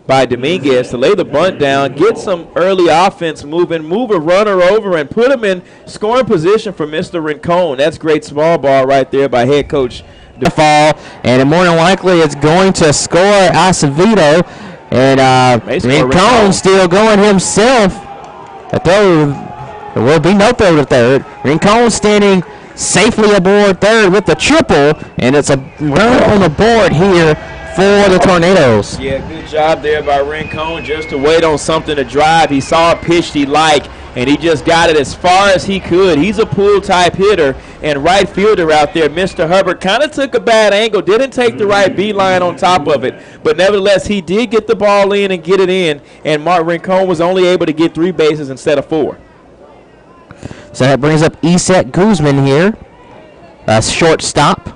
by Dominguez to lay the bunt down, get some early offense moving, move a runner over, and put him in scoring position for Mr. Rincon. That's great small ball right there by head coach DeFall, and more than likely it's going to score Acevedo, and Rincon still going himself. There will be no throw to third. Rincon standing safely aboard third with the triple, and it's a run on the board here for the Tornadoes. Yeah, good job there by Rincon just to wait on something to drive. He saw a pitch he liked, and he just got it as far as he could. He's a pull-type hitter and right fielder out there. Mr. Hubbard kind of took a bad angle, didn't take the right beeline on top of it, but nevertheless, he did get the ball in and get it in, and Mark Rincon was only able to get 3 bases instead of 4. So that brings up Iset Guzman here, a shortstop.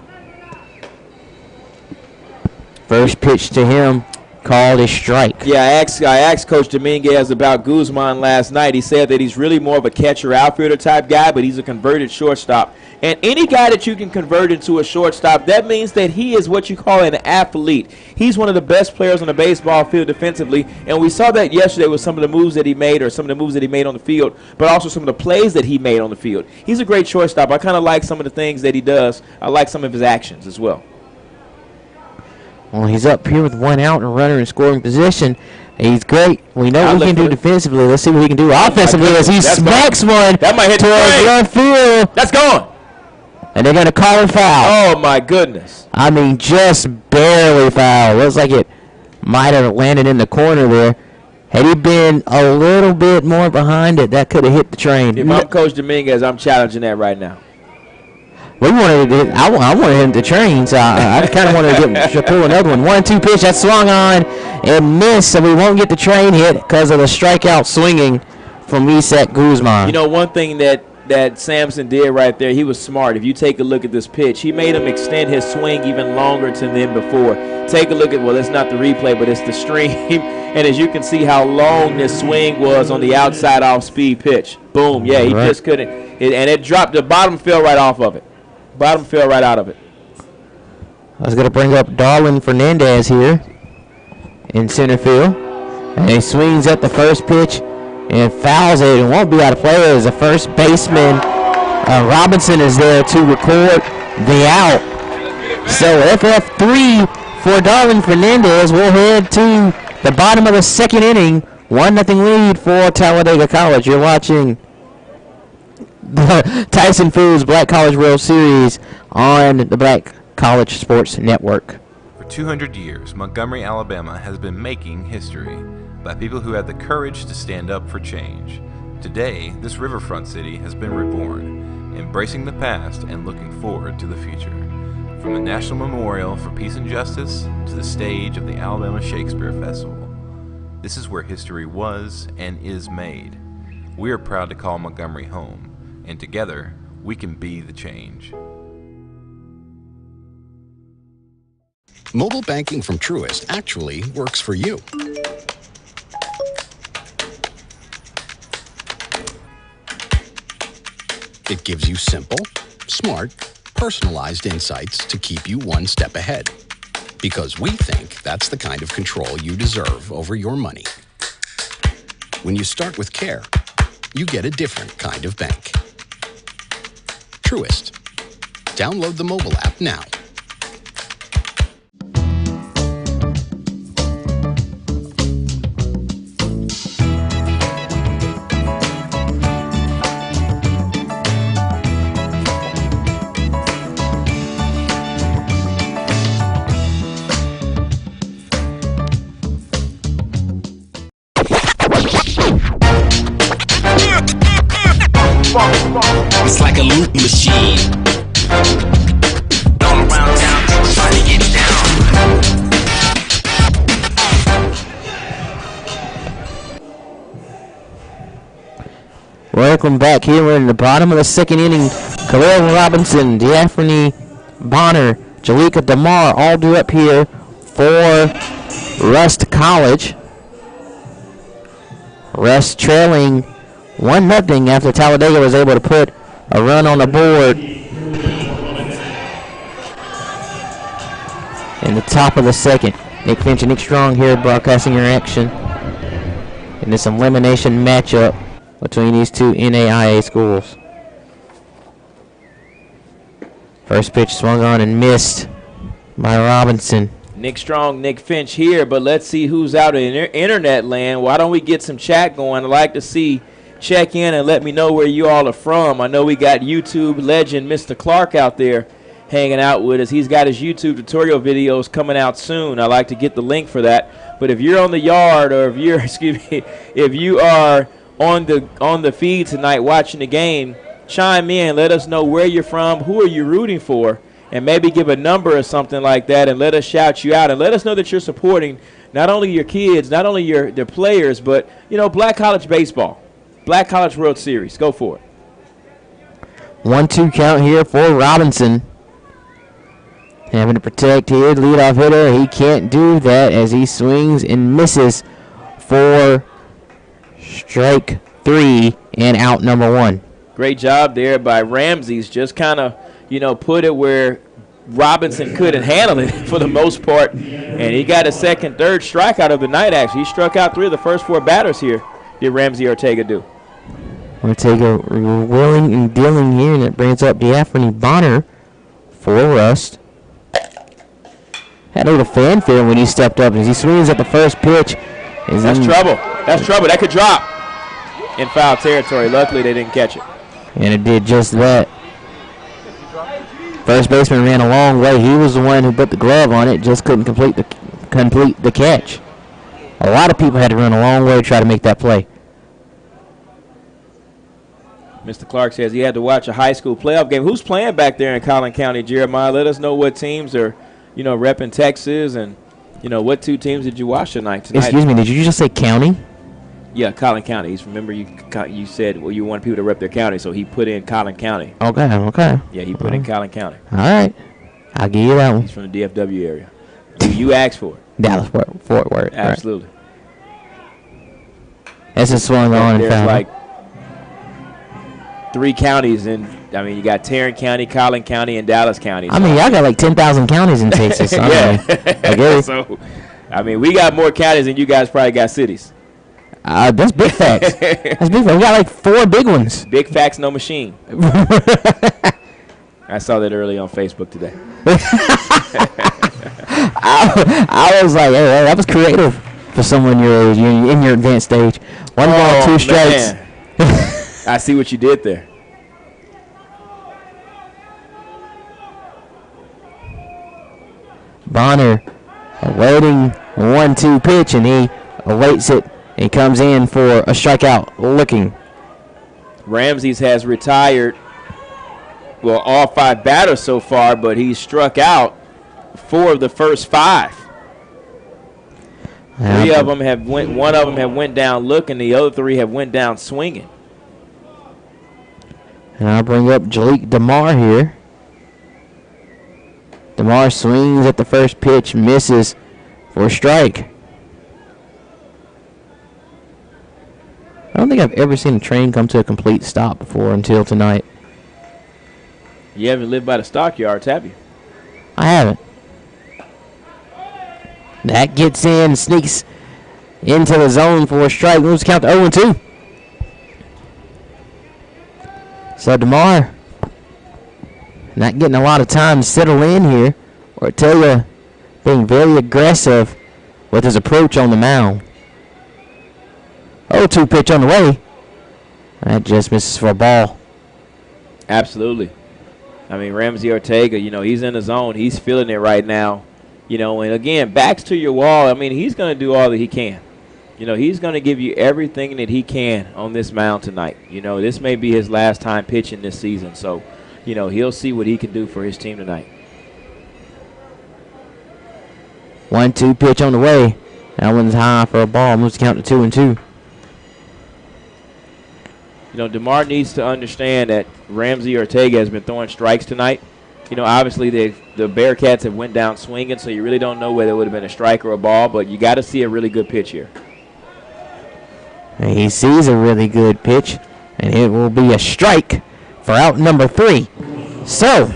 First pitch to him called a strike. Yeah, I asked Coach Dominguez about Guzman last night. He said that he's really more of a catcher outfielder type guy, but he's a converted shortstop. And any guy that you can convert into a shortstop, that means that he is what you call an athlete. He's one of the best players on the baseball field defensively, and we saw that yesterday with some of the moves that he made, or some of the moves that he made on the field, but also some of the plays that he made on the field. He's a great shortstop. I kind of like some of the things that he does. I like some of his actions as well. Well, he's up here with 1 out and a runner in scoring position. He's great. We know what he can do defensively. Let's see what he can do offensively as he smacks one that might hit towards left field. That's gone. And they're going to call him foul. Oh, my goodness. I mean, just barely foul. Looks like it might have landed in the corner there. Had he been a little bit more behind it, that could have hit the train. If I'm Coach Dominguez, I'm challenging that right now. I wanted him to train, so I kind of wanted to pull another one. 1-2 pitch that swung on and missed, so we won't get the train hit because of the strikeout swinging from Iset Guzman. You know, one thing that Sampson did right there, he was smart. If you take a look at this pitch, he made him extend his swing even longer than before. Take a look at, well, it's not the replay, but it's the stream. And as you can see how long this swing was on the outside off-speed pitch. Boom, yeah, he just couldn't. And it dropped. The bottom fell right off of it. Bottom fell right out of it. I was going to bring up Darwin Fernandez here in center field. And he swings at the first pitch and fouls it and won't be out of play as the first baseman, Robinson, is there to record the out. So FF3 for Darwin Fernandez. We'll head to the bottom of the second inning. 1-0 lead for Talladega College. You're watching the Tyson Foods Black College World Series on the Black College Sports Network. For 200 years, Montgomery, Alabama has been making history by people who had the courage to stand up for change. Today, this riverfront city has been reborn, embracing the past and looking forward to the future. From the National Memorial for Peace and Justice to the stage of the Alabama Shakespeare Festival, this is where history was and is made. We are proud to call Montgomery home, and together, we can be the change. Mobile banking from Truist actually works for you. It gives you simple, smart, personalized insights to keep you one step ahead. Because we think that's the kind of control you deserve over your money. When you start with care, you get a different kind of bank. Truist. Download the mobile app now. It's like a loop machine. All around town, people trying to get down. Welcome back. Here we're in the bottom of the second inning. Khalil Robinson, Daphne Bonner, Jalika DeMar all due up here for Rust College. Rust trailing 1-0 after Talladega was able to put a run on the board in the top of the second. Nick Finch and Nick Strong here broadcasting your action in this elimination matchup between these two NAIA schools. First pitch swung on and missed by Robinson. Nick Strong, Nick Finch here, but let's see who's out in internet land. Why don't we get some chat going? I'd like to see, check in and let me know where you all are from. I know we got YouTube legend Mr. Clark out there hanging out with us. He's got his YouTube tutorial videos coming out soon. I'd like to get the link for that. But if you're on the yard, or if you're, if you are on the feed tonight watching the game, chime in. Let us know where you're from, who are you rooting for, and maybe give a number or something like that, and let us shout you out, and let us know that you're supporting not only your kids, not only the players, but Black College baseball, Black College World Series. Go for it. 1-2 count here for Robinson. Having to protect here, leadoff hitter. He can't do that as he swings and misses for strike 3 and out number 1. Great job there by Ramses. Just kind of, put it where Robinson couldn't handle it for the most part. And he got a second, third strikeout of the night, actually. He struck out 3 of the first 4 batters here. Did Ramsey Ortega do? Ortega willing and dealing here, and it brings up D'Anthony Bonner for Rust. Had a little fanfare when he stepped up as he swings at the first pitch. That's trouble. That's trouble. That could drop in foul territory. Luckily, they didn't catch it. And it did just that. First baseman ran a long way. He was the one who put the glove on it, just couldn't complete the catch. A lot of people had to run a long way to try to make that play. Mr. Clark says he had to watch a high school playoff game. Who's playing back there in Collin County, Jeremiah? Let us know what teams are, repping Texas, and, what 2 teams did you watch tonight? Excuse me, did you just say county? Yeah, Collin County. Remember you said, well, you want people to rep their county, so he put in Collin County. Okay. Yeah, he put in Collin County. All right. I'll give you that one. He's from the DFW area. You asked for it. Dallas, Fort Worth. Absolutely. Right. This is swung on and foul. There's like 3 counties, and you got Tarrant County, Collin County, and Dallas County. So. Y'all got like 10,000 counties in Texas. So yeah. I get it. So, we got more counties than you guys probably got cities. That's big facts. That's big facts. We got like 4 big ones. Big facts, no machine. I saw that early on Facebook today. I was like, hey, that was creative for someone your age, in your advanced stage. 1 ball, 2 strikes. I see what you did there. Bonner awaiting 1-2 pitch, and he awaits it. He comes in for a strikeout looking. Ramses has retired, all 5 batters so far, but he's struck out 4 of the first 5. 3 of them have one of them have went down looking, the other 3 have went down swinging. And I'll bring up Jalik DeMar here. DeMar swings at the first pitch, misses for a strike. I don't think I've ever seen a train come to a complete stop before until tonight. You haven't lived by the stockyards, have you? I haven't. That gets in, sneaks into the zone for a strike. Moves the count to 0-2. So DeMar not getting a lot of time to settle in here. Ortega being very aggressive with his approach on the mound. 0-2 pitch on the way. That just misses for a ball. Absolutely. Ramsey Ortega, he's in the zone. He's feeling it right now. And again, backs to your wall. He's going to do all that he can. He's going to give you everything that he can on this mound tonight. This may be his last time pitching this season. So, he'll see what he can do for his team tonight. 1-2 pitch on the way. That one's high for a ball. Moves the count to 2-2. DeMar needs to understand that Ramsey Ortega has been throwing strikes tonight. Obviously the Bearcats have went down swinging, so you really don't know whether it would have been a strike or a ball, but you got to see a really good pitch here. And he sees a really good pitch, and it will be a strike for out number 3. So,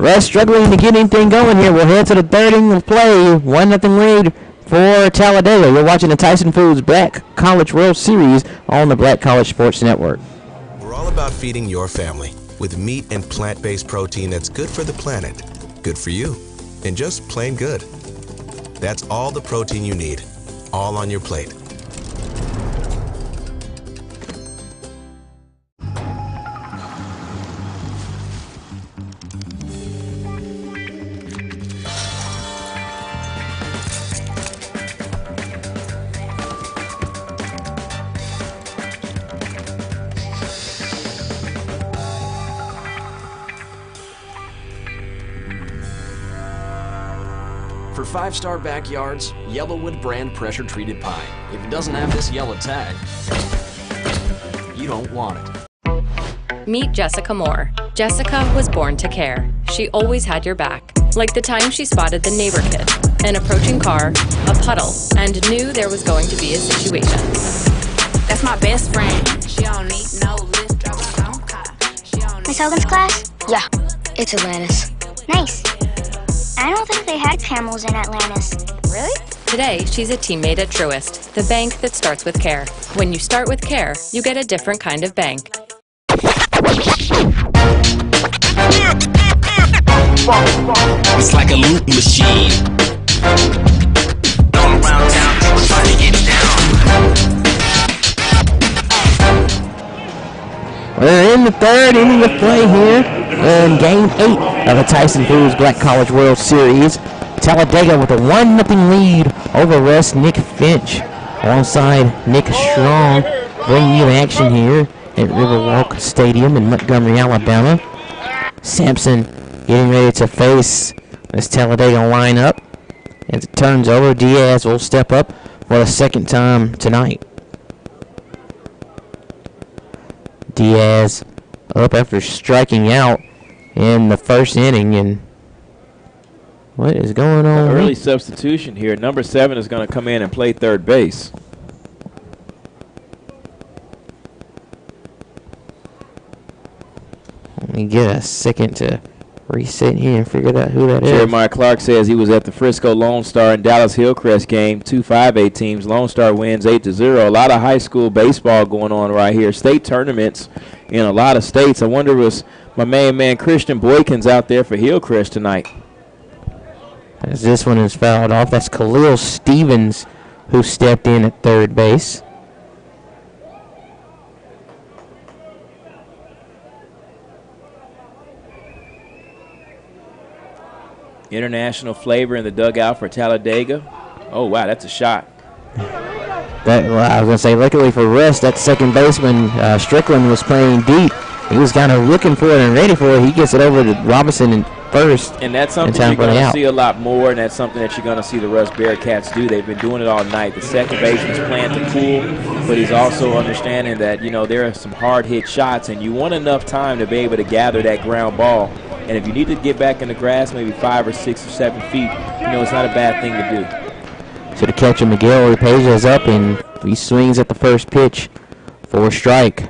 Russ struggling to get anything going here. We'll head to the third inning of play. 1-0 lead for Talladega. You're watching the Tyson Foods Black College World Series on the Black College Sports Network. We're all about feeding your family with meat and plant-based protein that's good for the planet, good for you, and just plain good. That's all the protein you need, all on your plate. For 5-star backyards, Yellowwood brand pressure-treated pine. If it doesn't have this yellow tag, you don't want it. Meet Jessica Moore. Jessica was born to care. She always had your back. Like the time she spotted the neighbor kid, an approaching car, a puddle, and knew there was going to be a situation. That's my best friend. She don't need no lift, drive her own car. Miss Hogan's class? Yeah, it's Atlantis. Nice. I don't think they had camels in Atlantis. Really? Today, she's a teammate at Truist, the bank that starts with care. When you start with care, you get a different kind of bank. It's like a loop machine. All around town, people trying to get down. We're in the third inning of play here in Game 8 of the Tyson Foods Black College World Series. Talladega with a 1-0 lead over Russ Nick Finch. Alongside Nick Strong, bringing you action here at Riverwalk Stadium in Montgomery, Alabama. Sampson getting ready to face this Talladega lineup. As it turns over, Diaz will step up for the second time tonight. Diaz up after striking out in the first inning. And what is going on? Early substitution here. Number 7 is going to come in and play third base. Let me get a second to reset here and figure out who that is. Jeremiah Clark says he was at the Frisco Lone Star and Dallas Hillcrest game. 2 5A teams. Lone Star wins 8-0. A lot of high school baseball going on right here. State tournaments in a lot of states. I wonder if my main man Christian Boykins out there for Hillcrest tonight. As this one is fouled off. That's Khalil Stevens who stepped in at third base. International flavor in the dugout for Talladega. Oh, wow, that's a shot. I was going to say, luckily for Russ, that second baseman, Strickland, was playing deep. He was kind of looking for it and ready for it. He gets it over to Robinson in first. And that's something you're going to see a lot more, and that's something that you're going to see the Russ Bearcats do. They've been doing it all night. The second baseman's playing to cool, but he's also understanding that, you know, there are some hard-hit shots, and you want enough time to be able to gather that ground ball. And if you need to get back in the grass, maybe 5 or 6 or 7 feet, you know, it's not a bad thing to do. So the catcher, Miguel Orpega, is up, and he swings at the first pitch for a strike.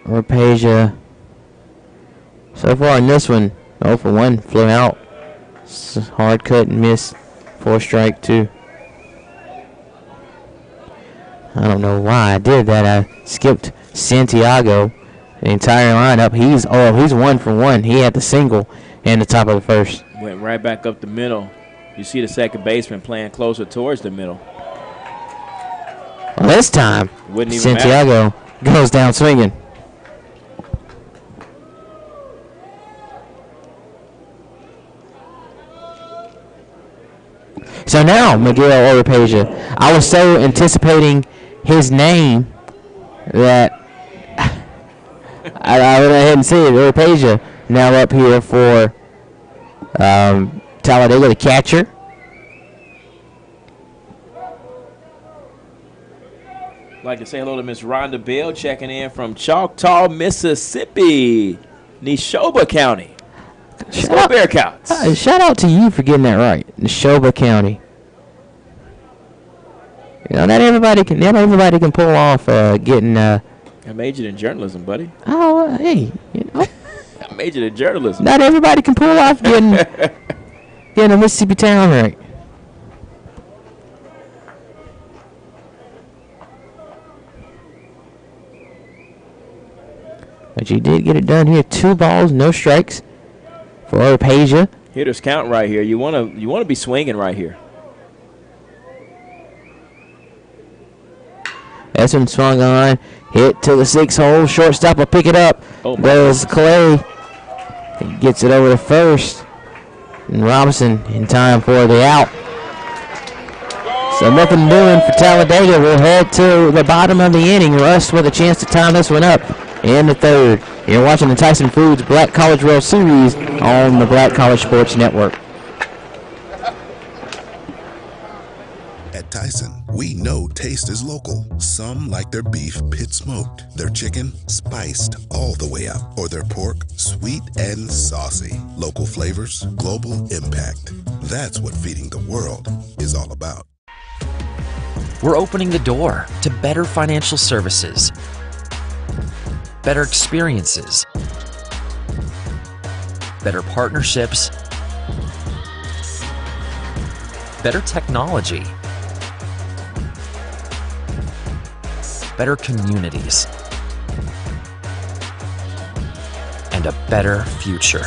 Orpega, so far in this one, 0 for 1, flew out. Hard cut and miss for strike 2. I don't know why I did that. I skipped Santiago, the entire lineup. He's 1 for 1. He had the single and the top of the first. Went right back up the middle. You see the second baseman playing closer towards the middle. Well, this time, Santiago goes down swinging. So now, Miguel Orpega. I was so anticipating his name that I went ahead and see it. Orpega now up here for Talladega, the catcher. I'd like to say hello to Miss Rhonda Bell checking in from Choctaw, Mississippi, Neshoba County. Shout out to you for getting that right. Neshoba County. You know, not everybody can pull off getting. I majored in journalism, buddy. Oh, hey, you know. I majored in journalism. Not everybody can pull off getting a Mississippi town right. But you did get it done here. 2 balls, no strikes for Arpesia. Hitters count right here. You wanna be swinging right here. That's one swung on. Hit to the 6 hole. Shortstop will pick it up. There's Clay. He gets it over to first. And Robinson in time for the out. So nothing doing for Talladega. We'll head to the bottom of the inning. Russ with a chance to time this one up in the 3rd. You're watching the Tyson Foods Black College World Series on the Black College Sports Network. At Tyson, we know taste is local. Some like their beef pit smoked, their chicken spiced all the way up, or their pork sweet and saucy. Local flavors, global impact. That's what feeding the world is all about. We're opening the door to better financial services, better experiences, better partnerships, better technology, better communities, and a better future.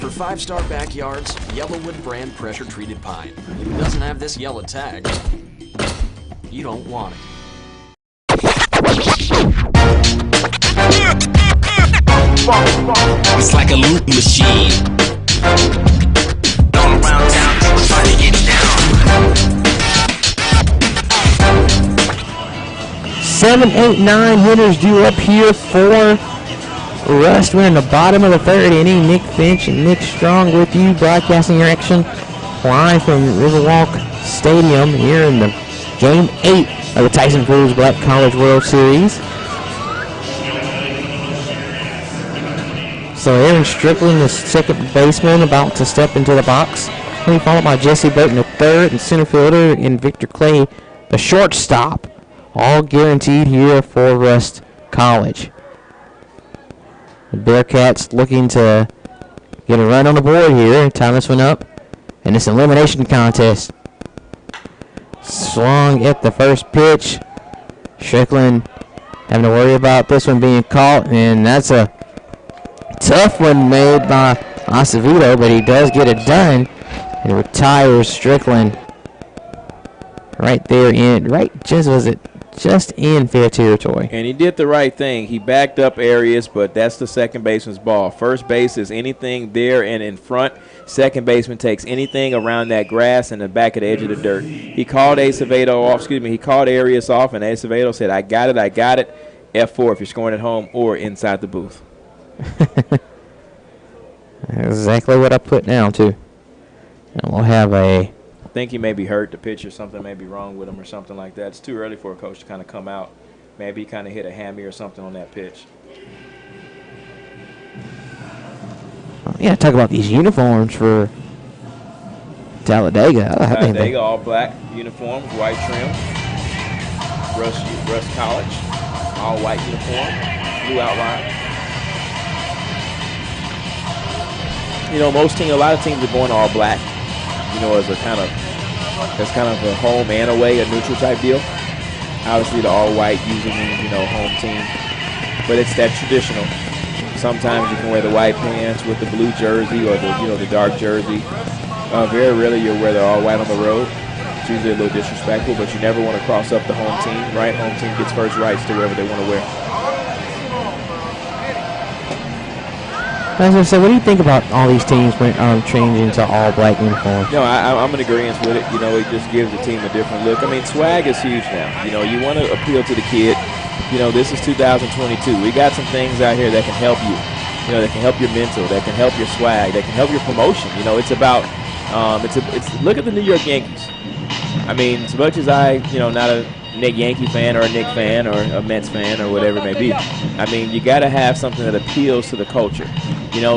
For 5-star backyards, Yellowwood brand pressure treated pine. If it doesn't have this yellow tag, you don't want it. It's like a loop machine. All around town, people trying to get down. 7, 8, 9 hitters due up here for Rust. We're in the bottom of the 3rd inning. Nick Finch and Nick Strong with you, broadcasting your action live from Riverwalk Stadium here in the Game 8 of the Tyson Foods Black College World Series. So Aaron Strickland, the second baseman, about to step into the box. He'll be followed by Jesse Burton, the 3rd, and center fielder, and Victor Clay, the shortstop. All guaranteed here for Rust College. The Bearcats looking to get a run on the board here. Time this one up. And it's an elimination contest. Swung at the first pitch. Strickland having to worry about this one being caught. And that's a tough one made by Acevedo, but he does get it done. And retires Strickland right there in, just in fair territory. And he did the right thing. He backed up Arias, but that's the second baseman's ball. First base is anything there and in front. Second baseman takes anything around that grass and the back of the edge of the dirt. He called he called Arias off, and Acevedo said, I got it. F4 if you're scoring at home or inside the booth. Exactly what I put down, too. And we'll have I think he may be hurt. The pitcher, something may be wrong with him or something like that. It's too early for a coach to kind of come out. Maybe he kind of hit a hammy or something on that pitch. Yeah, talk about these uniforms for Talladega. Talladega, all black uniforms, white trim. Rust College, all white uniform, blue outline. You know, a lot of teams are going all black. You know, as kind of a home and away, a neutral type deal. Obviously, the all-white usually means, home team. But it's that traditional. Sometimes you can wear the white pants with the blue jersey or the dark jersey. Very rarely you'll wear the all-white on the road. It's usually a little disrespectful, but you never want to cross up the home team, right? Home team gets first rights to wherever they want to wear. I was going to say, what do you think about all these teams changing to all-black uniforms? No, I'm in agreement with it. It just gives the team a different look. I mean, swag is huge now. You want to appeal to the kid. this is 2022. We got some things out here that can help you. That can help your mental, that can help your swag, that can help your promotion. It's about look at the New York Yankees. I mean, as much as I, not a Nick Yankee fan or a Nick fan or a Mets fan or whatever it may be, I mean, you got to have something that appeals to the culture.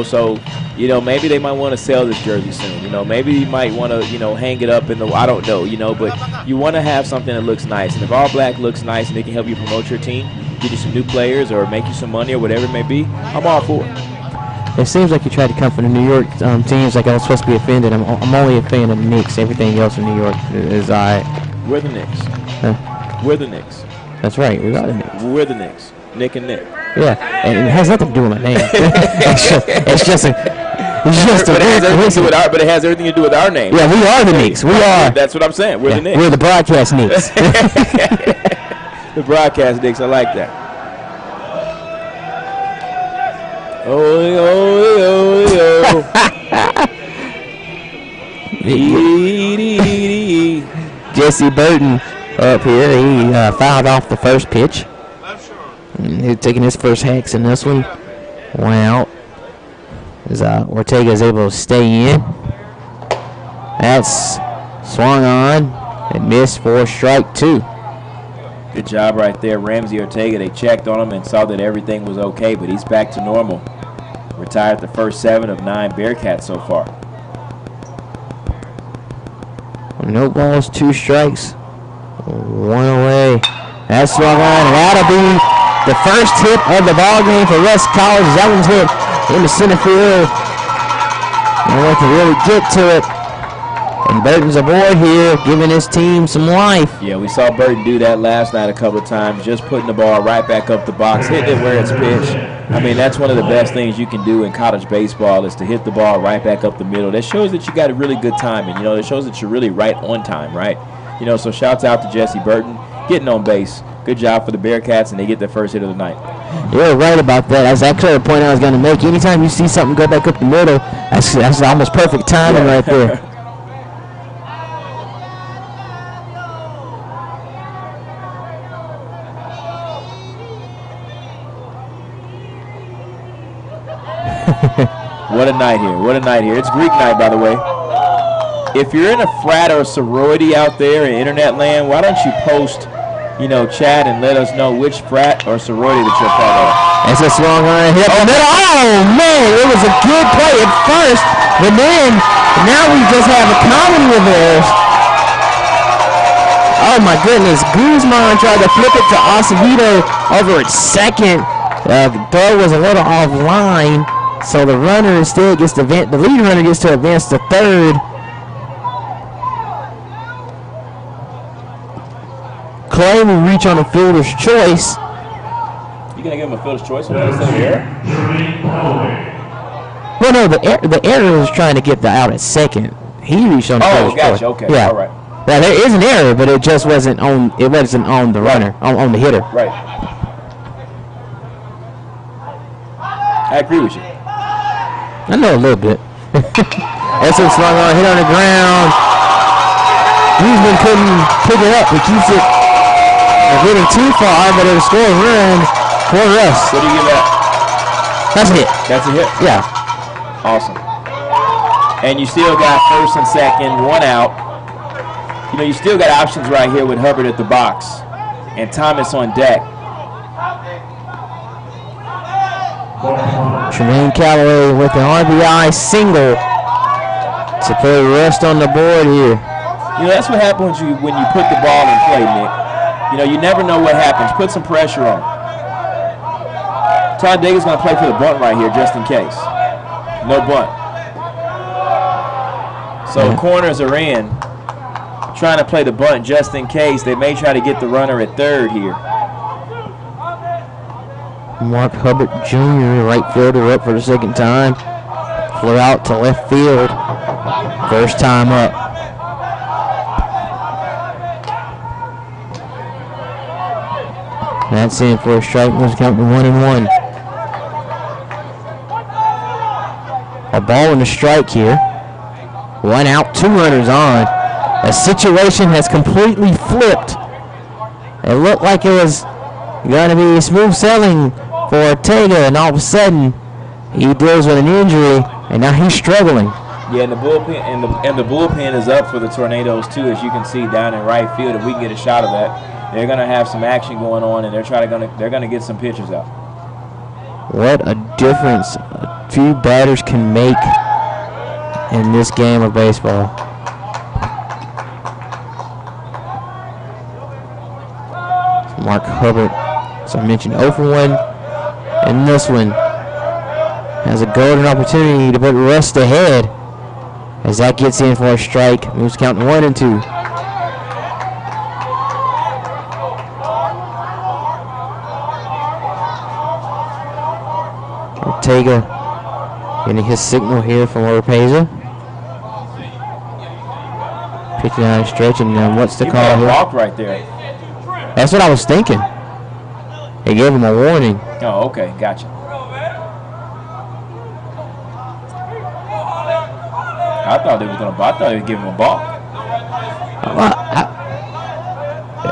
So, maybe they might want to sell this jersey soon. Maybe you might want to, hang it up in the, I don't know, but you want to have something that looks nice. And if all black looks nice and it can help you promote your team, get you some new players or make you some money or whatever it may be, I'm all for it. It seems like you tried to come from the New York teams like I was supposed to be offended. I'm only a fan of the Knicks. Everything else in New York is all right. We're the Knicks. We're the Knicks. That's right. We are the Knicks. We're the Knicks. Nick and Nick. Yeah, and it has nothing to do with my name. it's just a. But it has everything to do with our name. Yeah, we are the Knicks. We are. That's what I'm saying. We're the Knicks. We're the broadcast Knicks. The broadcast Knicks. I like that. Jesse Burton up here. He fouled off the first pitch. He's taking his first hacks in this one. One out. As Ortega is able to stay in. That's swung on and missed for strike 2. Good job right there, Ramsey Ortega. They checked on him and saw that everything was okay, but he's back to normal. Retired the first 7 of 9 Bearcats so far. No balls, 2 strikes. 1 away. That's swung on. That'll be the first hit of the ball game for West College. That one's hit into center field. No one can really get to it. And Burton's aboard here, giving his team some life. Yeah, we saw Burton do that last night a couple of times, just putting the ball right back up the box, hitting it where it's pitched. I mean, that's one of the best things you can do in college baseball is to hit the ball right back up the middle. That shows that you got a really good timing. That shows that you're really right on time, right? So shouts out to Jesse Burton, getting on base. Good job for the Bearcats, and they get their first hit of the night. You're right about that. That's actually the point I was going to make. Anytime you see something go back up the middle, that's almost perfect timing right there. What a night here. What a night here. It's Greek night, by the way. If you're in a frat or a sorority out there in internet land, why don't you post, chat and let us know which frat or sorority that you're part of. That's a swung on hit. Oh, man, it was a good play at first, but then now we just have a comedy of errors. Oh, my goodness. Guzman tried to flip it to Acevedo over at second. The throw was a little offline, so the runner instead gets to the lead runner gets to advance to third. Clay will reach on a fielder's choice. You gonna give him a fielder's choice instead of error? Well, no, the error was trying to get the out at second. He reached on the fielder's choice. Okay, yeah. All right. Well, there is an error, but it just wasn't on. It wasn't on the runner, on the hitter. Right. I agree with you. I know a little bit. That's a swung on, hit on the ground. Guzman couldn't pick it up. He keeps it getting too far, but it'll score a run for us. What do you give that? That's a hit. That's a hit? Yeah. Awesome. And you still got first and second, 1 out. You still got options right here with Hubbard at the box and Thomas on deck. Tremaine Callaway with an RBI single to put rest on the board here. That's what happens when you put the ball in play, Nick. You never know what happens. Put some pressure on. Talladega's going to play for the bunt right here just in case. No bunt. So corners are in, trying to play the bunt just in case. They may try to get the runner at third here. Mark Hubbard Jr., right fielder, up for the second time. Flew out to left field. First time up. That's in for a strike. Was counting 1-1. A ball and a strike here. 1 out, 2 runners on. The situation has completely flipped. It looked like it was going to be smooth sailing for Ortega, and all of a sudden he deals with an injury, and now he's struggling. Yeah, and the bullpen is up for the Tornadoes too, as you can see down in right field. If we can get a shot of that, they're going to have some action going on, and they're going to get some pitchers out. What a difference a few batters can make in this game of baseball. Mark Hubbard, as I mentioned, 0 for 1 in this one. Has a golden opportunity to put Rust ahead as that gets in for a strike. Moves count 1 and 2. Ortega getting his signal here from Oropeza. Pitching out of stretch, and what's the call here? Walk right there. That's what I was thinking. They gave him a warning. Oh, okay, gotcha. I thought they were giving him a ball.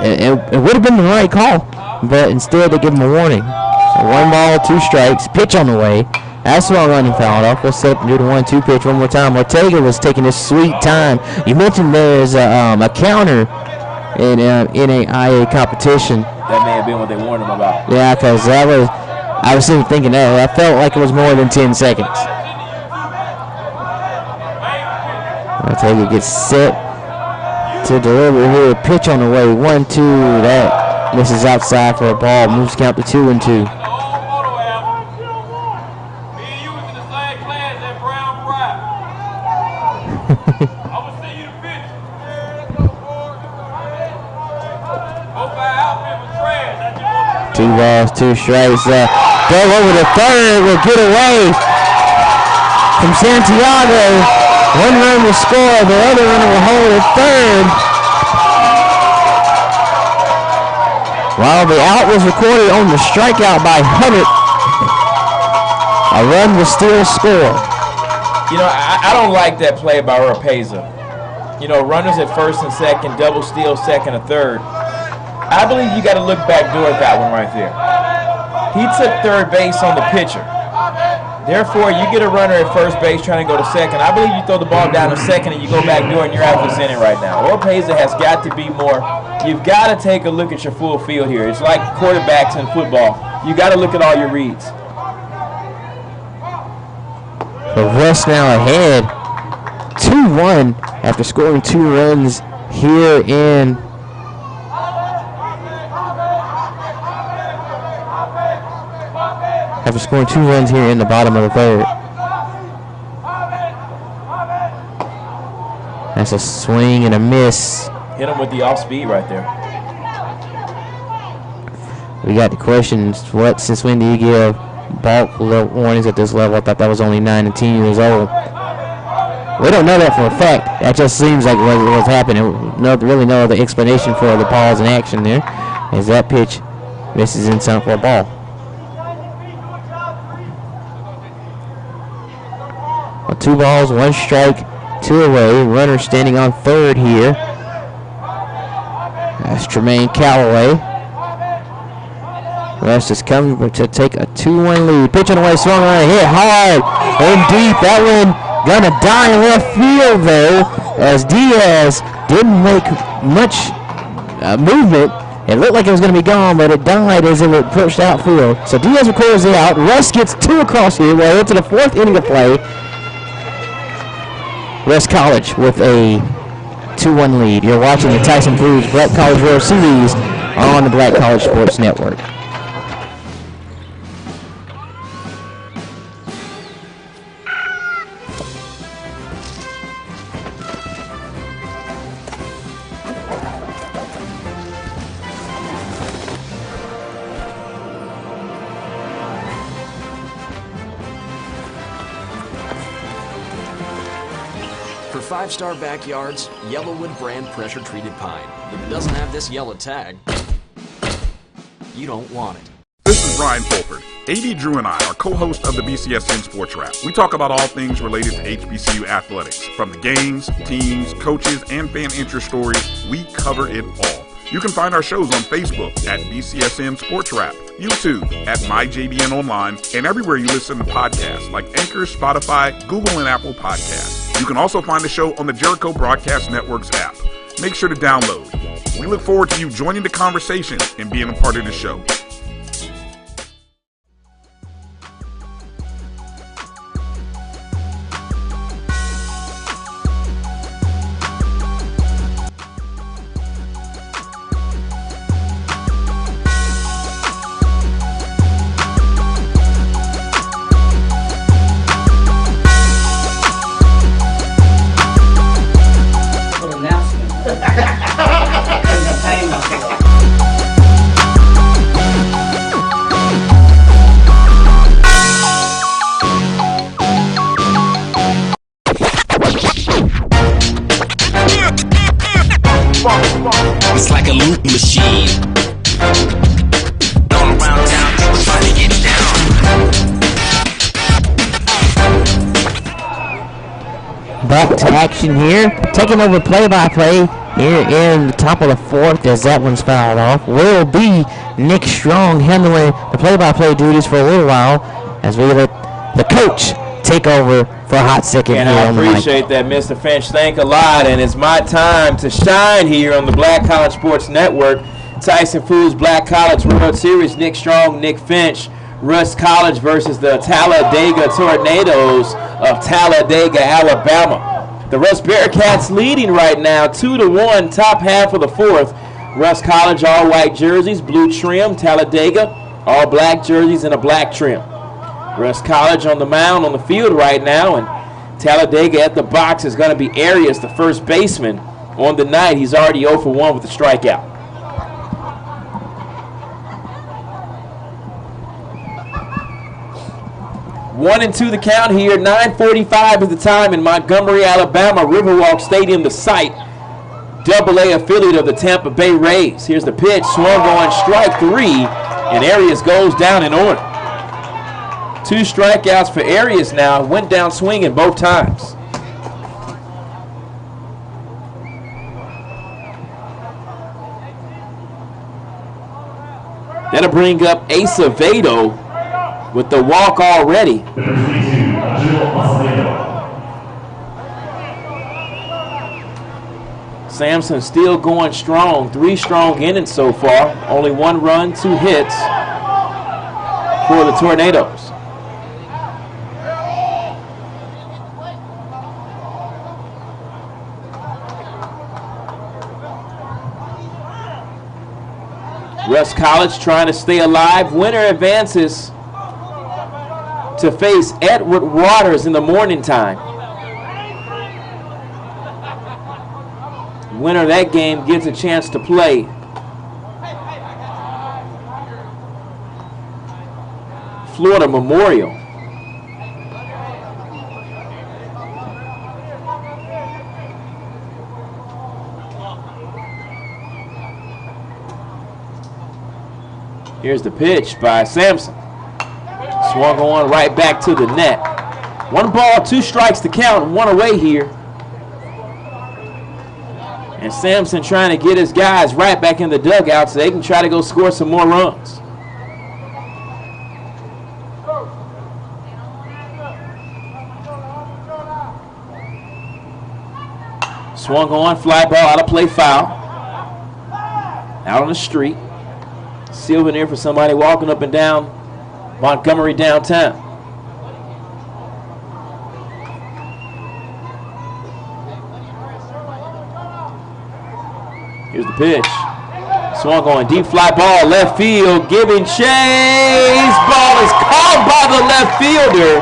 It would have been the right call, but instead they give him a warning. So 1 ball, 2 strikes, pitch on the way. That's what I'm running fouled off. We'll set up and do the 1-2 pitch one more time. Ortega was taking his sweet time. You mentioned there's a counter in a IA competition. That may have been what they warned him about. Yeah, because I was thinking that. I felt like it was more than 10 seconds. Ortega gets set to deliver here. Pitch on the way. 1-2. That misses outside for a ball. Moves count to 2 and 2. Two balls, 2 strikes. Go over to third. Will get away from Santiago. 1 run will score. The other runner will hold at third. While the out was recorded on the strikeout by Hubbard, a run will still score. You know, I don't like that play by Oropeza. You know, runners at first and second, double steal second and third. I believe you got to look back door at that one right there. He took third base on the pitcher. Therefore, you get a runner at first base trying to go to second. I believe you throw the ball down to second and you go back door and you're out of this inning right now. Oropeza has got to be more. You've got to take a look at your full field here. It's like quarterbacks in football. You got to look at all your reads. The West now ahead 2-1 after scoring 2 runs here in the bottom of the third. That's a swing and a miss. Hit him with the off speed right there. We got the questions. Since when do you give bulk warnings at this level? I thought that was only 9 and 10 years old. We don't know that for a fact. That just seems like what was happening. Really no other explanation for the pause in action there, as that pitch misses inside for a ball. Well, 2 balls, 1 strike, 2 away. Runner standing on third here. That's Tremaine Callaway. Rest is coming to take a 2-1 lead. Pitch on the way, swung on, hit hard and deep. That one gonna die in left field though, as Diaz didn't make much movement. It looked like it was gonna be gone, but it died as it approached outfield. So Diaz records it out. Russ gets 2 across here. We're into the 4th inning of play. West College with a 2-1 lead. You're watching the Tyson Foods Black College World Series on the Black College Sports Network. For 5-star backyards, Yellowwood brand pressure-treated pine. If it doesn't have this yellow tag, you don't want it. This is Brian Fulford. AD Drew and I are co-hosts of the BCSN Sports Wrap. We talk about all things related to HBCU athletics. From the games, teams, coaches, and fan interest stories, we cover it all. You can find our shows on Facebook at BCSN Sports Rap, YouTube at MyJBN Online, and everywhere you listen to podcasts like Anchor, Spotify, Google, and Apple Podcasts. You can also find the show on the Jericho Broadcast Network's app. Make sure to download. We look forward to you joining the conversation and being a part of the show. It's like a loop machine. All around town, people trying to get down. Back to action here. Taking over play-by-play here in the top of the fourth as that one's fouled off. Will be Nick Strong handling the play-by-play duties for a little while as we let the coach take over for a hot second and here I on the mic. appreciate that, Mr. Finch. Thank a lot, and it's my time to shine here on the Black College Sports Network. Tyson Foods Black College World Series. Nick Strong, Nick Finch. Russ College versus the Talladega Tornadoes of Talladega, Alabama. The Russ Bearcats leading right now, 2-1, top half of the fourth. Russ College all white jerseys, blue trim. Talladega all black jerseys and a black trim. Russ College on the mound on the field right now, and Talladega at the box is going to be Arias, the first baseman, on the night. He's already 0 for 1 with a strikeout. One and two the count here. 9:45 is the time in Montgomery, Alabama. Riverwalk Stadium, the site. Double-A affiliate of the Tampa Bay Rays. Here's the pitch. Swung on strike three, and Arias goes down in order. 2 strikeouts for Arias now. Went down swinging both times. That'll bring up Acevedo with the walk already. Sampson still going strong. 3 strong innings so far. Only 1 run, 2 hits for the Tornadoes. Russ College trying to stay alive. Winner advances to face Edward Waters in the morning time. Winner of that game gets a chance to play Florida Memorial. Here's the pitch by Sampson. Swung on right back to the net. 1 ball, 2 strikes to count, 1 away here. And Sampson trying to get his guys right back in the dugout so they can try to go score some more runs. Swung on, fly ball, out of play, foul. Out on the street. Souvenir for somebody walking up and down Montgomery downtown. Here's the pitch. Swung on, deep fly ball, left field, giving chase. Ball is caught by the left fielder,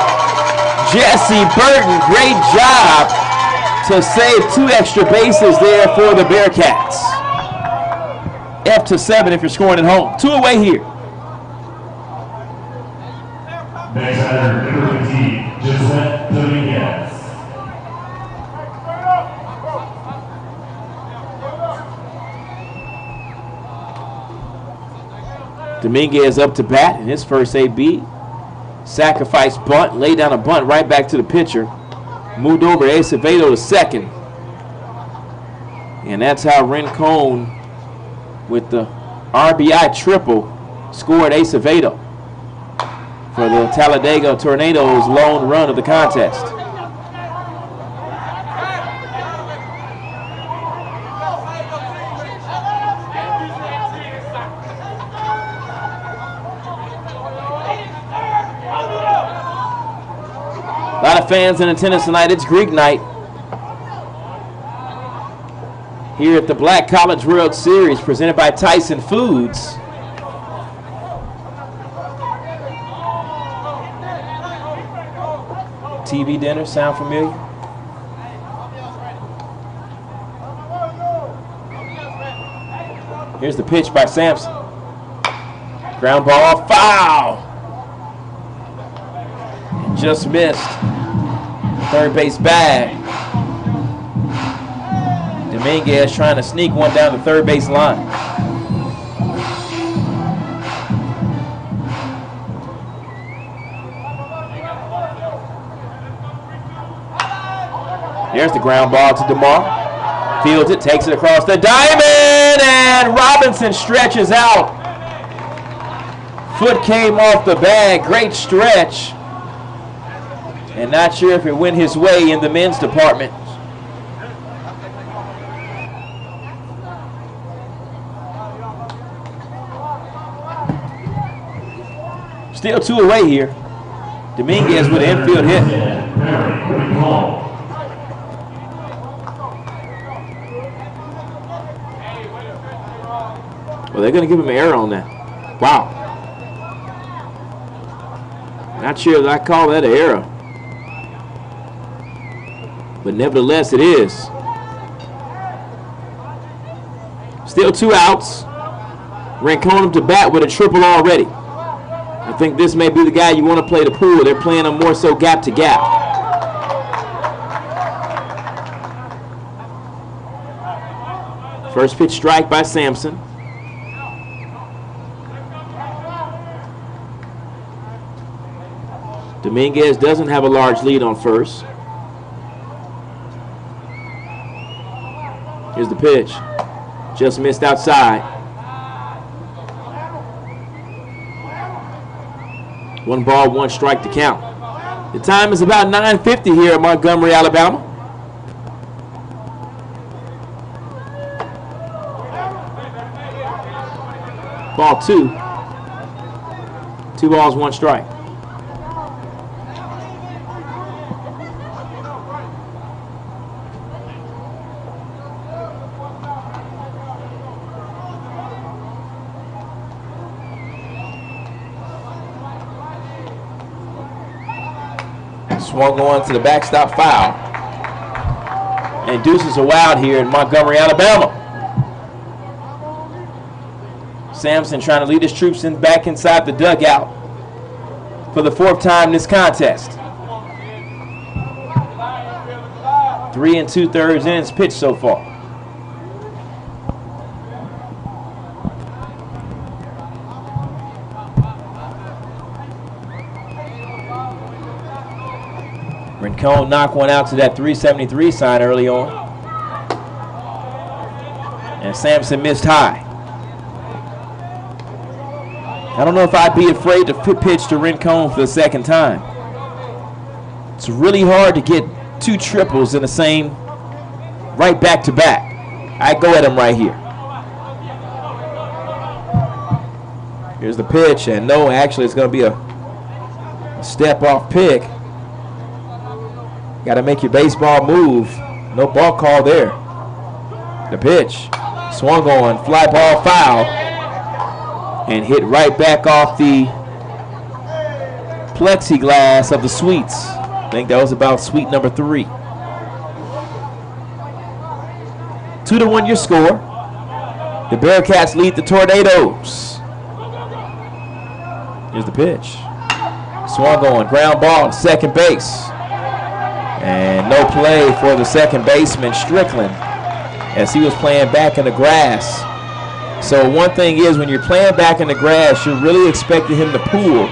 Jesse Burton. Great job to save 2 extra bases there for the Bearcats. Up to 7 if you're scoring at home. 2 away here. Next batter, number 15, Joseph Dominguez. Dominguez up to bat in his first AB. Sacrifice bunt, lay down a bunt right back to the pitcher. Moved over Acevedo to second. And that's how Rincon with the RBI triple scored Acevedo for the Talladega Tornadoes' lone run of the contest. A lot of fans in attendance tonight. It's Greek night here at the Black College World Series presented by Tyson Foods. TV dinner, sound familiar? Here's the pitch by Sampson. Ground ball, foul! Just missed. Third base bag. Dominguez trying to sneak one down the third base line. There's the ground ball to DeMar. Fields it, takes it across the diamond, and Robinson stretches out. Foot came off the bag, great stretch. And not sure if it went his way in the men's department. Still 2 away here. Dominguez with an infield hit. Well, they're going to give him an error on that. Wow. Not sure that I call that an error. But nevertheless, it is. Still 2 outs. Rincon to bat with a triple already. I think this may be the guy you want to play the pool. They're playing him more so gap to gap. First pitch strike by Sampson. Dominguez doesn't have a large lead on first. Here's the pitch. Just missed outside. 1 ball, 1 strike to count. The time is about 9:50 here at Montgomery, Alabama. Ball 2. 2 balls, 1 strike. Swung on to the backstop foul. And deuces are wild here in Montgomery, Alabama. Sampson trying to lead his troops back inside the dugout for the 4th time this contest. 3 2/3 innings pitched so far. Rincon knocked one out to that 373 sign early on. And Sampson missed high. I don't know if I'd be afraid to pitch to Rincon for the 2nd time. It's really hard to get 2 triples in the same, right back to back. I go at him right here. Here's the pitch, and no, actually it's going to be a step off pick. Got to make your baseball move. No ball call there. The pitch. Swung on. Fly ball foul. And hit right back off the plexiglass of the suites. I think that was about suite number 3. 2-1 your score. The Bearcats lead the Tornadoes. Here's the pitch. Swung on. Ground ball to second base. And no play for the second baseman, Strickland, as he was playing back in the grass. So one thing is, when you're playing back in the grass, you're really expecting him to pull.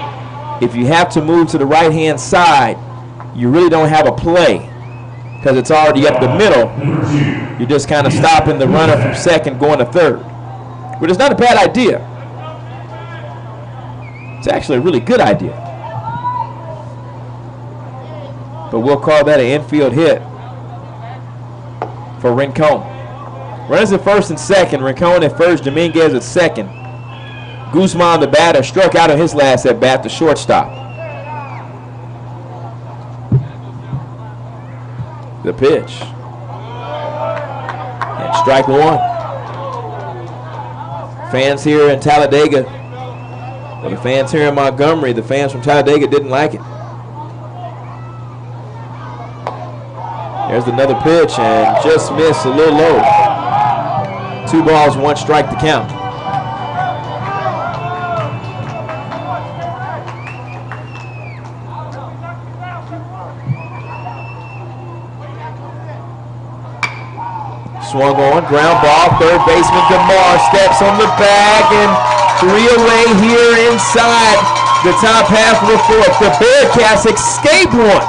If you have to move to the right-hand side, you really don't have a play because it's already up the middle. You're just kind of stopping the runner from second going to third. But it's not a bad idea. It's actually a really good idea. But we'll call that an infield hit for Rincon. Runners at first and second. Rincon at first, Dominguez at second. Guzman, the batter, struck out on his last at bat, the shortstop. The pitch. And strike one. Fans here in Talladega, or the fans here in Montgomery, the fans from Talladega didn't like it. There's another pitch and just missed a little low. 2 balls, 1 strike to count. Swung on, ground ball, third baseman DeMar steps on the bag and 3 away here inside the top half of the 4th. The Bearcats escape one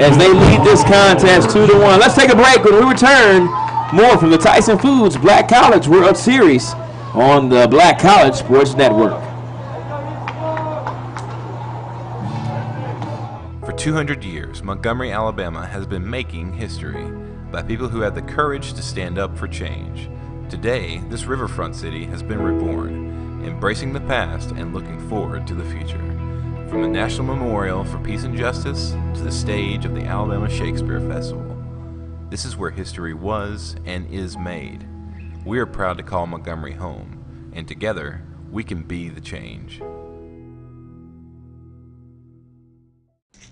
as they lead this contest 2-1. Let's take a break. When we return, more from the Tyson Foods Black College World Series on the Black College Sports Network. For 200 years, Montgomery, Alabama has been making history by people who had the courage to stand up for change. Today, this riverfront city has been reborn, embracing the past and looking forward to the future. From the National Memorial for Peace and Justice to the stage of the Alabama Shakespeare Festival, this is where history was and is made. We are proud to call Montgomery home, and together, we can be the change.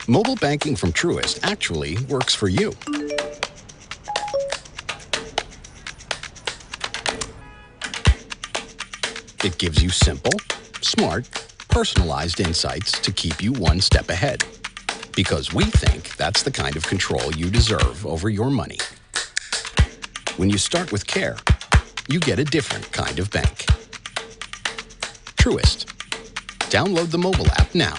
Mobile banking from Truist actually works for you. It gives you simple, smart, personalized insights to keep you one step ahead. Because we think that's the kind of control you deserve over your money. When you start with care, you get a different kind of bank. Truist. Download the mobile app now.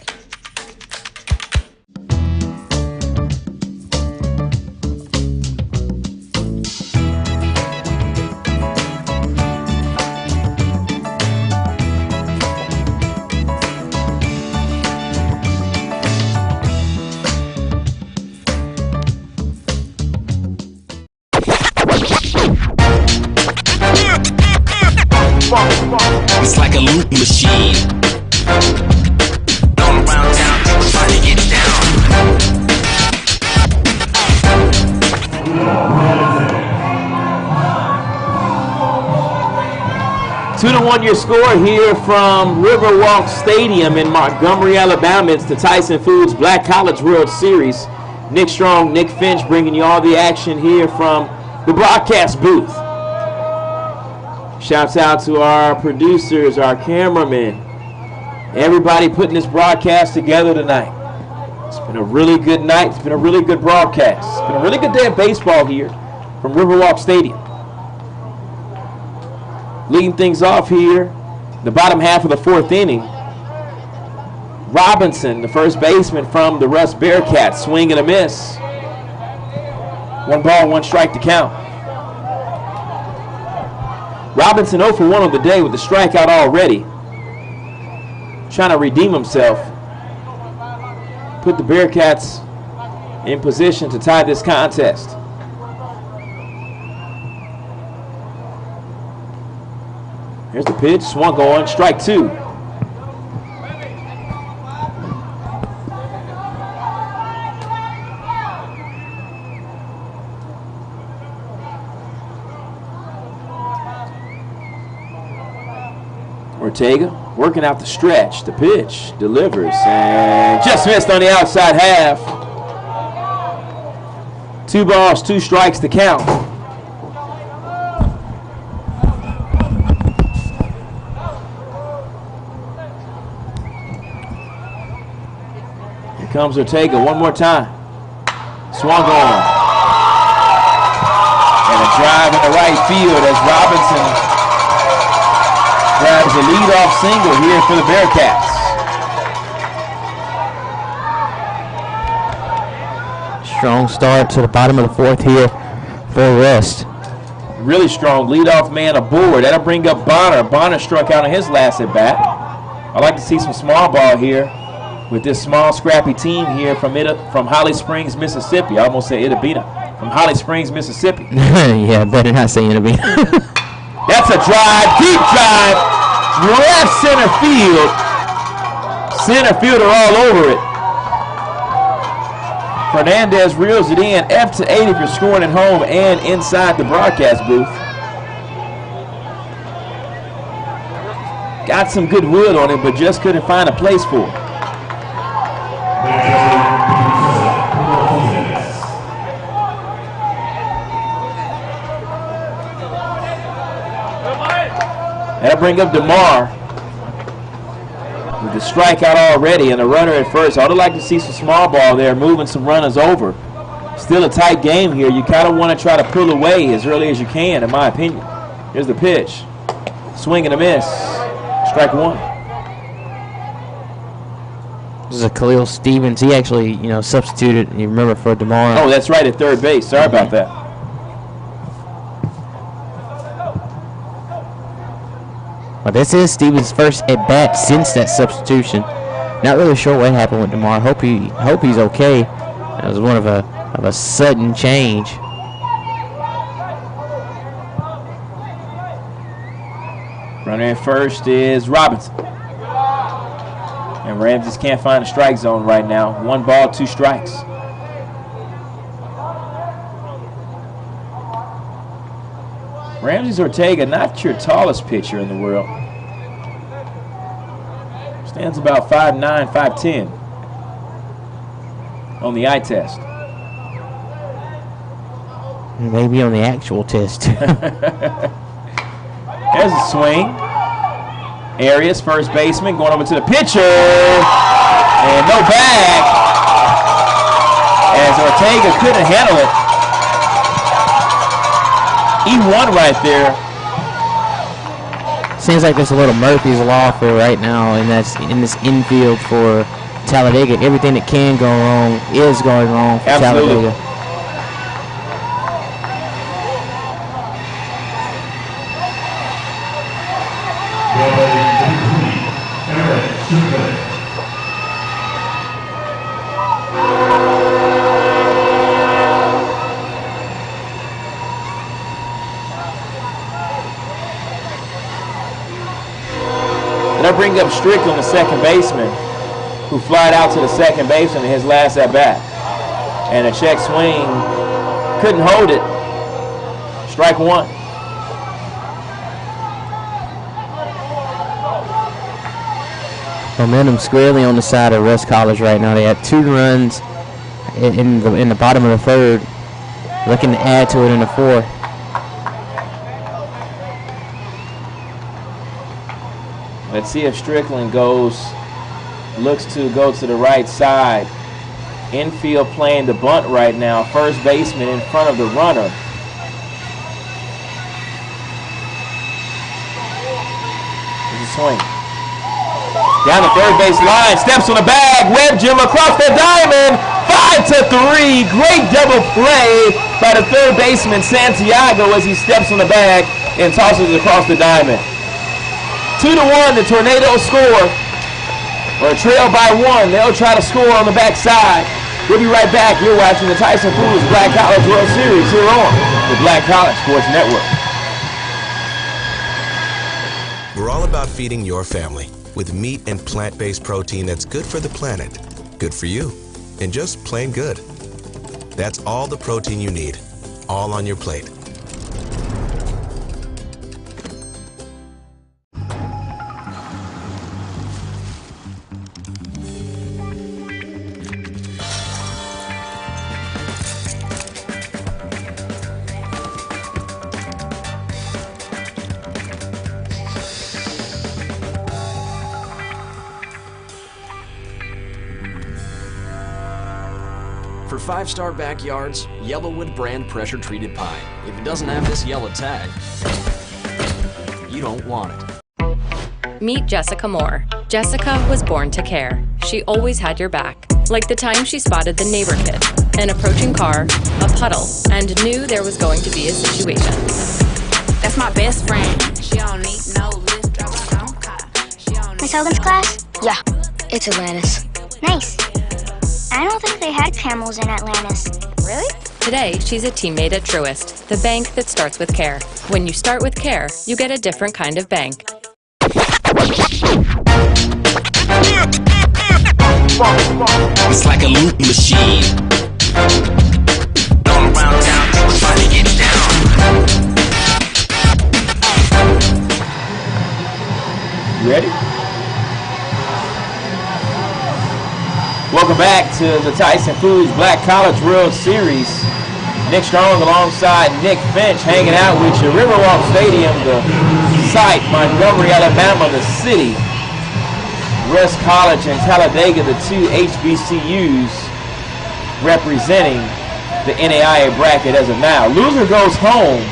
It's like a loop machine. All around town, people trying to get down. 2-1 your score here from Riverwalk Stadium in Montgomery, Alabama. It's the Tyson Foods Black College World Series. Nick Strong, Nick Finch bringing you all the action here from the broadcast booth. Shouts out to our producers, our cameramen, everybody putting this broadcast together tonight. It's been a really good night. It's been a really good broadcast. It's been a really good day of baseball here from Riverwalk Stadium. Leading things off here, the bottom half of the 4th inning. Robinson, the first baseman from the Russ Bearcats, swing and a miss. 1 ball, 1 strike to count. Robinson 0 for 1 on the day with the strikeout already. Trying to redeem himself. Put the Bearcats in position to tie this contest. Here's the pitch, swung on, strike 2. Ortega working out the stretch. The pitch delivers and just missed on the outside half. 2 balls, 2 strikes to count. Here comes Ortega one more time. Swung on. And a drive in the right field as Robinson grabs a leadoff single here for the Bearcats. Strong start to the bottom of the 4th here for West. Really strong leadoff man aboard. That'll bring up Bonner. Bonner struck out on his last at bat. I like to see some small ball here with this small, scrappy team here from Holly Springs, Mississippi. I almost said Itabena. From Holly Springs, Mississippi. Yeah, better not say Itabena. That's a drive, deep drive, left center field. Center fielder all over it. Fernandez reels it in. F to 8 if you're scoring at home and inside the broadcast booth. Got some good wood on it, but just couldn't find a place for it. That'll bring up DeMar with the strikeout already and a runner at first. I'd like to see some small ball there, moving some runners over. Still a tight game here. You kind of want to try to pull away as early as you can, in my opinion. Here's the pitch. Swing and a miss. Strike one. This is a Khalil Stevens. He actually, substituted, you remember, for DeMar. Oh, that's right, at third base. Sorry about that. Well, this is Stevens' first at bat since that substitution. Not really sure what happened with DeMar. Hope he's okay. That was one of a sudden change. Runner at first is Robinson. And Rams just can't find a strike zone right now. 1 ball, 2 strikes. Ramses Ortega, not your tallest pitcher in the world. Stands about 5'9", 5'10" on the eye test. Maybe on the actual test. There's a swing. Arias, first baseman, going over to the pitcher. And no bag. As Ortega couldn't handle it. E1 right there. Seems like there's a little Murphy's Law for right now, and that's in this infield for Talladega. Everything that can go wrong is going wrong for Talladega. That'll bring up Strickland, the second baseman, who flied out to the second baseman in his last at-bat. And a check swing, couldn't hold it. Strike one. Momentum squarely on the side of Russ College right now. They have 2 runs in the bottom of the third, looking to add to it in the fourth. Let's see if Strickland looks to go to the right side. Infield playing the bunt right now. First baseman in front of the runner. There's a swing. Down the third base line, steps on the bag, webbed him across the diamond. 5-3, great double play by the third baseman Santiago as he steps on the bag and tosses it across the diamond. 2-1, the Tornadoes score. Or trail by 1. They'll try to score on the backside. We'll be right back. You're watching the Tyson Foods Black College World Series here on the Black College Sports Network. We're all about feeding your family with meat and plant-based protein that's good for the planet, good for you, and just plain good. That's all the protein you need, all on your plate. For 5-star backyards, Yellowwood brand pressure-treated pine. If it doesn't have this yellow tag, you don't want it. Meet Jessica Moore. Jessica was born to care. She always had your back. Like the time she spotted the neighbor kid, an approaching car, a puddle, and knew there was going to be a situation. That's my best friend. She don't need no lift, drive her own car. She don't Miss Hogan's class? Yeah, it's Atlantis. Nice. I don't think they had camels in Atlantis. Really? Today, she's a teammate at Truist, the bank that starts with care. When you start with care, you get a different kind of bank. It's like a loop machine. All around town, people trying to get down. You ready? Welcome back to the Tyson Foods Black College World Series. Nick Strong alongside Nick Finch hanging out with you. Riverwalk Stadium, the site, Montgomery, Alabama, the city. West College and Talladega, the two HBCUs representing the NAIA bracket as of now. Loser goes home.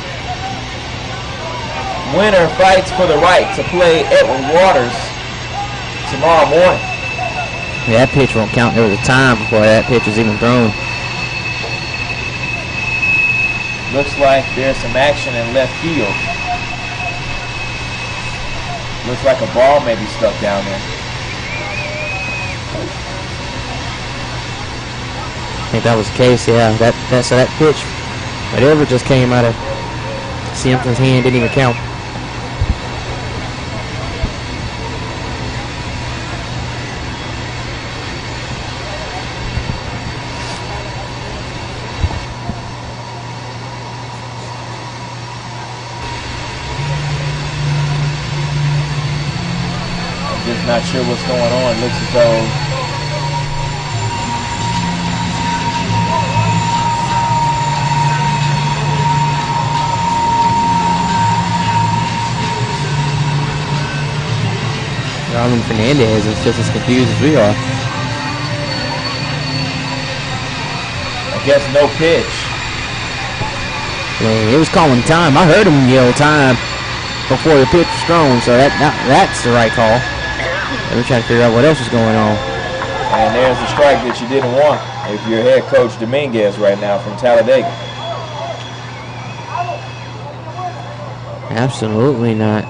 Winner fights for the right to play Edward Waters tomorrow morning. Yeah, that pitch won't count. There was a time before that pitch was even thrown. Looks like there's some action in left field. Looks like a ball may be stuck down there. I think that was the case, yeah. So that pitch, whatever just came out of Simpson's hand, didn't even count. Just not sure what's going on. Looks as though Robin Fernandez is just as confused as we are. I guess no pitch. It was calling time. I heard him yell time before the pitch was thrown, so that's the right call. We're trying to figure out what else is going on. And there's the strike that you didn't want if you're head coach Dominguez right now from Talladega. Absolutely not.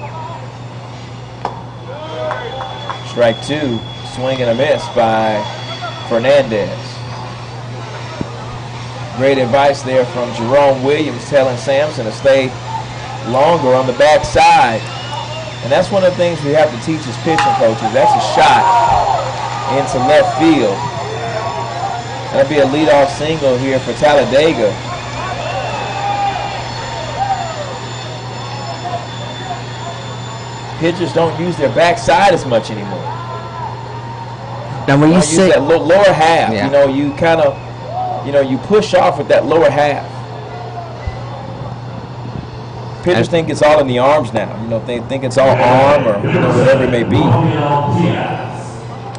Strike two, swing and a miss by Fernandez. Great advice there from Jerome Williams telling Sampson to stay longer on the backside. And that's one of the things we have to teach as pitching coaches. That's a shot into left field. That'll be a leadoff single here for Talladega. Pitchers don't use their backside as much anymore. Now when you say use that lower half, yeah. you know, you kind of, you know, you push off with that lower half. Pitchers think it's all in the arms now. You know, they think it's all arm or whatever it may be.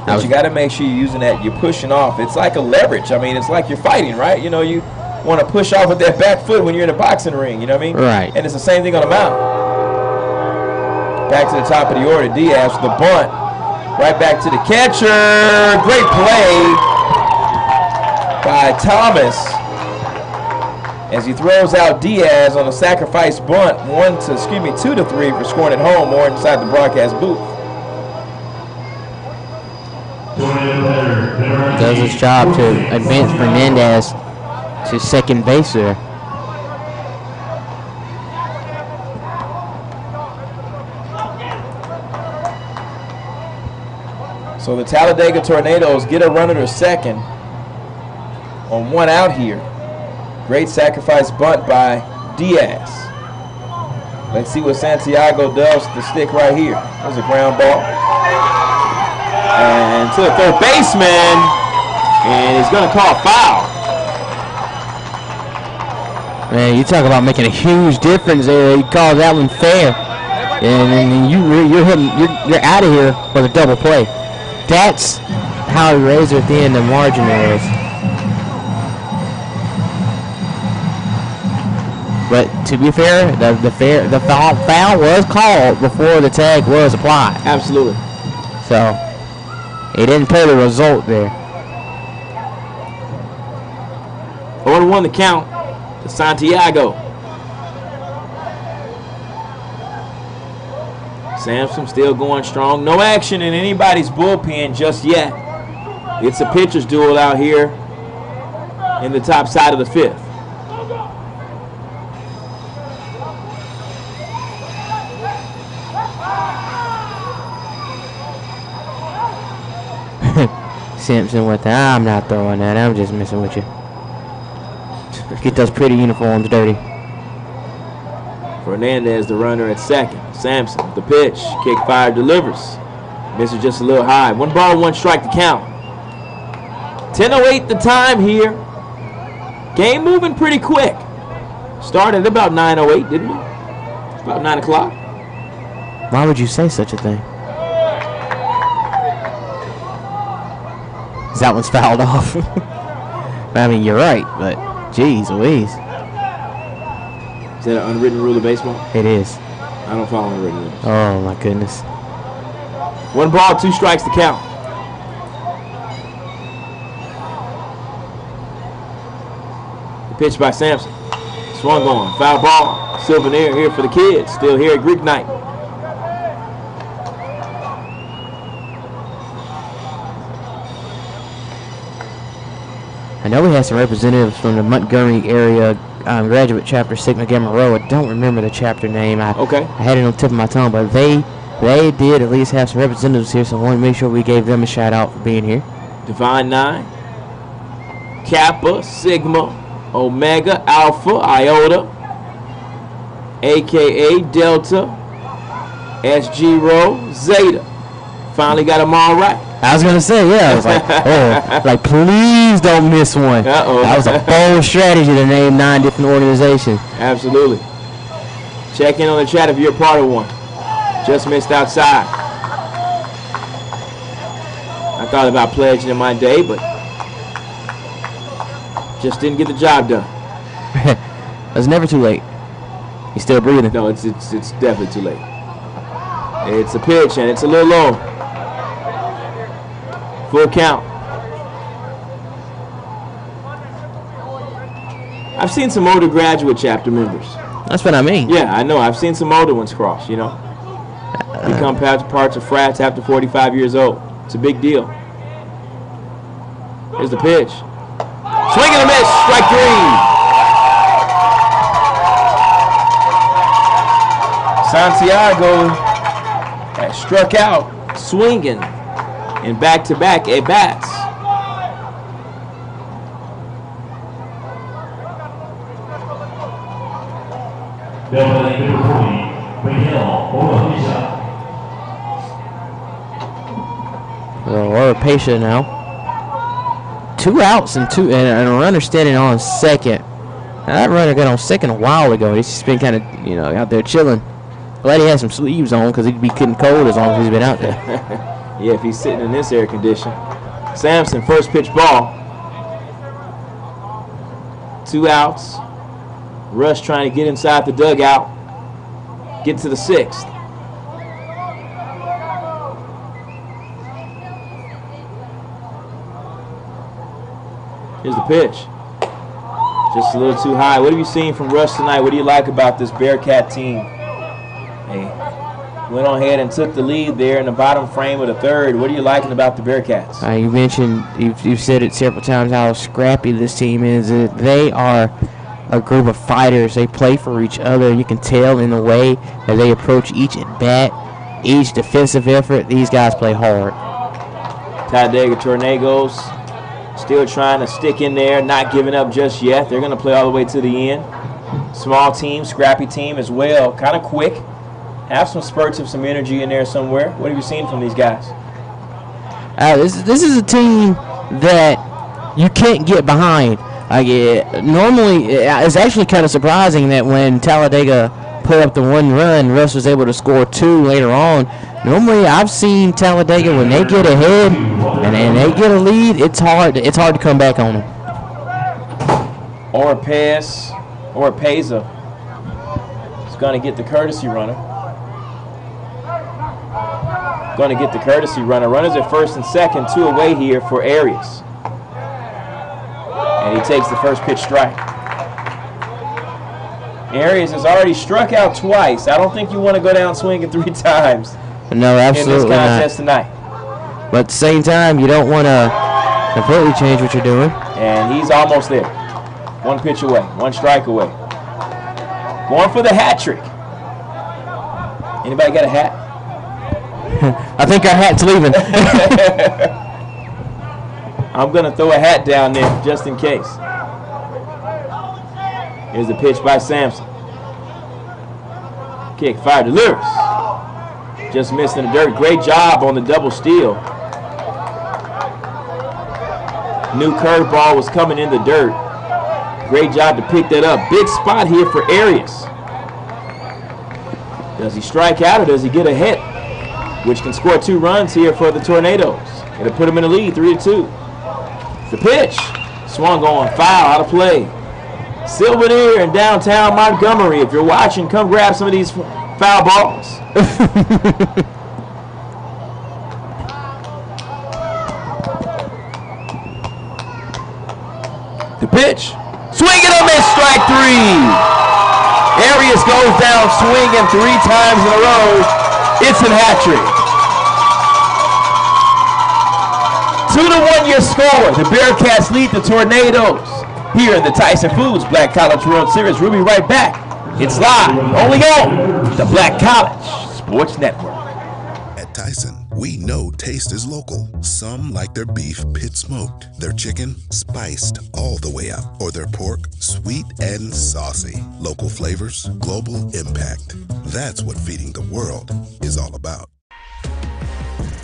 But you got to make sure you're using that. You're pushing off. It's like a leverage. I mean, it's like you're fighting, right? You know, you want to push off with that back foot when you're in a boxing ring. You know what I mean? Right. And it's the same thing on the mound. Back to the top of the order. Diaz with the bunt. Right back to the catcher. Great play by Thomas as he throws out Diaz on a sacrifice bunt. 2 to 3 for scoring at home or inside the broadcast booth. Does his job to advance Fernandez to second base there. So the Talladega Tornadoes get a runner to second on one out here. Great sacrifice bunt by Diaz. Let's see what Santiago does with the stick right here. There's a ground ball. And to the third baseman. And he's going to call foul. Man, you talk about making a huge difference there. He calls that one fair. And then you're out of here for the double play. That's how he raised within the margin there is. But to be fair, the foul was called before the tag was applied. Absolutely. So it didn't pay the result there. 0-1 the count to Santiago. Sampson still going strong. No action in anybody's bullpen just yet. It's a pitcher's duel out here in the top side of the 5th. Simpson with I'm not throwing that. I'm just messing with you. Get those pretty uniforms dirty. Fernandez, the runner at second. Sampson, the pitch. Kick, fire, delivers. Misses just a little high. 1 ball, 1 strike to count. 10:08 the time here. Game moving pretty quick. Started about 9:08, didn't it? It's about 9 o'clock. Why would you say such a thing? That one's fouled off. I mean, you're right, but geez Louise. Is that an unwritten rule of baseball? It is. I don't follow unwritten rules. Oh, my goodness. 1 ball, 2 strikes to count. The pitch by Sampson. Swung on. Foul ball. Souvenir here for the kids. Still here at Greek night. I know we had some representatives from the Montgomery area graduate chapter, Sigma Gamma Rho. I don't remember the chapter name. I had it on the tip of my tongue, but they did at least have some representatives here, so I want to make sure we gave them a shout out for being here. Divine Nine, Kappa, Sigma, Omega, Alpha, Iota, AKA Delta, SG Rho, Zeta. Finally got them all right. I was going to say, yeah. I was like, please don't miss one. Uh-oh. That was a bold strategy to name 9 different organizations. Absolutely. Check in on the chat if you're a part of one. Just missed outside. I thought about pledging in my day, but just didn't get the job done. It's never too late. You still breathing? No, it's definitely too late. It's a pitch, and it's a little low. Full count. I've seen some older graduate chapter members. That's what I mean. Yeah, I know. I've seen some older ones cross, you know. Become parts of frats after 45 years old. It's a big deal. Here's the pitch. Swing and a miss. Strike 3. Santiago has struck out swinging in back-to-back at-bats. We're patient now. 2 outs and a runner standing on second. Now that runner got on second a while ago. He's just been kind of, out there chilling. Glad he has some sleeves on because he'd be getting cold as long as he's been out there. Yeah, if he's sitting in this air condition. Sampson, first pitch ball. 2 outs. Rush trying to get inside the dugout. Get to the 6th. Here's the pitch. Just a little too high. What have you seen from Rush tonight? What do you like about this Bearcat team? Hey, went on ahead and took the lead there in the bottom frame of the 3rd. What are you liking about the Bearcats? You mentioned, you've said it several times how scrappy this team is. They are a group of fighters. They play for each other. You can tell in the way that they approach each at bat, each defensive effort. These guys play hard. Talladega Tornadoes still trying to stick in there, not giving up just yet. They're going to play all the way to the end. Small team, scrappy team as well. Kind of quick. Have some spurts of some energy in there somewhere. What have you seen from these guys? This is a team that you can't get behind. Normally, it's actually kind of surprising that when Talladega put up the 1 run, Russ was able to score 2 later on. Normally, I've seen Talladega when they get ahead and they get a lead, it's hard to come back on them. Orpeza is going to get the courtesy runner. Runners at first and second, 2 away here for Arias. And he takes the first pitch strike. Arias has already struck out twice. I don't think you want to go down swinging 3 times. No, absolutely in this contest tonight. But at the same time, you don't want to completely change what you're doing. And he's almost there. 1 pitch away, 1 strike away. Going for the hat trick. Anybody got a hat? I think our hat's leaving. I'm going to throw a hat down there just in case. Here's the pitch by Sampson. Kick, fire, delivers. Just missed in the dirt. Great job on the double steal. New curveball was coming in the dirt. Great job to pick that up. Big spot here for Arias. Does he strike out or does he get a hit? Which can score 2 runs here for the Tornadoes. It'll put him in the lead, 3-2. The pitch. Swung on, foul, out of play. Silvernear in downtown Montgomery. If you're watching, come grab some of these foul balls. The pitch. Swing and a miss, strike 3. Arias goes down swinging 3 times in a row. It's a hat trick. 2-1 your score. The Bearcats lead the Tornadoes here in the Tyson Foods Black College World Series. We'll be right back. It's live, only on the Black College Sports Network. At Tyson, we know taste is local. Some like their beef pit smoked, their chicken spiced all the way up, or their pork sweet and saucy. Local flavors, global impact. That's what feeding the world is all about.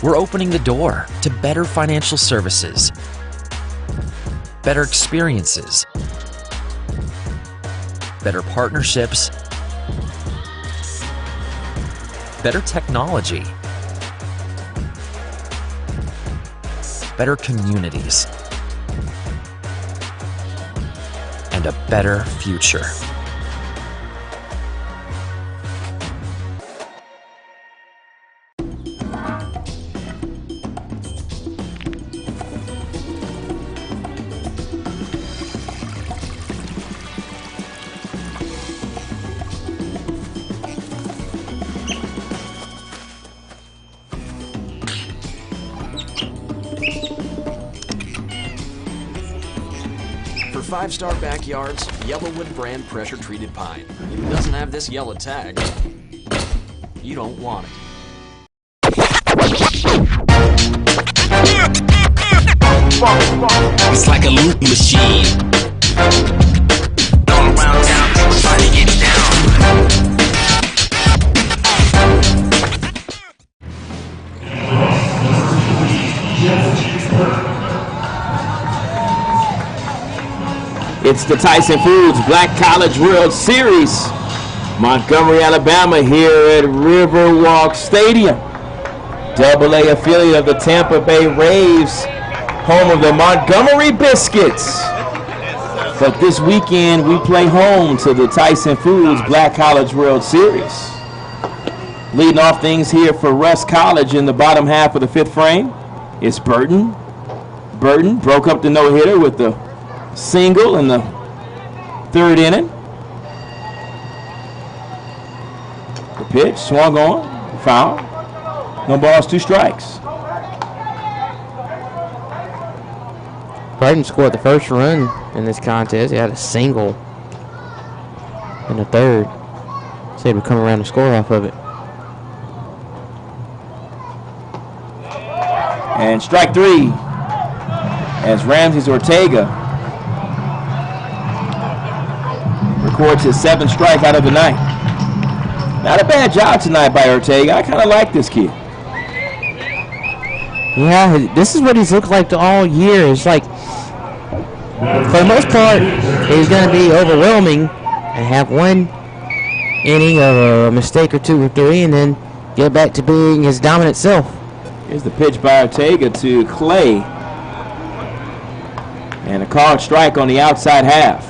We're opening the door to better financial services, better experiences, better partnerships, better technology, better communities, and a better future. For 5-star backyards, Yellowwood brand pressure-treated pine. If it doesn't have this yellow tag, you don't want it. It's like a loop machine. All around town, people trying to get down. It's the Tyson Foods Black College World Series. Montgomery, Alabama here at Riverwalk Stadium. AA affiliate of the Tampa Bay Rays, home of the Montgomery Biscuits. But this weekend we play home to the Tyson Foods Black College World Series. Leading off things here for Russ College in the bottom half of the 5th frame is Burton. Burton broke up the no-hitter with the single in the 3rd inning. The pitch swung on, foul. No balls, 2 strikes. Burton scored the first run in this contest. He had a single in the 3rd. So he would come around and score off of it. And strike 3 as Ramses Ortega records his 7th strikeout of the night. Not a bad job tonight by Ortega. I kind of like this kid. Yeah, this is what he's looked like all year. It's like, for the most part, he's going to be overwhelming and have 1 inning of a mistake or 2 or 3 and then get back to being his dominant self. Here's the pitch by Ortega to Clay. And a called strike on the outside half.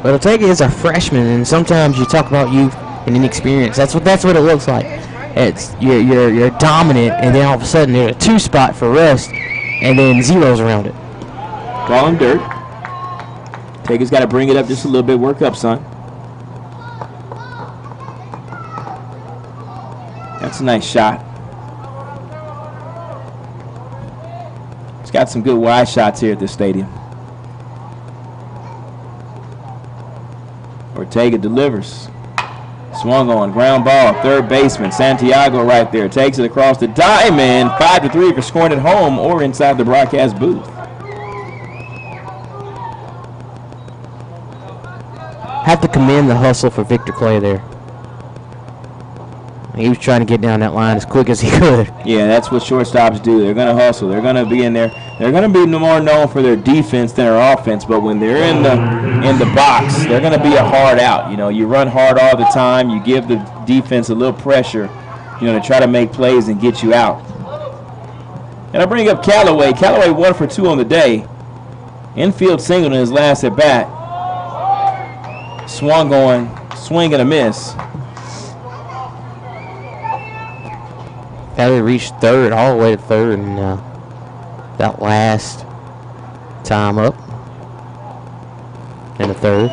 But Ortega is a freshman, and sometimes you talk about youth and inexperience. That's what it looks like. It's you're dominant, and then all of a sudden there's a 2 spot for rest, and then zeros around it. Call him dirt. Ortega's got to bring it up just a little bit. Work up, son. That's a nice shot. He's got some good wide shots here at this stadium. Ortega delivers. Swung on, ground ball, third baseman, Santiago right there. Takes it across the diamond. 5-3 for scoring at home or inside the broadcast booth. Have to commend the hustle for Victor Clay there. He was trying to get down that line as quick as he could. Yeah, that's what shortstops do. They're going to hustle. They're going to be in there. They're going to be more known for their defense than their offense, but when they're in the box, they're going to be a hard out. You know, you run hard all the time. You give the defense a little pressure, you know, to try to make plays and get you out. And I bring up Callaway. Callaway 1 for 2 on the day. Infield single in his last at bat. Swung on, swing and a miss. Callaway reached third, all the way to third, and that last time up in the third.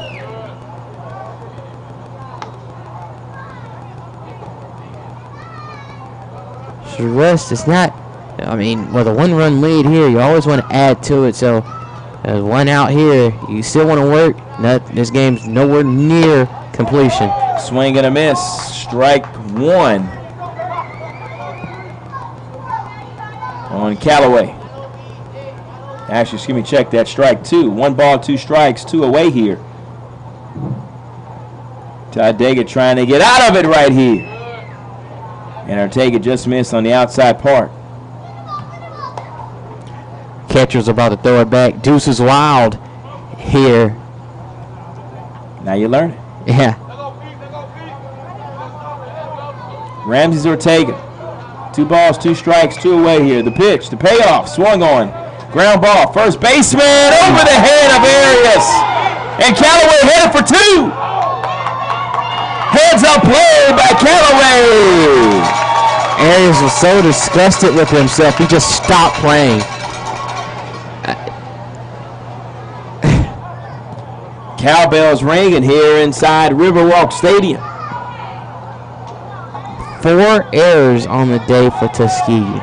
So West, it's not, I mean, with a 1-run lead here, you always want to add to it. So there's 1 out here. You still want to work. This game's nowhere near completion. Swing and a miss. Strike 1 on Callaway. Actually, excuse me, check that. Strike 2. 1 ball, 2 strikes, 2 away here. Talladega trying to get out of it right here. And Ortega just missed on the outside part. Catcher's about to throw it back. Deuce is wild here. Now you learn it. Yeah. Ramses Ortega. 2 balls, 2 strikes, 2 away here. The pitch, the payoff, swung on. Ground ball, first baseman over the head of Arias. And Callaway headed for 2. Heads up play by Callaway. Arias was so disgusted with himself, he just stopped playing. Cowbells ringing here inside Riverwalk Stadium. 4 errors on the day for Tuskegee.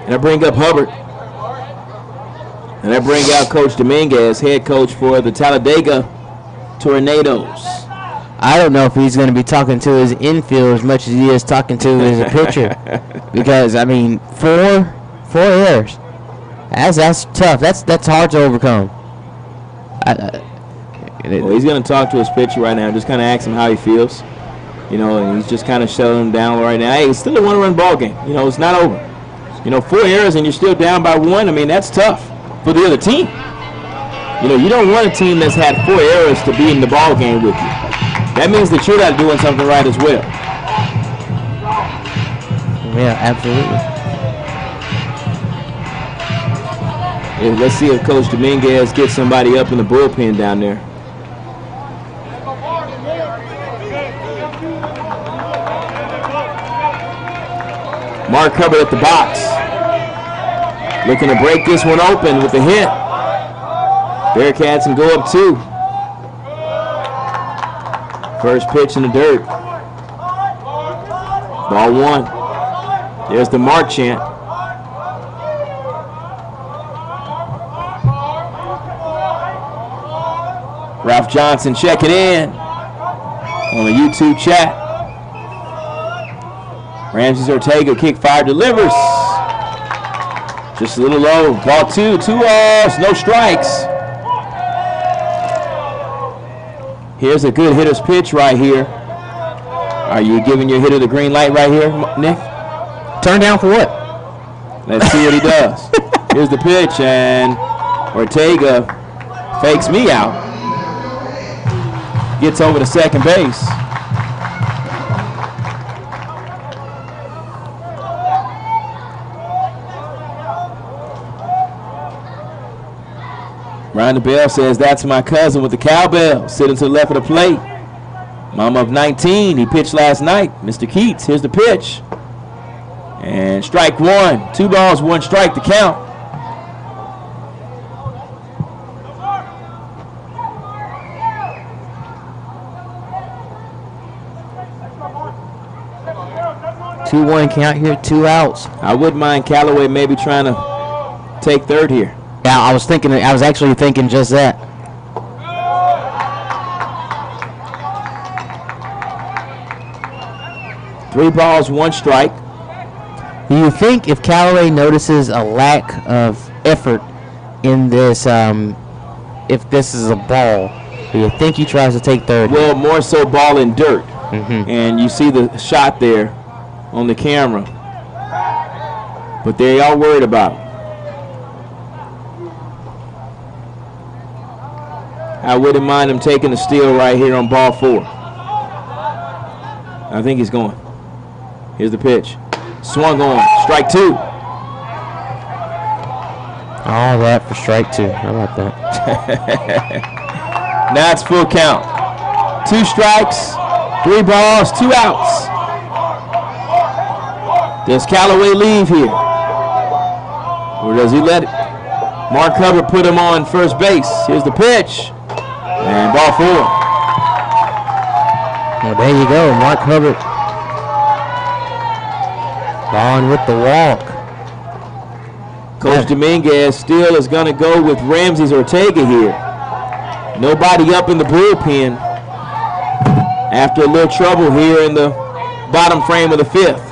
And I bring up Hubbard. And I bring out Coach Dominguez, head coach for the Talladega Tornadoes. I don't know if he's going to be talking to his infield as much as he is talking to his pitcher. Because, I mean, 4 errors. That's tough. That's hard to overcome. Well, he's going to talk to his pitcher right now, just kind of ask him how he feels. You know, and he's just kind of shutting him down right now. Hey, it's still a 1-run ball game. You know, it's not over. You know, 4 errors and you're still down by 1. I mean, that's tough for the other team. You know, you don't want a team that's had 4 errors to be in the ball game with you. That means that you're not doing something right as well. Yeah, absolutely. Yeah, let's see if Coach Dominguez gets somebody up in the bullpen down there. Mark Hubbard at the box. Looking to break this one open with a hit. Bearcats can go up 2. First pitch in the dirt. Ball 1. There's the Mark chant. Ralph Johnson checking in on the YouTube chat. Ramses Ortega, kick 5, delivers. Just a little low. Ball 2, 2 balls, no strikes. Here's a good hitter's pitch right here. Are you giving your hitter the green light right here, Nick? Turn down for what? Let's see what he does. Here's the pitch, and Ortega fakes me out. Gets over to second base. Ryan Bell says, that's my cousin with the cowbell, sitting to the left of the plate. Mama of 19, he pitched last night. Mr. Keats, here's the pitch. And strike 1. 2 balls, 1 strike to count. 2-1 count here, 2 outs. I wouldn't mind Callaway maybe trying to take third here. Yeah, I was actually thinking just that. Three balls, 1 strike. Do you think if Callaway notices a lack of effort in this, if this is a ball, do you think he tries to take third? Well, more so ball in dirt. And you see the shot there on the camera. But they are worried about it. I wouldn't mind him taking the steal right here on ball 4. I think he's going. Here's the pitch. Swung on. Strike 2. All that for strike 2. How about that? Now it's full count. 2 strikes, 3 balls, 2 outs. Does Callaway leave here? Or does he let Mark Hubbard put him on first base? Here's the pitch. And ball 4. Well, there you go. Mark Hubbard on with the walk. Coach Dominguez still is going to go with Ramses Ortega here. Nobody up in the bullpen after a little trouble here in the bottom frame of the 5th.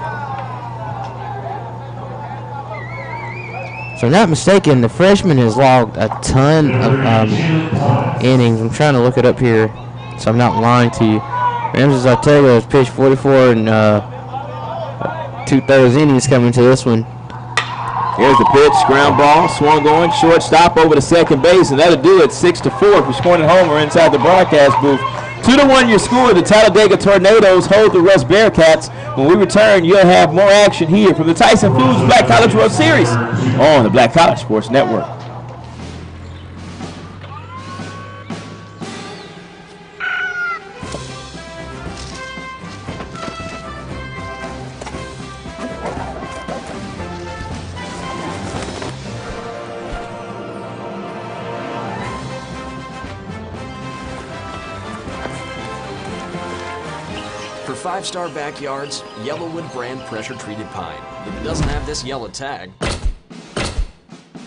So not mistaken, the freshman has logged a ton of innings. I'm trying to look it up here so I'm not lying to you. Ramses Ortega has pitched 44 and 2/3 innings coming to this one. Here's the pitch, ground ball, swung on, shortstop over to second base, and that'll do it. 6-4 for Scorning Homer inside the broadcast booth. 2-1 your score. The Talladega Tornadoes hold the Russ Bearcats. When we return, you'll have more action here from the Tyson Foods Black College World Series on the Black College Sports Network. For 5-star backyards, Yellowwood brand pressure-treated pine. If it doesn't have this yellow tag,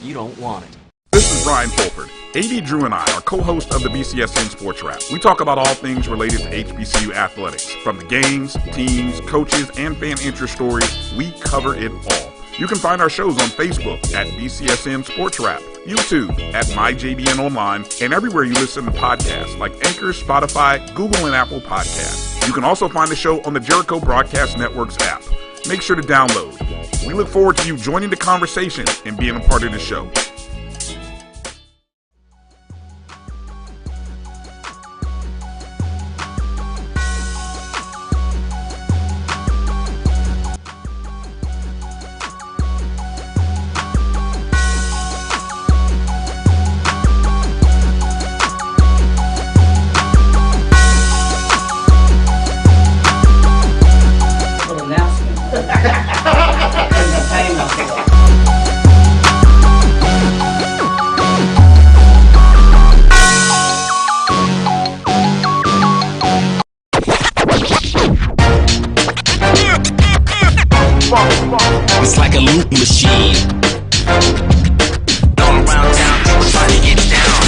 you don't want it. This is Brian Fulford. AD Drew and I are co-hosts of the BCSN Sports Wrap. We talk about all things related to HBCU athletics. From the games, teams, coaches, and fan interest stories, we cover it all. You can find our shows on Facebook at BCSN Sports Wrap, YouTube at MyJBN Online, and everywhere you listen to podcasts like Anchor, Spotify, Google, and Apple Podcasts. You can also find the show on the Jericho Broadcast Network's app. Make sure to download. We look forward to you joining the conversation and being a part of the show. It's like a loop machine. All around town, people trying to get down.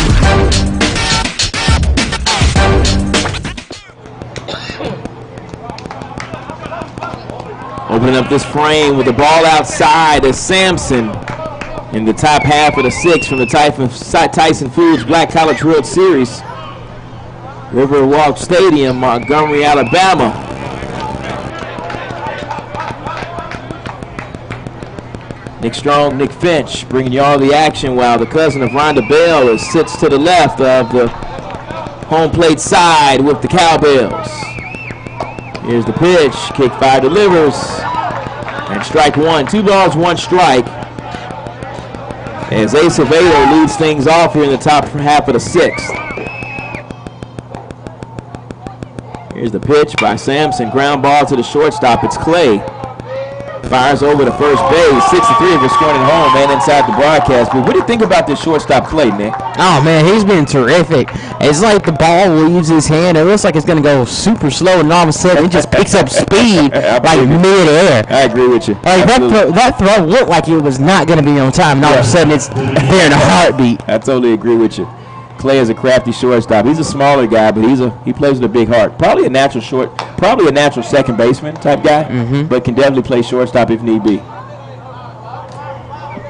Opening up this frame with the ball outside is Sampson in the top half of the 6th from the Tyson Foods Black College World Series. Riverwalk Stadium, Montgomery, Alabama. Nick Strong, Nick Finch bringing you all the action while the cousin of Rhonda Bell sits to the left of the home plate side with the Cowbells. Here's the pitch, kick 5 delivers, and strike 1. 2 balls, 1 strike. As Acevedo leads things off here in the top half of the 6th. Here's the pitch by Sampson, ground ball to the shortstop, it's Clay. Fires over to first base. 63 if you're scoring at home and inside the broadcast. But what do you think about this shortstop play, Nick? Oh, man, he's been terrific. It's like the ball leaves his hand. It looks like it's going to go super slow, and all of a sudden it just picks up speed like mid-air. I agree with you. Like that throw looked like it was not going to be on time, and all of a sudden it's there in a heartbeat. I totally agree with you. Clay is a crafty shortstop. He's a smaller guy, but he plays with a big heart. Probably a natural second baseman type guy, but can definitely play shortstop if need be.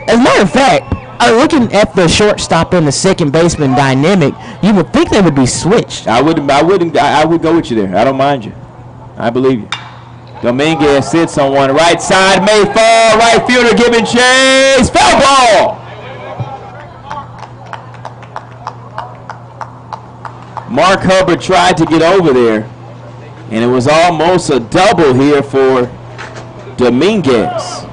As a matter of fact, looking at the shortstop and the second baseman dynamic, you would think they would be switched. I would go with you there. I don't mind you. I believe you. Dominguez sits on one right side, may fall, right fielder giving chase, foul ball. Mark Hubbard tried to get over there, and it was almost a double here for Dominguez.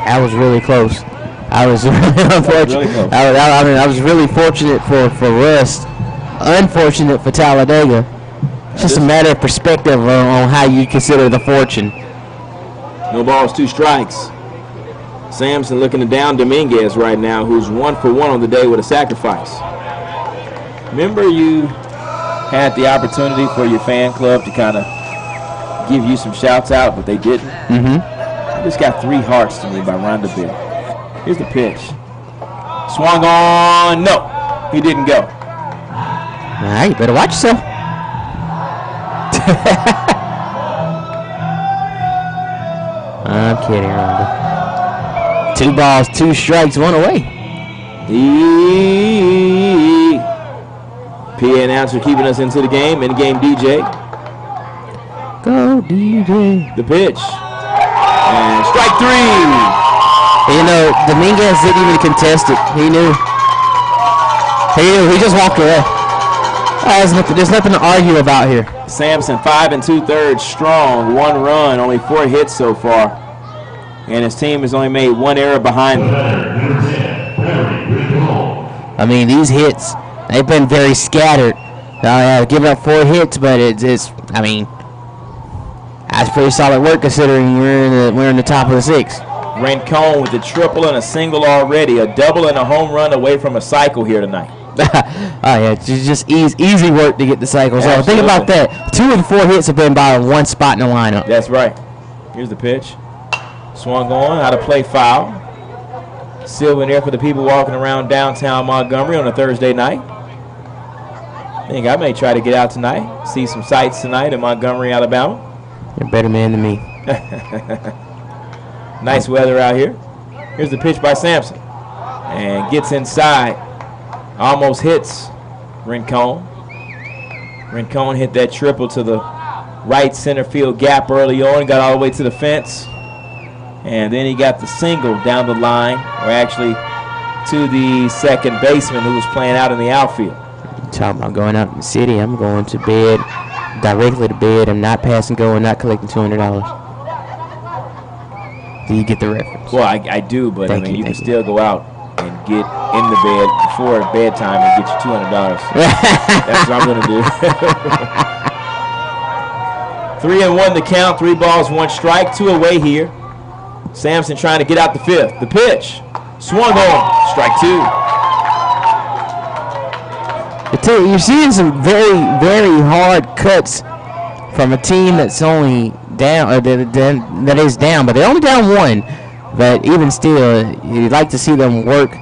That was really close. I was really unfortunate. Really I was really fortunate for Rust, unfortunate for Talladega. It's just a matter of perspective on how you consider the fortune. No balls, 2 strikes. Sampson looking to down Dominguez right now, who's 1 for 1 on the day with a sacrifice. Remember you had the opportunity for your fan club to kind of give you some shouts out, but they didn't? This got 3 hearts to me by Rhonda Bill. Here's the pitch. Swung on. No, he didn't go. All right, you better watch yourself. I'm kidding, Rhonda. 2 balls, 2 strikes, 1 away. PA announcer keeping us into the game. In-game DJ. Go DJ. The pitch. And strike 3. You know, Dominguez didn't even contest it. He knew. He just walked away. There's nothing to argue about here. Sampson 5 2/3 strong, 1 run, only 4 hits so far. And his team has only made 1 error behind him. I mean, these hits, they've been very scattered. Giving up 4 hits, but it's I mean, that's pretty solid work considering we're in the top of the 6th. Rincon with a triple and a single already, a double and a home run away from a cycle here tonight. Oh yeah, it's just easy work to get the cycle. So think about that. 2 and 4 hits have been by 1 spot in the lineup. That's right. Here's the pitch. Swung on, out of play, foul. Souvenir for the people walking around downtown Montgomery on a Thursday night. I think I may try to get out tonight, see some sights tonight in Montgomery, Alabama. You're a better man than me. Nice weather out here. Here's the pitch by Sampson. And gets inside. Almost hits Rincon. Rincon hit that triple to the right center field gap early on. Got all the way to the fence. And then he got the single down the line, or actually to the second baseman who was playing out in the outfield. Talking about going out in the city, I'm going to bed, directly to bed. I'm not passing go and not collecting $200. Do you get the reference? Well, I do, but I mean, you can still go out and get in the bed before bedtime and get you $200. That's what I'm going to do. 3-1 the count, 3 balls, 1 strike, 2 away here. Sampson trying to get out the 5th. The pitch. Swung on. Strike 2. You're seeing some very, very hard cuts from a team that's only down, or that is down, but they're only down 1. But even still, you'd like to see them work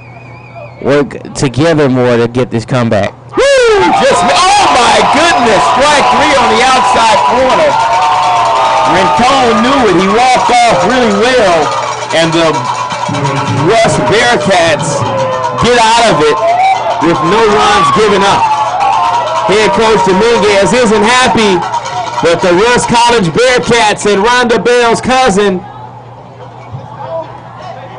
together more to get this comeback. Woo! Oh my goodness! Strike 3 on the outside corner. Rincon knew it. He walked off really well, and the Russ Bearcats get out of it with no runs given up. Head coach Dominguez isn't happy, but the Russ College Bearcats and Rhonda Bell's cousin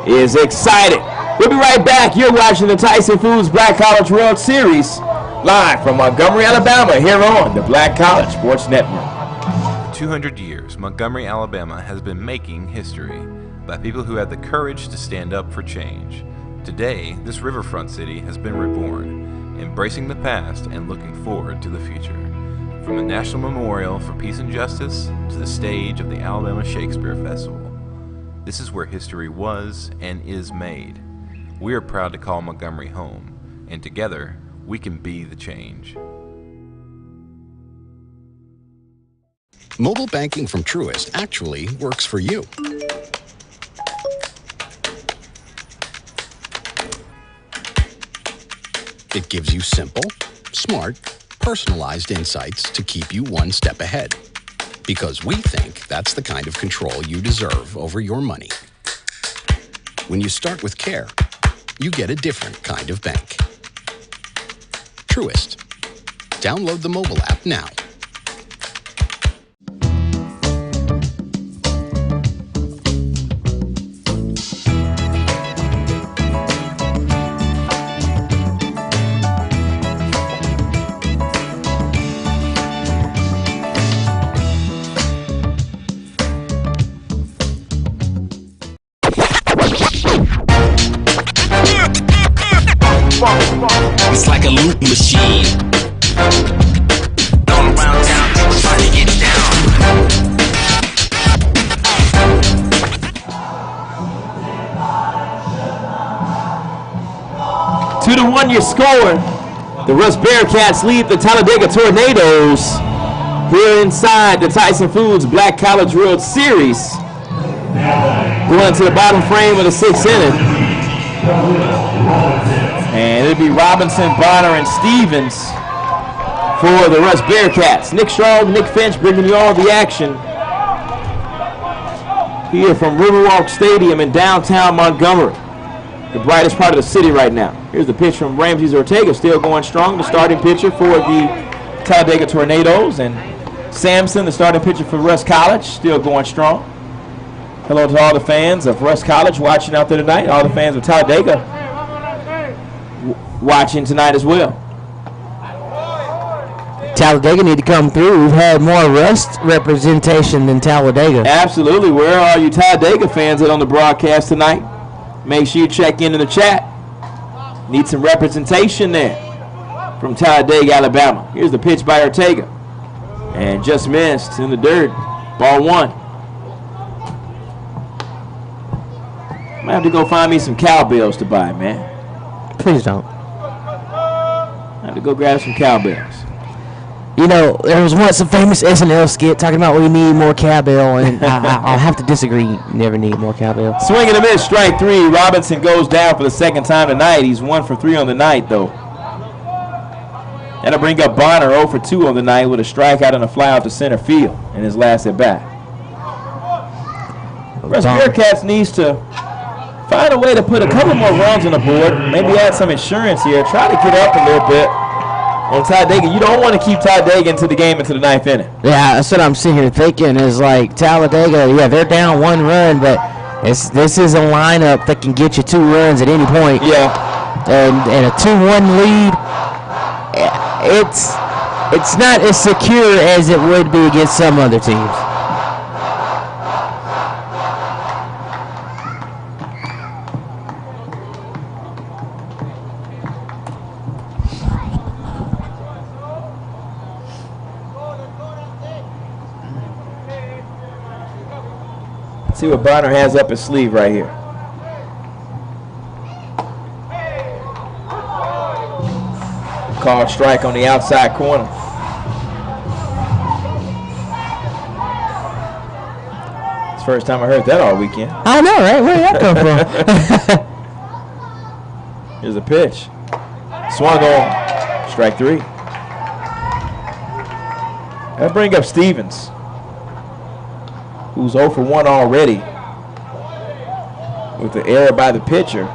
is excited. We'll be right back. You're watching the Tyson Foods Black College World Series live from Montgomery, Alabama, here on the Black College Sports Network. 200 years, Montgomery, Alabama has been making history by people who had the courage to stand up for change. Today, this riverfront city has been reborn, embracing the past and looking forward to the future. From the National Memorial for Peace and Justice to the stage of the Alabama Shakespeare Festival, this is where history was and is made. We are proud to call Montgomery home, and together we can be the change. Mobile banking from Truist actually works for you. It gives you simple, smart, personalized insights to keep you one step ahead. Because we think that's the kind of control you deserve over your money. When you start with care, you get a different kind of bank. Truist. Download the mobile app now. It's like a loop machine. All around town, people trying to get down. 2-1 your score. The Russ Bearcats lead the Talladega Tornadoes here inside the Tyson Foods Black College World Series. Going into the bottom frame of the 6th inning. And it'll be Robinson, Bonner, and Stevens for the Russ Bearcats. Nick Strong, Nick Finch bringing you all the action here from Riverwalk Stadium in downtown Montgomery, the brightest part of the city right now. Here's the pitch from Ramses Ortega, still going strong, the starting pitcher for the Talladega Tornadoes. And Sampson, the starting pitcher for Russ College, still going strong. Hello to all the fans of Russ College watching out there tonight, all the fans of Talladega watching tonight as well. Talladega need to come through. We've had more Rust representation than Talladega. Absolutely. Where are you Talladega fans that on the broadcast tonight? Make sure you check in the chat. Need some representation there from Talladega, Alabama. Here's the pitch by Ortega. And just missed in the dirt. Ball 1. Might have to go find me some cowbells to buy, man. Please don't. I have to go grab some cowbells. You know, there was once a famous SNL skit talking about we need more cowbell, and I'll have to disagree. You never need more cowbell. Swing and a miss, strike 3. Robinson goes down for the second time tonight. He's 1 for 3 on the night, though. That'll bring up Bonner 0 for 2 on the night with a strikeout and a fly out to center field in his last at bat. Russ Bearcats needs to find a way to put a couple more runs on the board. Maybe add some insurance here. Try to get up a little bit on Talladega. You don't want to keep Talladega into the game into the 9th inning. Yeah, that's what I'm sitting here thinking is like Talladega, yeah, they're down 1 run, but this is a lineup that can get you 2 runs at any point. Yeah. And a 2-1 lead, it's not as secure as it would be against some other teams. See what Bonner has up his sleeve right here. Called strike on the outside corner. It's the first time I heard that all weekend. I know, right? Where did that come from? Here's a pitch. Swung on. Strike 3. That'll bring up Stevens, who's 0 for 1 already with the error by the pitcher.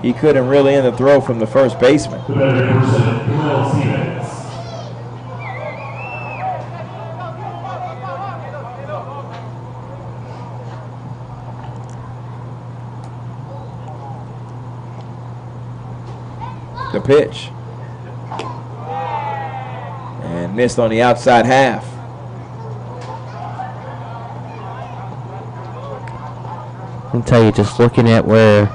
He couldn't really end the throw from the first baseman. The better person, Stevens. The pitch. And missed on the outside half. I'll tell you, just looking at where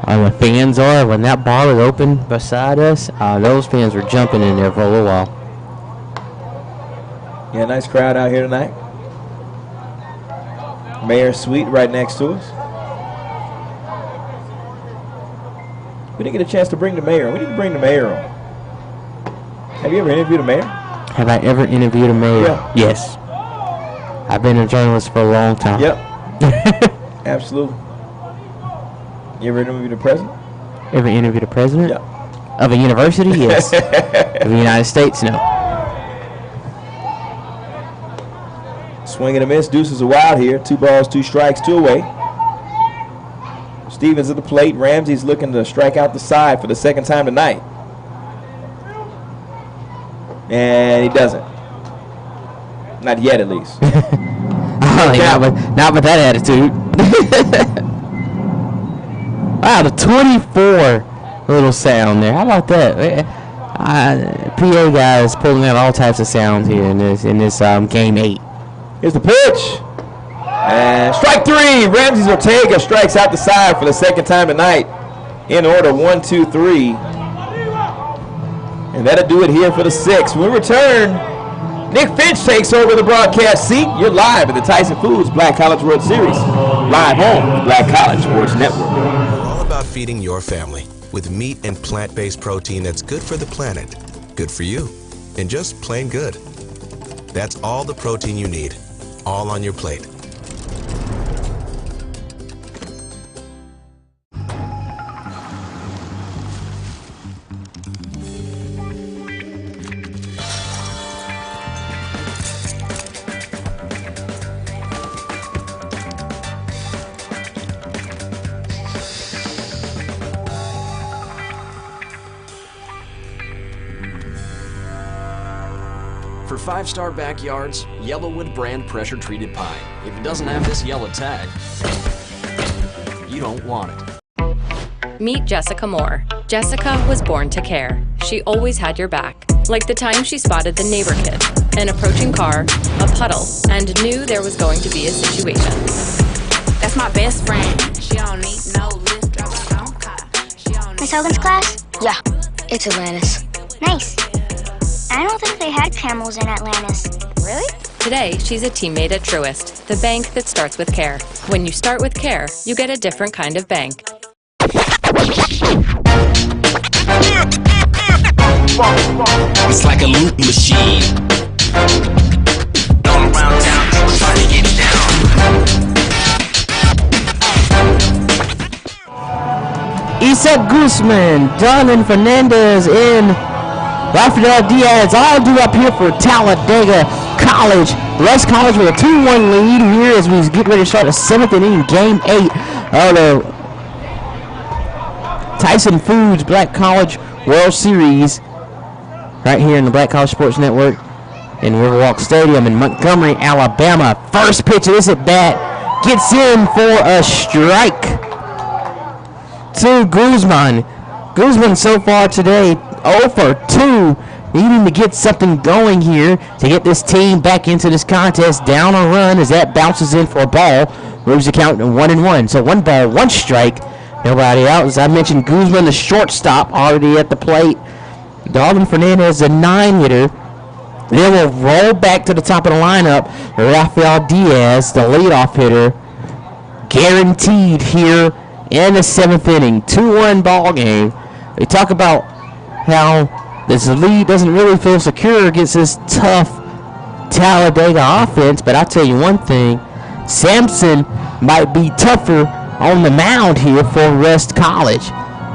When fans are, when that bar is open beside us, those fans were jumping in there for a little while. Yeah, nice crowd out here tonight. Mayor's Suite right next to us. We didn't get a chance to bring the mayor. We need to bring the mayor on. Have you ever interviewed a mayor? Have I ever interviewed a mayor? Yeah. Yes. I've been a journalist for a long time. Yep. Absolutely. You ever interviewed a president? Ever interviewed a president? Yeah. Of a university? Yes. Of the United States? No. Swing and a miss. Deuces are wild here. 2 balls, 2 strikes, 2 away. Stevens at the plate. Ramsey's looking to strike out the side for the second time tonight. And he doesn't. Not yet, at least. Not with that attitude. Wow, the 24 little sound there. How about that? PA guys pulling out all types of sounds here in this game 8. Here's the pitch. And strike 3. Ramsey Ortega strikes out the side for the second time tonight. In order, 1, 2, 3. And that'll do it here for the 6th. When we return, Nick Finch takes over the broadcast seat. You're live at the Tyson Foods Black College World Series. Live on the Black College Sports Network. We're all about feeding your family with meat and plant-based protein that's good for the planet, good for you, and just plain good. That's all the protein you need, all on your plate. For 5-star backyards, Yellowwood brand pressure-treated pine. If it doesn't have this yellow tag, you don't want it. Meet Jessica Moore. Jessica was born to care. She always had your back. Like the time she spotted the neighbor kid, an approaching car, a puddle, and knew there was going to be a situation. That's my best friend. She don't need no lift, drive her own car. Miss Hogan's class? Yeah, it's Atlantis. Nice. I don't think they had camels in Atlantis. Really? Today, she's a teammate at Truist, the bank that starts with care. When you start with care, you get a different kind of bank. It's like a loop machine. All around town, people trying to get down. Isak Guzman, Darlin Fernandez in Rafael Diaz, all due up here for Talladega College. West College with a 2-1 lead here as we get ready to start the 7th inning, game 8 of the Tyson Foods Black College World Series right here in the Black College Sports Network in Riverwalk Stadium in Montgomery, Alabama. First pitch of this at bat gets in for a strike to Guzman. Guzman so far today 0 for 2, needing to get something going here to get this team back into this contest. Down a run as that bounces in for a ball, moves the count to 1-1. So 1 ball, 1 strike, nobody out. As I mentioned, Guzman, the shortstop, already at the plate. Darwin Fernandez, the 9-hitter. They will roll back to the top of the lineup. Rafael Diaz, the leadoff hitter, guaranteed here in the 7th inning. 2-1 ball game. They talk about how this lead doesn't really feel secure against this tough Talladega offense, but I'll tell you one thing, Sampson might be tougher on the mound here for West College.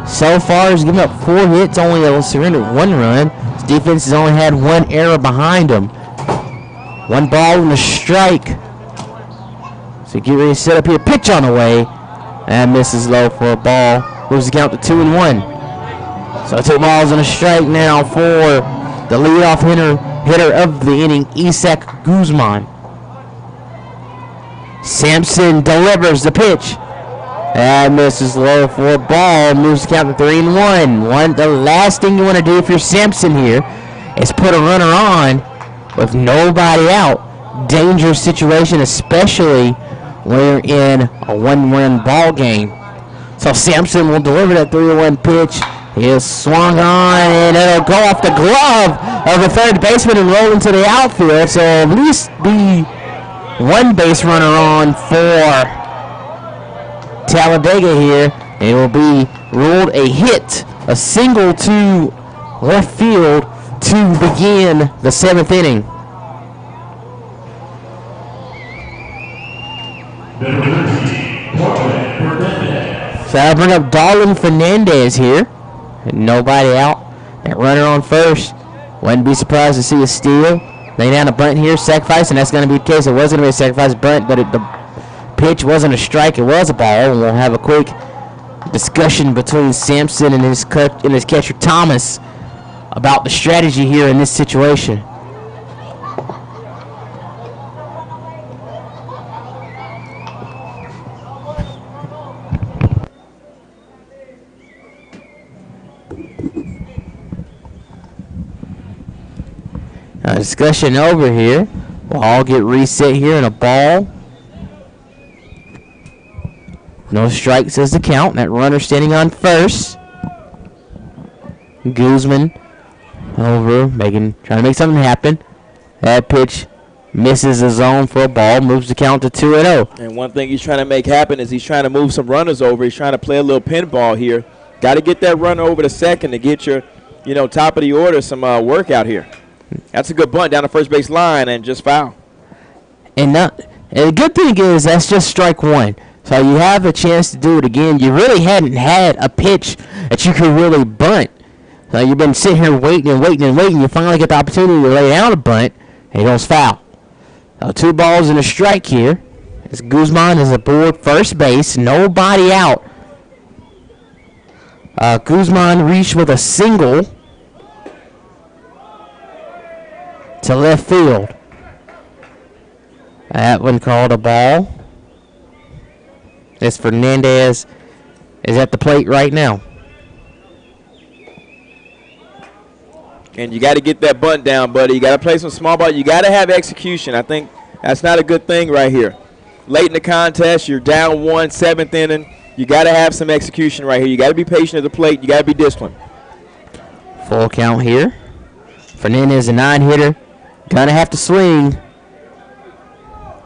So far, he's given up 4 hits, only surrendered 1 run. His defense has only had 1 error behind him. 1 ball and a strike. So get ready to set up here, pitch on the way, and misses low for a ball. Moves the count to 2-1. So 2 balls and a strike now for the leadoff hitter of the inning, Isak Guzman. Sampson delivers the pitch. And misses low for a ball. Moves the count to 3-1. The last thing you want to do if you're Sampson here is put a runner on with nobody out. Dangerous situation, especially when you're in a 1-run ball game. So Sampson will deliver that 3-1 pitch. He is swung on, and it'll go off the glove of the third baseman and roll into the outfield. So at least be one base runner on for Talladega here. It will be ruled a hit, a single to left field to begin the 7th inning. So I'll bring up Darwin Fernandez here. Nobody out. That runner on first. Wouldn't be surprised to see a steal. Lay down a bunt here, sacrifice, and that's going to be the case. It wasn't a sacrifice bunt, but the pitch wasn't a strike. It was a ball, and we'll have a quick discussion between Sampson and his catcher Thomas about the strategy here in this situation. Discussion over here. We'll all get reset here in a ball. No strikes as the count. That runner standing on first. Guzman over, trying to make something happen. That pitch misses the zone for a ball, moves the count to 2-0. And one thing he's trying to make happen is he's trying to move some runners over. He's trying to play a little pinball here. Got to get that runner over to second to get your, top of the order some work out here. That's a good bunt down the first base line and just foul. And the good thing is that's just strike one. So you have a chance to do it again. You really hadn't had a pitch that you could really bunt. So you've been sitting here waiting and waiting and waiting. You finally get the opportunity to lay down a bunt, and it goes foul. So 2 balls and a strike here. As Guzman is aboard first base, nobody out. Guzman reached with a single to left field. That one called a ball. As Fernandez is at the plate right now. And you got to get that bunt down, buddy. You got to play some small ball. You got to have execution. I think that's not a good thing right here. Late in the contest, you're down 1, 7th inning. You got to have some execution right here. You got to be patient at the plate. You got to be disciplined. Full count here. Fernandez a 9-hitter. Gonna have to swing.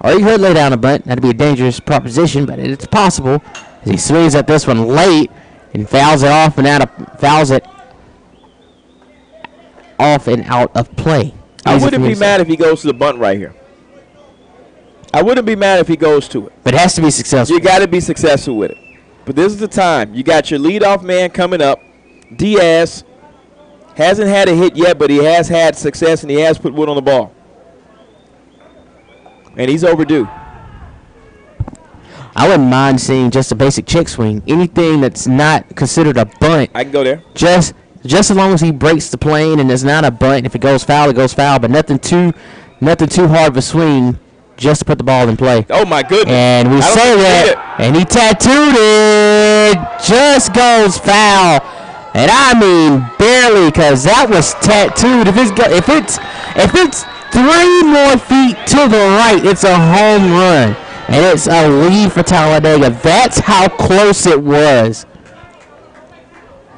Or you could lay down a bunt. That'd be a dangerous proposition, but it's possible. As he swings at this one late and fouls it off and out of play. I wouldn't be mad if he goes to the bunt right here. I wouldn't be mad if he goes to it. But it has to be successful. You got to be successful with it. But this is the time. You got your leadoff man coming up. Diaz hasn't had a hit yet, but he has had success, and he has put wood on the ball. And he's overdue. I wouldn't mind seeing just a basic check swing. Anything that's not considered a bunt. I can go there. Just as long as he breaks the plane and it's not a bunt. If it goes foul, it goes foul. But nothing too hard of a swing just to put the ball in play. Oh, my goodness. And we say that, and he tattooed it. Just goes foul. And I mean barely, because that was tattooed. If it's 3 more feet to the right, it's a home run. And it's a lead for Talladega. That's how close it was.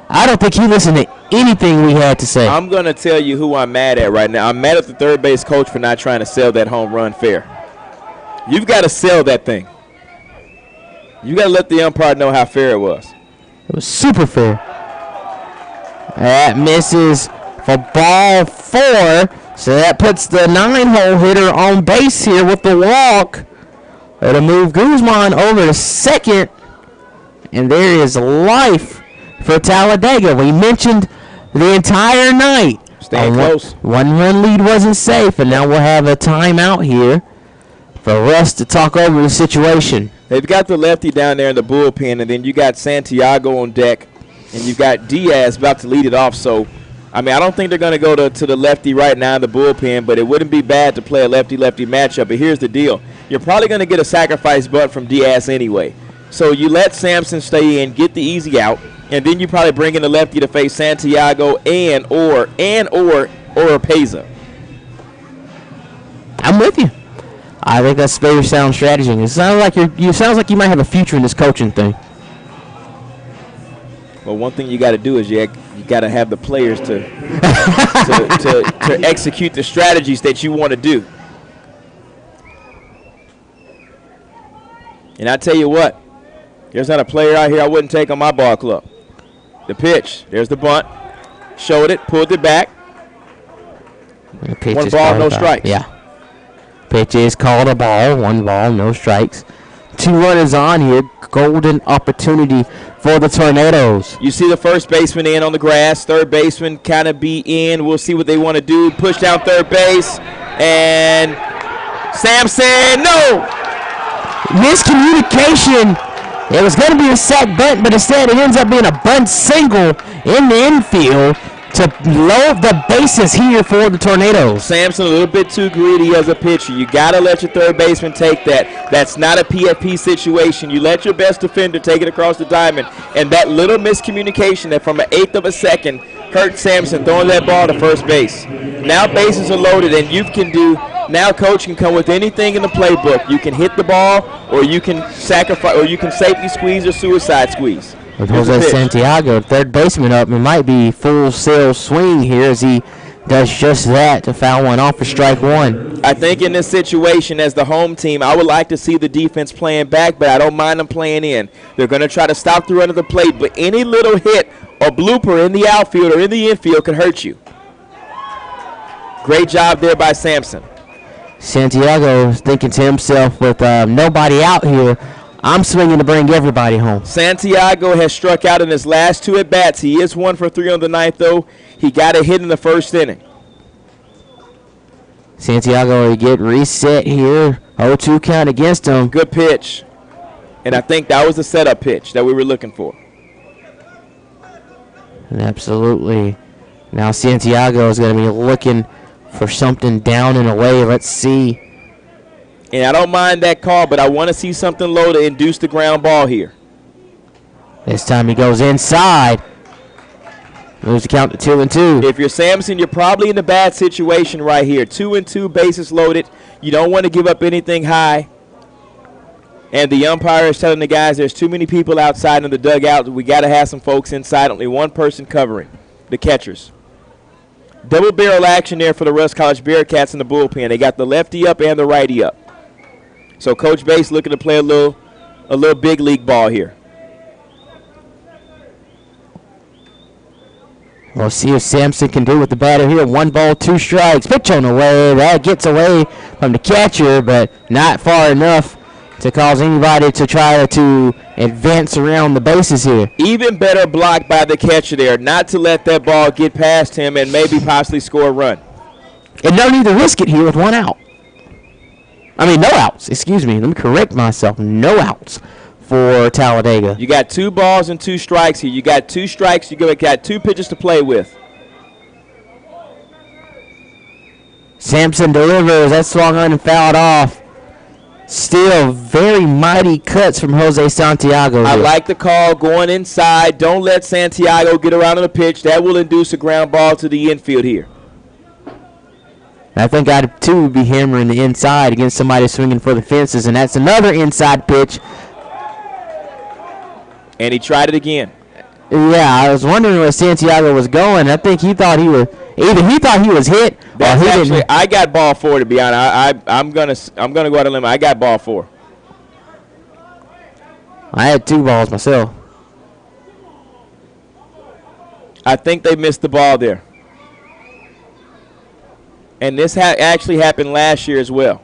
I don't think he listened to anything we had to say. I'm going to tell you who I'm mad at right now. I'm mad at the third base coach for not trying to sell that home run fair. You've got to sell that thing. You got to let the umpire know how fair it was. It was super fair. That misses for ball 4. So that puts the 9-hole hitter on base here with the walk. It'll move Guzman over to second. And there is life for Talladega. We mentioned the entire night. Staying close. 1-run lead wasn't safe, and now we'll have a timeout here for Russ to talk over the situation. They've got the lefty down there in the bullpen, and then you got Santiago on deck, and you've got Diaz about to lead it off. So, I don't think they're going to go to the lefty right now in the bullpen, but it wouldn't be bad to play a lefty-lefty matchup. But here's the deal. You're probably going to get a sacrifice bunt from Diaz anyway. So you let Sampson stay in, get the easy out, and then you probably bring in the lefty to face Santiago or Peza. I'm with you. I think that's very sound strategy. It sounds like you might have a future in this coaching thing. Well, one thing you got to do is you got to have the players to execute the strategies that you want to do. And I tell you what, there's not a player out here I wouldn't take on my ball club. The pitch, there's the bunt, showed it, pulled it back. One ball, no strikes. Yeah. Pitch is called a ball. 1 ball, no strikes. 2 runners on here. Golden opportunity for the Tornadoes. You see the first baseman in on the grass. Third baseman kind of be in. We'll see what they want to do. Push down third base. And Sampson, no! Miscommunication. It was going to be a sac bunt, but instead it ends up being a bunt single in the infield to load the bases here for the Tornadoes. Sampson a little bit too greedy as a pitcher. You got to let your third baseman take that. That's not a PFP situation. You let your best defender take it across the diamond. And that little miscommunication that from an eighth of a second hurt Sampson throwing that ball to first base. Now bases are loaded, and you can do. Now coach can come with anything in the playbook. You can hit the ball, or you can sacrifice, or you can safety squeeze or suicide squeeze. With Jose Santiago, third baseman up, it might be full sail swing here as he does just that to foul one off for strike 1. I think in this situation as the home team, I would like to see the defense playing back, but I don't mind them playing in. They're going to try to stop the run of the plate, but any little hit or blooper in the outfield or in the infield could hurt you. Great job there by Sampson. Santiago is thinking to himself, with nobody out here, I'm swinging to bring everybody home. Santiago has struck out in his last 2 at-bats. He is 1 for 3 on the ninth, though. He got a hit in the first inning. Santiago will get reset here. 0-2 count against him. Good pitch. And I think that was the setup pitch that we were looking for. Absolutely. Now Santiago is going to be looking for something down and away. Let's see. And I don't mind that call, but I want to see something low to induce the ground ball here. This time he goes inside. Moves the count to 2-2. If you're Sampson, you're probably in a bad situation right here. 2-2, bases loaded. You don't want to give up anything high. And the umpire is telling the guys there's too many people outside in the dugout. We got to have some folks inside. Only one person covering, the catchers. Double barrel action there for the Rusk College Bearcats in the bullpen. They got the lefty up and the righty up. So Coach Bates looking to play a little big league ball here. We'll see if Sampson can do with the batter here. 1 ball, 2 strikes. Pitch on the way. That gets away from the catcher, but not far enough to cause anybody to try to advance around the bases here. Even better block by the catcher there, not to let that ball get past him and maybe possibly score a run. And no need to risk it here with 1 out. I mean, no outs. Excuse me. Let me correct myself. No outs for Talladega. You got 2 balls and 2 strikes here. You got 2 strikes. You got 2 pitches to play with. Sampson delivers. That swung on and fouled off. Still very mighty cuts from Jose Santiago here. I like the call going inside. Don't let Santiago get around on the pitch. That will induce a ground ball to the infield here. I think I too would be hammering the inside against somebody swinging for the fences, and that's another inside pitch. And he tried it again. Yeah, I was wondering where Santiago was going. I think he thought he was hit. That's actually, I got ball 4 to be honest. I'm gonna go out on a limb. I got ball 4. I had 2 balls myself. I think they missed the ball there. And this actually happened last year as well.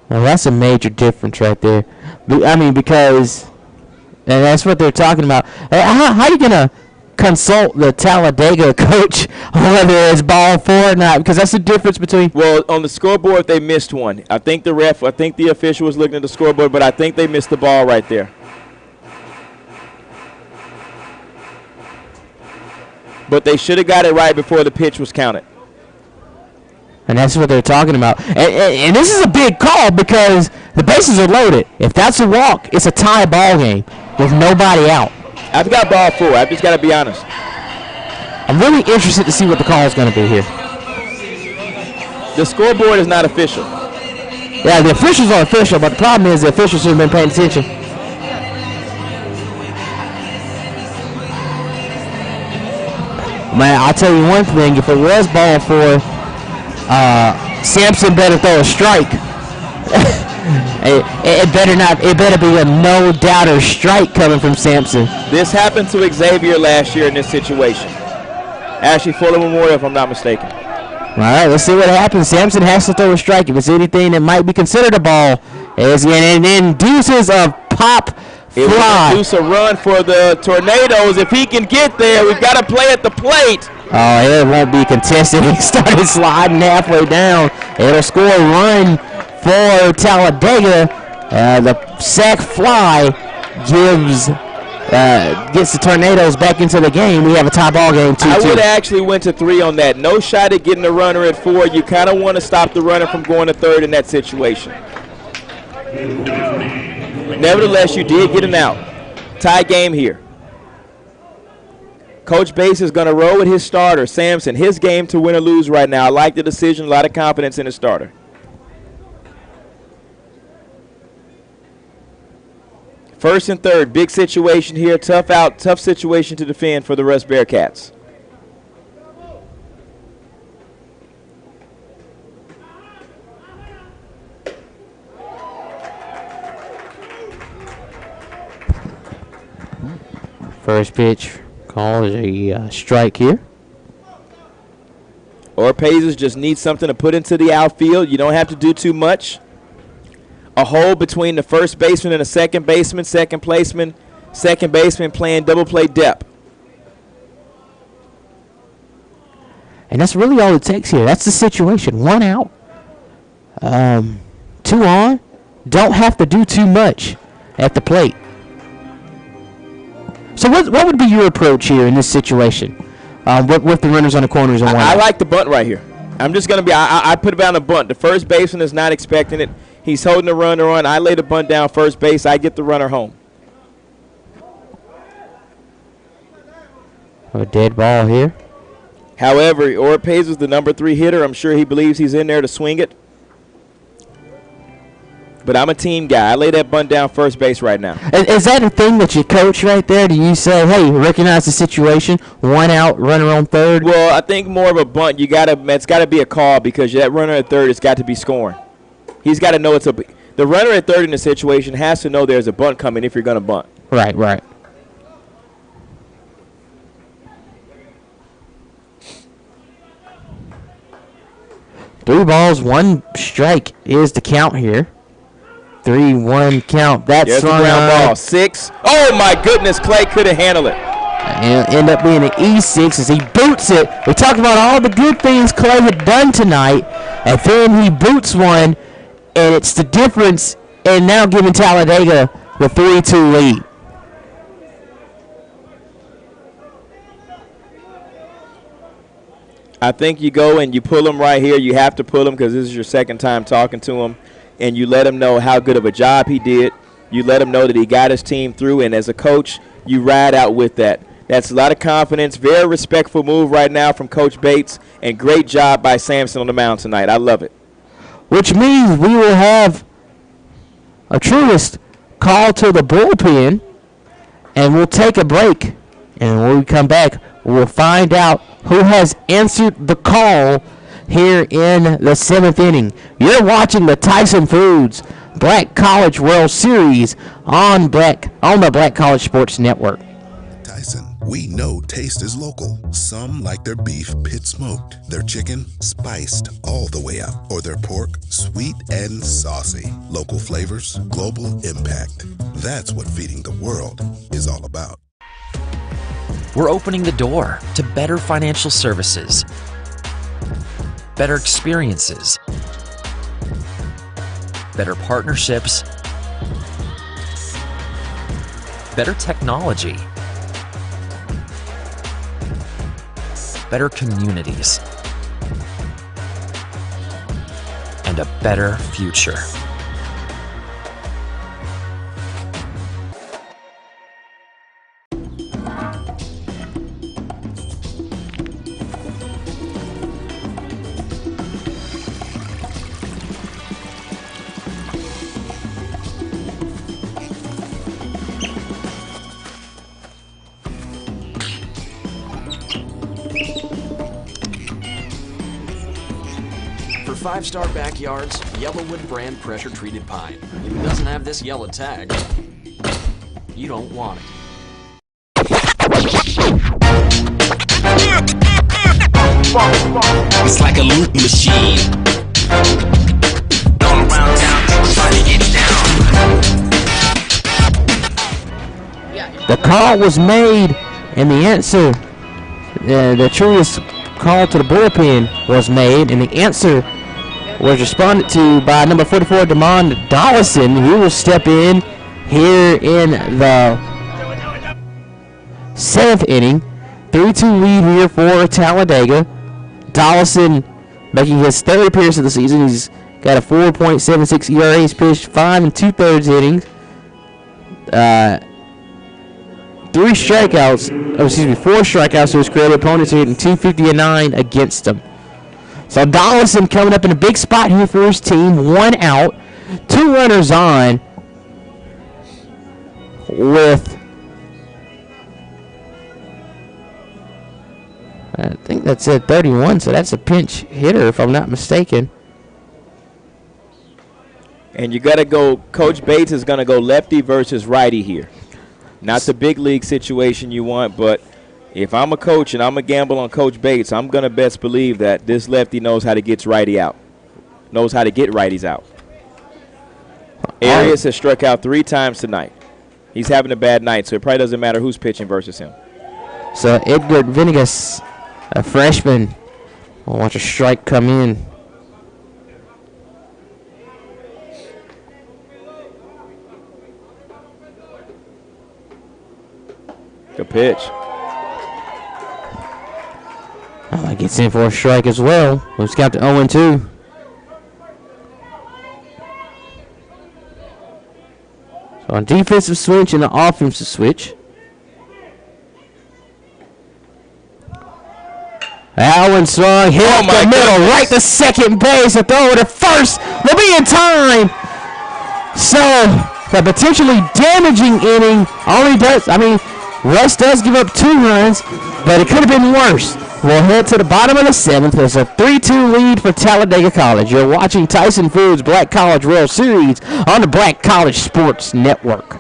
Well, that's a major difference right there. I mean, because, and that's what they're talking about. How are you going to consult the Talladega coach on whether it's ball 4 or not? Because that's the difference between. Well, on the scoreboard, they missed one. I think the official was looking at the scoreboard, but I think they missed the ball right there. But they should have got it right before the pitch was counted. And that's what they're talking about. And this is a big call because the bases are loaded. If that's a walk, it's a tie ball game with nobody out. I've got ball 4. I've just got to be honest. I'm really interested to see what the call is going to be here. The scoreboard is not official. Yeah, the officials are official, but the problem is the officials haven't been paying attention. Man, I'll tell you one thing. If it was ball 4, Sampson better throw a strike. It better be a no-doubter strike coming from Sampson. This happened to Xavier last year in this situation. Ashley Fuller Memorial, if I'm not mistaken. All right, let's see what happens. Sampson has to throw a strike. If it's anything that might be considered a ball, and then deuces of pop It fly. will induce a run for the Tornadoes. If he can get there, we've got to play at the plate. Oh, it won't be contested. He started sliding halfway down. It'll score a run for Talladega. The sac fly gets the Tornadoes back into the game. We have a tie ball game, 2-2. I would have actually went to 3 on that. No shot at getting the runner at 4. You kind of want to stop the runner from going to 3rd in that situation. Nevertheless, you did get an out. Tie game here. Coach Bates is going to roll with his starter, Sampson. His game to win or lose right now. I like the decision. A lot of confidence in his starter. First and 3rd, big situation here. Tough situation to defend for the Russ Bearcats. First pitch call is a strike here. Orpazes just need something to put into the outfield. You don't have to do too much. A hole between the first baseman and the second baseman, second baseman playing double play depth. And that's really all it takes here. That's the situation. 1 out. 2 on. Don't have to do too much at the plate. So what would be your approach here in this situation with the runners on the corners and 1 I out? like the bunt right here. I'm just going to be – I put it down a bunt. The first baseman is not expecting it. He's holding the runner on. I lay the bunt down first base. I get the runner home. A dead ball here. However, Orpez is the number 3 hitter. I'm sure he believes he's in there to swing it. But I'm a team guy. I lay that bunt down first base right now. Is that a thing that you coach right there? Do you say, hey, recognize the situation, 1 out, runner on 3rd? Well, I think more of a bunt. It's got to be a call because that runner at 3rd has got to be scoring. He's got to know the runner at 3rd in the situation has to know there's a bunt coming if you're going to bunt. Right. 3 balls, 1 strike is the count here. 3-1 count. That's the ground ball. 6. Oh, my goodness. Clay couldn't handle it. And end up being an E6 as he boots it. We talked about all the good things Clay had done tonight, and then he boots one, and it's the difference, and now giving Talladega the 3-2 lead. I think you go and you pull him right here. You have to pull him because this is your second time talking to him, and you let him know how good of a job he did. You let him know that he got his team through, and as a coach, you ride out with that. That's a lot of confidence. Very respectful move right now from Coach Bates, and great job by Sampson on the mound tonight. I love it. Which means we will have a truest call to the bullpen, and we'll take a break. And when we come back, we'll find out who has answered the call here in the 7th inning. You're watching the Tyson Foods Black College World Series on the Black College Sports Network. Tyson, we know taste is local. Some like their beef pit smoked, their chicken spiced all the way up, or their pork sweet and saucy. Local flavors, global impact. That's what feeding the world is all about. We're opening the door to better financial services, better experiences, better partnerships, better technology, better communities, and a better future. For 5-star backyards, Yellowwood brand pressure-treated pine. If it doesn't have this yellow tag, you don't want it. It's like a loop machine. All around town, trying to get down. The call was made, and the answer, the truest call to the bullpen was made, and the answer was responded to by number 44, Damon Dollison, who will step in here in the 7th inning. 3-2 lead here for Talladega. Dollison making his 3rd appearance of the season. He's got a 4.76 ERA. He's pitched 5 2/3 innings. 4 strikeouts to his credit. Opponents are hitting 250 against him. So Dollison coming up in a big spot here for his team. 1 out, 2 runners on with, I think that's at 31, so that's a pinch hitter if I'm not mistaken. And you got to go, Coach Bates is going to go lefty versus righty here. Not the big league situation you want, but if I'm a coach and I'm a gamble on Coach Bates, I'm going to best believe that this lefty knows how to get righty out, knows how to get righties out. Arias has struck out 3 times tonight. He's having a bad night, so it probably doesn't matter who's pitching versus him. So Edgar Venegas, a freshman, will watch a strike come in. Good pitch. Oh, gets in for a strike as well. We've got the 0-2. So on defensive switch and an offensive switch. Allen swung, hit up the middle, right to second base. A throw to first will be in time. So the potentially damaging inning only does, Russ does give up 2 runs, but it could have been worse. We'll head to the bottom of the 7th. There's a 3-2 lead for Talladega College. You're watching Tyson Foods Black College World Series on the Black College Sports Network.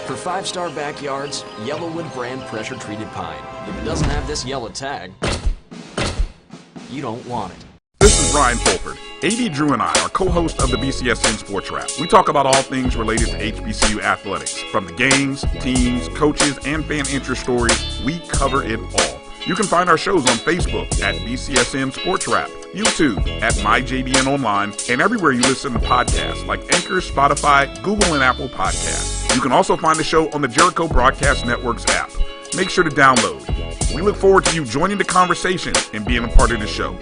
For 5-star backyards, Yellowwood brand pressure-treated pine. If it doesn't have this yellow tag, you don't want it. This is Brian Fulford. AD Drew and I are co-hosts of the BCSN Sports Wrap. We talk about all things related to HBCU athletics. From the games, teams, coaches, and fan interest stories, we cover it all. You can find our shows on Facebook at BCSN Sports Wrap, YouTube at MyJBN Online, and everywhere you listen to podcasts like Anchor, Spotify, Google, and Apple Podcasts. You can also find the show on the Jericho Broadcast Network's app. Make sure to download. We look forward to you joining the conversation and being a part of the show.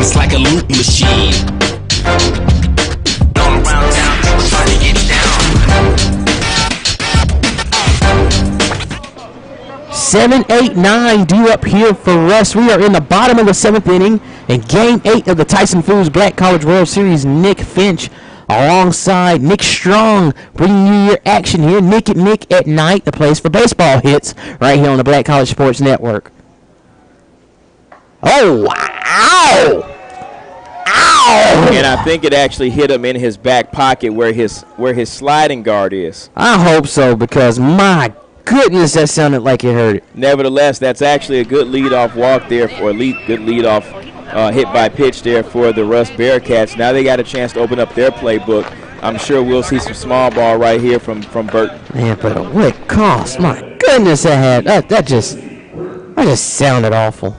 It's like a loop machine. All around town, trying to get down. 7, 8, 9 due up here for Russ. We are in the bottom of the 7th inning in Game 8 of the Tyson Foods Black College World Series. Nick Finch alongside Nick Strong bringing you your action here. Nick at Night, the place for baseball hits right here on the Black College Sports Network. Oh, wow! Ow! And I think it actually hit him in his back pocket where his sliding guard is. I hope so, because my goodness, that sounded like it hurt it. Nevertheless, that's actually a good leadoff walk there, or good leadoff hit by pitch there for the Russ Bearcats. Now they got a chance to open up their playbook. I'm sure we'll see some small ball right here from Burton. Man, but what cost? My goodness, that just sounded awful.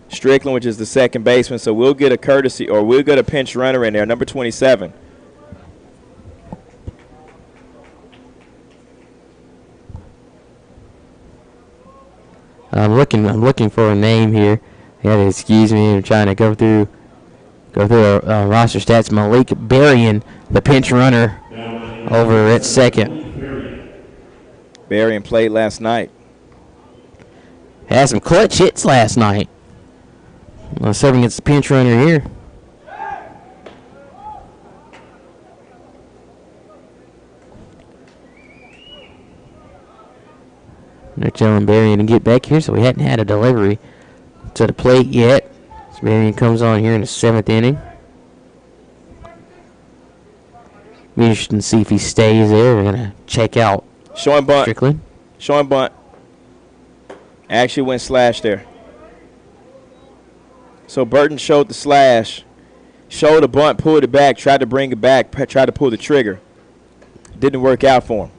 Strickland, which is the second baseman, so we'll get a courtesy, or we'll get a pinch runner in there, number 27. I'm looking for a name here. You gotta excuse me. I'm trying to go through roster stats. Malik Berrien, the pinch runner, over at second. Berrien played last night. Had some clutch hits last night. Serving as the pinch runner here. They're telling Berrien to get back here, so we hadn't had a delivery to the plate yet. So Berrien comes on here in the 7th inning. Be interesting to see if he stays there. We're going to check out Showing bunt. Strickland. Showing bunt. Actually went slash there. So Burton showed the slash, showed a bunt, pulled it back, tried to bring it back, tried to pull the trigger. Didn't work out for him.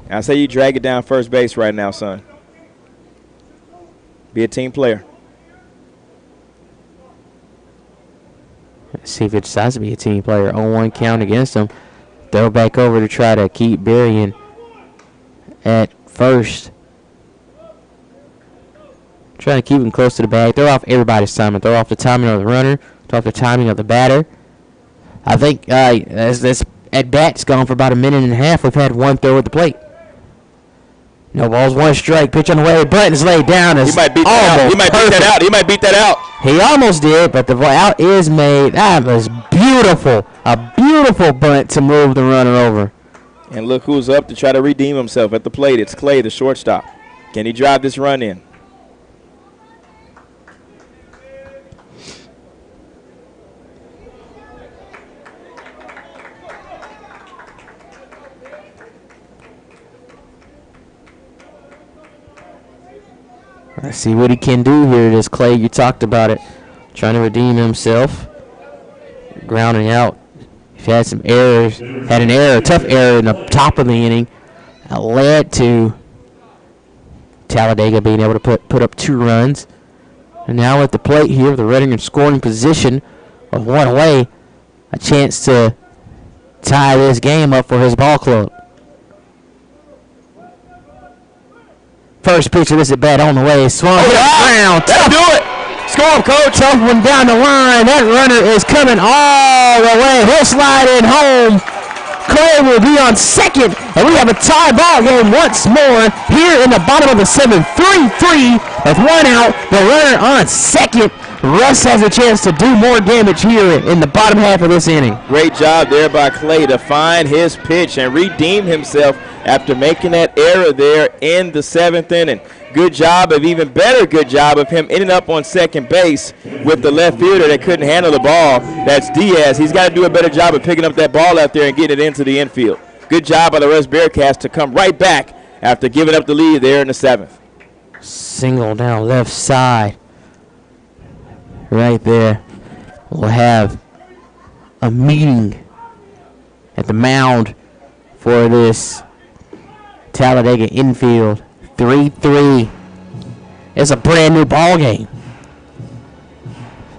I say you drag it down first base right now, son. Be a team player. Let's see if it decides to be a team player. 0-1 count against him. Throw back over to try to keep Berrien at first. Trying to keep him close to the bag. Throw off everybody's timing. Throw off the timing of the runner. Throw off the timing of the batter. I think this at-bat's gone for about a minute and a half. We've had one throw at the plate. No balls, one strike. Pitch on the way. Button's laid down. He might beat that out. He might beat that out. He almost did, but the out is made. That was beautiful. A beautiful bunt to move the runner over. And look who's up to try to redeem himself at the plate. It's Clay, the shortstop. Can he drive this run in? Let's see what he can do here. This Clay, you talked about it. Trying to redeem himself. Grounding out. He had some errors. Had an error, a tough error in the top of the inning. That led to Talladega being able to put up 2 runs. And now at the plate here, the runner in scoring position with 1 away. A chance to tie this game up for his ball club. First pitch of this at bat on the way. Swung to the ground. That'll do it. Score him, coach. Tough one down the line. That runner is coming all the way. He'll slide in home. Clay will be on second. And we have a tie ball game once more here in the bottom of the 7th. 3-3 with 1 out. The runner on second. Russ has a chance to do more damage here in the bottom half of this inning. Great job there by Clay to find his pitch and redeem himself after making that error there in the 7th inning. Good job of him ending up on second base with the left fielder that couldn't handle the ball. That's Diaz. He's got to do a better job of picking up that ball out there and getting it into the infield. Good job by the Russ Bearcats to come right back after giving up the lead there in the 7th. Single down left side. Right there. We'll have a meeting at the mound for this Talladega infield. 3-3. It's a brand new ball game.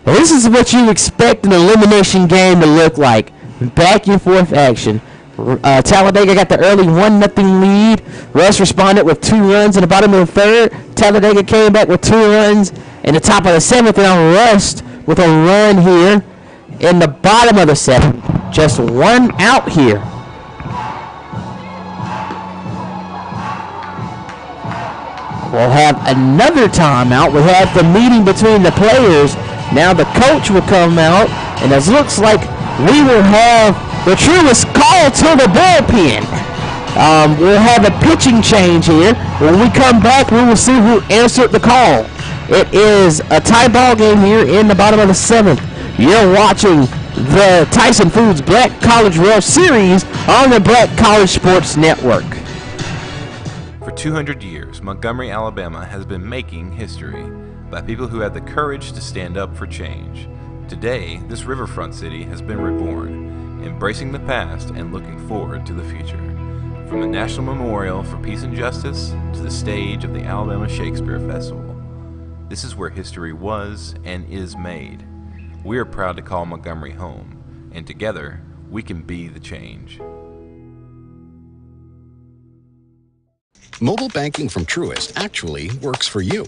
Well, this is what you expect an elimination game to look like. Back and forth action. Talladega got the early 1-0 lead. Russ responded with 2 runs in the bottom of the 3rd. Talladega came back with 2 runs in the top of the 7th, and Russ with a run here in the bottom of the 7th. Just 1 out here. We'll have another timeout. We have the meeting between the players. Now the coach will come out, and it looks like we will have the truest call to the bullpen. We'll have a pitching change here. When we come back, we will see who answered the call. It is a tie ball game here in the bottom of the 7th. You're watching the Tyson Foods Black College World Series on the Black College Sports Network. For 200 years, Montgomery, Alabama has been making history by people who had the courage to stand up for change. Today, this riverfront city has been reborn, embracing the past and looking forward to the future. From the National Memorial for Peace and Justice to the stage of the Alabama Shakespeare Festival, this is where history was and is made. We are proud to call Montgomery home, and together, we can be the change. Mobile banking from Truist actually works for you.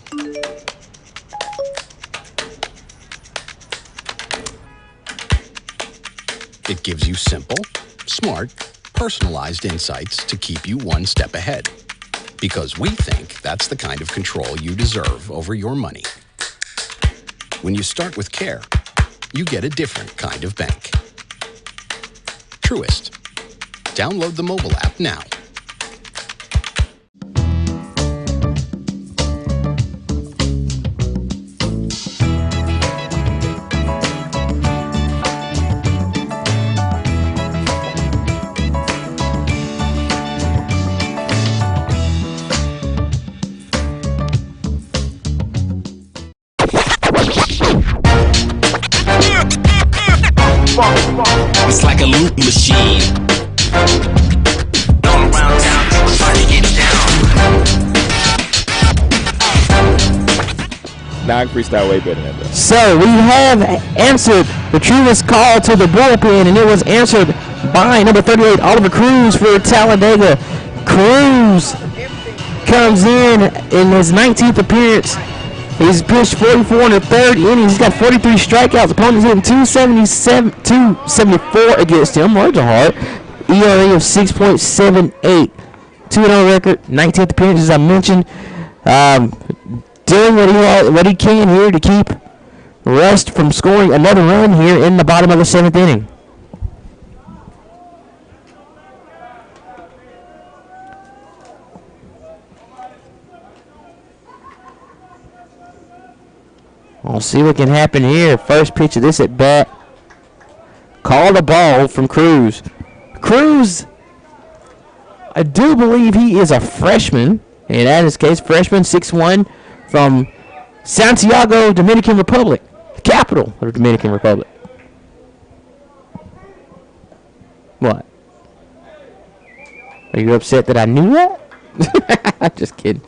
It gives you simple, smart, personalized insights to keep you one step ahead. Because we think that's the kind of control you deserve over your money. When you start with care, you get a different kind of bank. Truist. Download the mobile app now. It's like a loop machine. All around town, people trying to get down. Nah, I can freestyle way better than that. So we have answered the Truist call to the bullpen, and it was answered by number 38, Oliver Cruz for Talladega. Cruz comes in his 19th appearance. He's pitched 44 in the third inning. He's got 43 strikeouts. Opponents hitting 274 against him. Words are hard. ERA of 6.78. 2-0 record. 19th appearance, as I mentioned. Doing what he can here to keep Rust from scoring another run here in the bottom of the 7th inning. We'll see what can happen here. First pitch of this at bat. Called a ball from Cruz. Cruz, I do believe he is a freshman. And in his case, freshman, 6'1", from Santiago, Dominican Republic. The capital of the Dominican Republic. What? Are you upset that I knew that? Just kidding.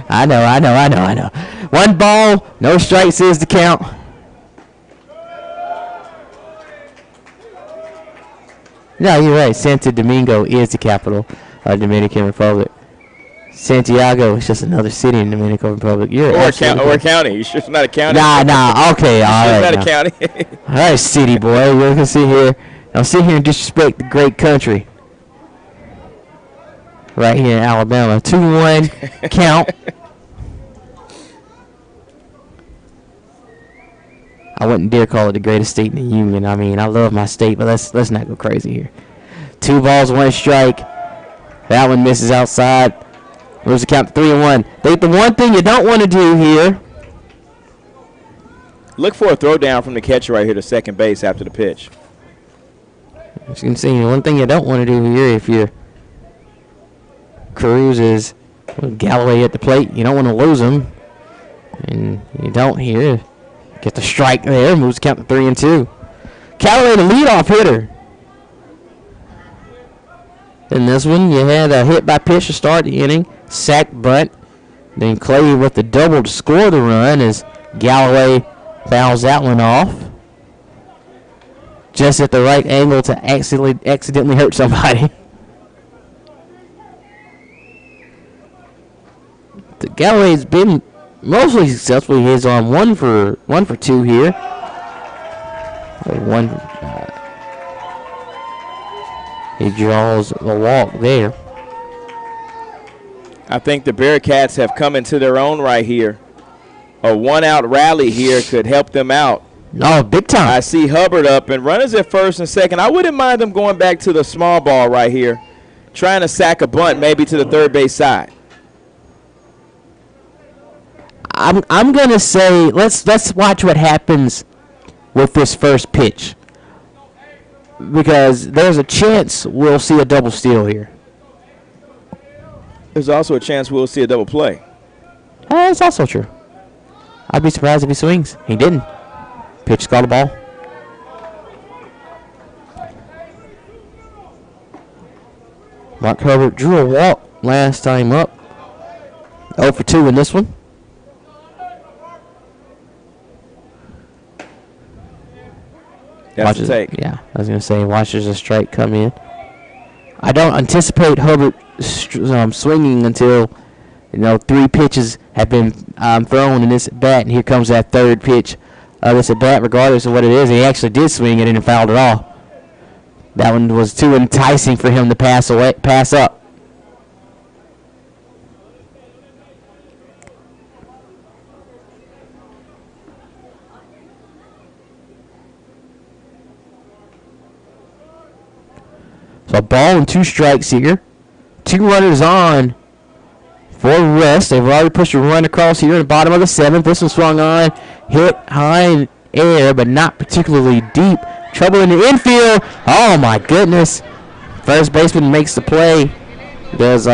I know. 1 ball, no strikes is the count. No, you're right. Santo Domingo is the capital of the Dominican Republic. Santiago is just another city in the Dominican Republic. Or a county. You sure it's not a county? Nah. Okay, all right. It's not a county. All right, city boy. We're going to sit here. I'll sit here and disrespect the great country. Right here in Alabama. 2-1 count. I wouldn't dare call it the greatest state in the union. I mean, I love my state, but let's not go crazy here. 2 balls, 1 strike. That one misses outside. Moves the count to 3-1. The one thing you don't want to do here. Look for a throw down from the catcher right here to second base after the pitch. As you can see, one thing you don't want to do here if you're Cruz is Galloway at the plate. You don't want to lose him. And you don't here. Get the strike there. Moves the count to 3-2. Callaway, the leadoff hitter. In this one, you had a hit by pitch to start the inning. Sack bunt. Then Clay with the double to score the run as Galloway fouls that one off. Just at the right angle to accidentally hurt somebody. The Galloway's been mostly successful. He is on 1 for 2 here. He draws the walk there. I think the Bearcats have come into their own right here. A 1-out rally here could help them out. Oh, big time. I see Hubbard up and runners at first and second. I wouldn't mind them going back to the small ball right here, trying to sack a bunt maybe to the third base side. I'm gonna say let's watch what happens with this first pitch, because there's a chance we'll see a double steal here. There's also a chance we'll see a double play. That's also true. I'd be surprised if he swings. He didn't. Pitch called the ball. Mark Herbert drew a walk last time up. 0 for 2 in this one. That's the take. Yeah, I was going to say, watches a strike come in. I don't anticipate Herbert swinging until, 3 pitches have been thrown in this at-bat, and here comes that third pitch of this at-bat, regardless of what it is. He actually did swing it and fouled it off. That one was too enticing for him to pass up. So a ball and 2 strikes here. 2 runners on for rest. They've already pushed a run across here in the bottom of the 7th. This one swung on, hit high in air, but not particularly deep. Trouble in the infield. Oh my goodness. First baseman makes the play. There's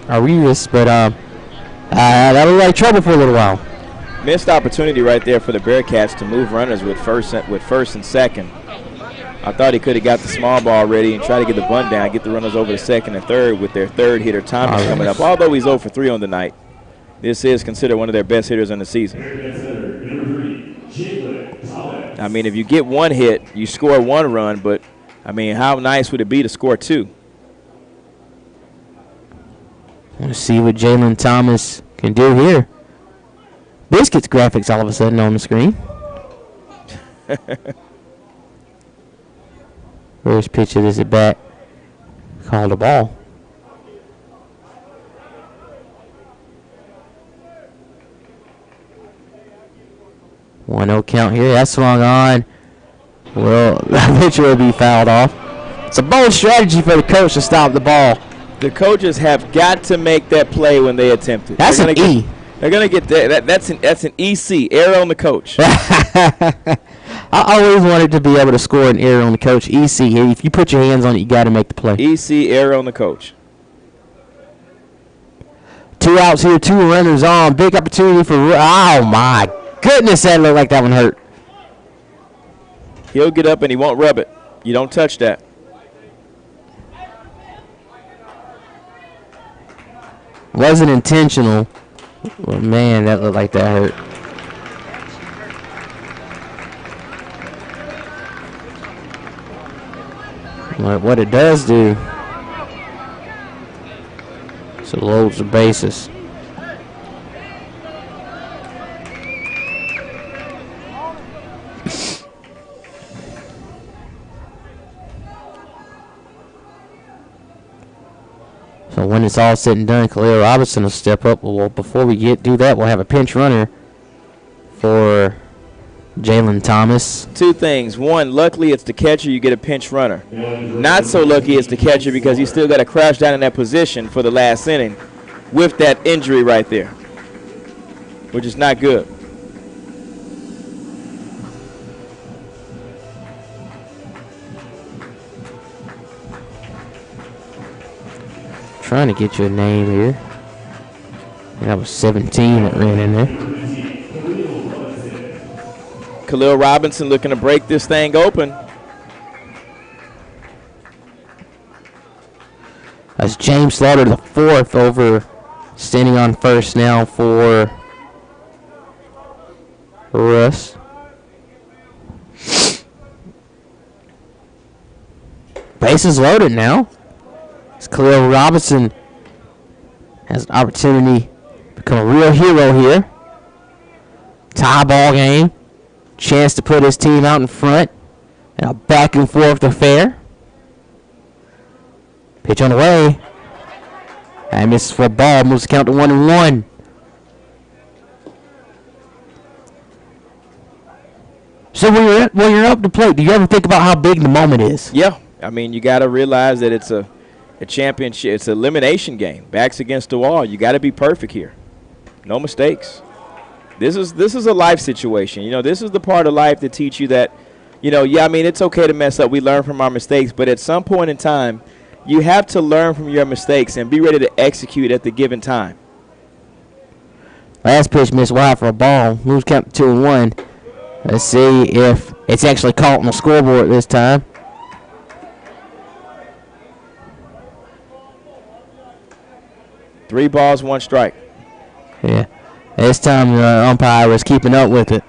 Arias, but that looked like trouble for a little while. Missed opportunity right there for the Bearcats to move runners with first and second. I thought he could have got the small ball ready and try to get the bunt down, get the runners over to second and third with their third hitter, Thomas, coming up. Although he's 0 for 3 on the night, this is considered one of their best hitters in the season. I mean, if you get 1 hit, you score 1 run, but, I mean, how nice would it be to score 2? Want to see what Jalen Thomas can do here. Biscuits graphics all of a sudden on the screen. First pitch of this at bat, called a ball. 1-0 count here. That swung on. Well, that pitcher will be fouled off. It's a bold strategy for the coach to stop the ball. The coaches have got to make that play when they attempt it. That's an E. They're going to get that. That's an EC, error on the coach. I always wanted to be able to score an error on the coach. EC, if you put your hands on it, you got to make the play. EC, error on the coach. 2 outs here, 2 runners on. Big opportunity for, oh my goodness, that looked like that one hurt. He'll get up and he won't rub it. You don't touch that. Wasn't intentional. Well, man, that looked like that hurt. What it does do, so it loads the bases. So when it's all said and done, Khalil Robinson will step up. Well, before we do that, we'll have a pinch runner for Jalen Thomas. 2 things. 1, luckily it's the catcher, you get a pinch runner. Not so lucky it's the catcher because he's still got to crouch down in that position for the last inning with that injury right there, which is not good. Trying to get you a name here. That was 17 that ran in there. Khalil Robinson looking to break this thing open. That's James Slaughter, the 4th, over, standing on first now for Russ. Bases loaded now. As Khalil Robinson has an opportunity to become a real hero here. Tie ball game. Chance to put his team out in front. And a back and forth affair. Pitch on the way. And misses for a ball. Moves the count to 1-1. So when you're up to plate, do you ever think about how big the moment is? Yeah. I mean, you got to realize that it's a championship. It's an elimination game. Backs against the wall. You got to be perfect here. No mistakes. This is a life situation. You know, this is the part of life that teach you that, you know, yeah, I mean, it's okay to mess up. We learn from our mistakes. But at some point in time, You have to learn from your mistakes and be ready to execute at the given time. Last pitch missed wide for a ball. Moves count to 2-1. Let's see if it's actually caught on the scoreboard this time. Three balls, one strike. Yeah. This time the umpire was keeping up with it.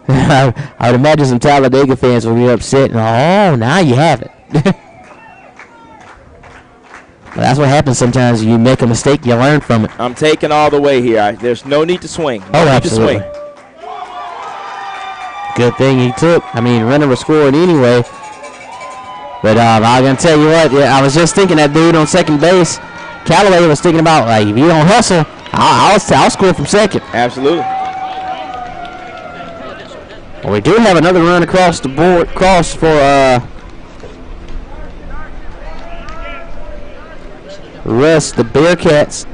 I would imagine some Talladega fans will be upset. Oh, now you have it. Well, that's what happens sometimes. You make a mistake, you learn from it. I'm taking all the way here. There's no need to swing. No need absolutely. To swing. Good thing he took. I mean, runner was scoring anyway. But I'm going to tell you what, I was just thinking that dude on second base, Callaway was thinking about, like, if you don't hustle, I'll score from second. Absolutely. Well, we do have another run across the board, for Russ, the Bearcats,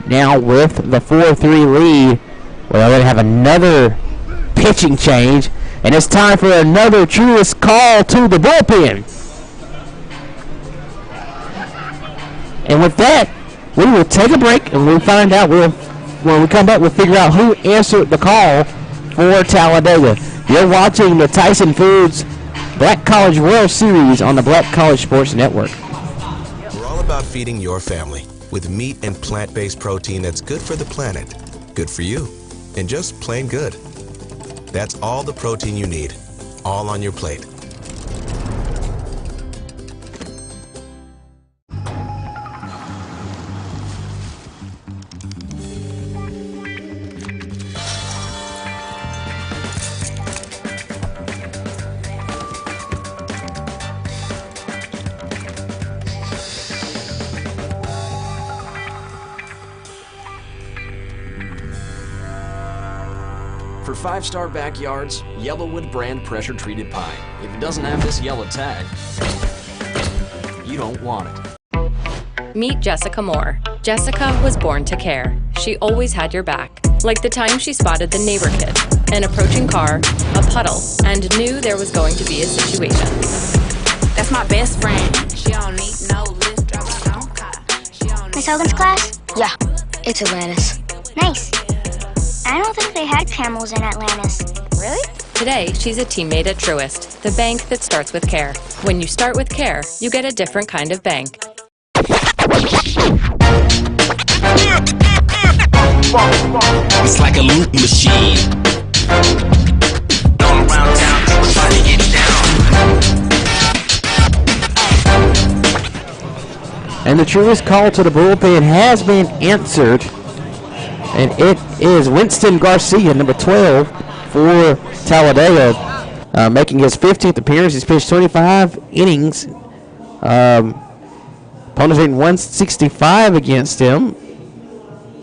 now with the 4-3 lead. Well, they're going to have another pitching change, and it's time for another Truist call to the bullpen. And with that, we will take a break, and we'll find out. When we come back, we'll figure out who answered the call for Talladega. You're watching the Tyson Foods Black College World Series on the Black College Sports Network. We're all about feeding your family with meat and plant-based protein that's good for the planet, good for you, and just plain good. That's all the protein you need, all on your plate. For 5-star backyards, Yellowwood brand pressure-treated pine. If it doesn't have this yellow tag, you don't want it. Meet Jessica Moore. Jessica was born to care. She always had your back. Like the time she spotted the neighbor kid, an approaching car, a puddle, and knew there was going to be a situation. That's my best friend. She don't need no lift, drive her own car. Miss Hogan's class? Yeah, it's Atlantis. Nice. I don't think they had camels in Atlantis. Really? Today, she's a teammate at Truist, the bank that starts with care. When you start with care, you get a different kind of bank. It's like a loop machine. All around town, everybody get down. And the Truist call to the bullpen has been answered. And it is Winston Garcia, number 12, for Talladega, making his 15th appearance. He's pitched 25 innings. Opponents hitting 165 against him.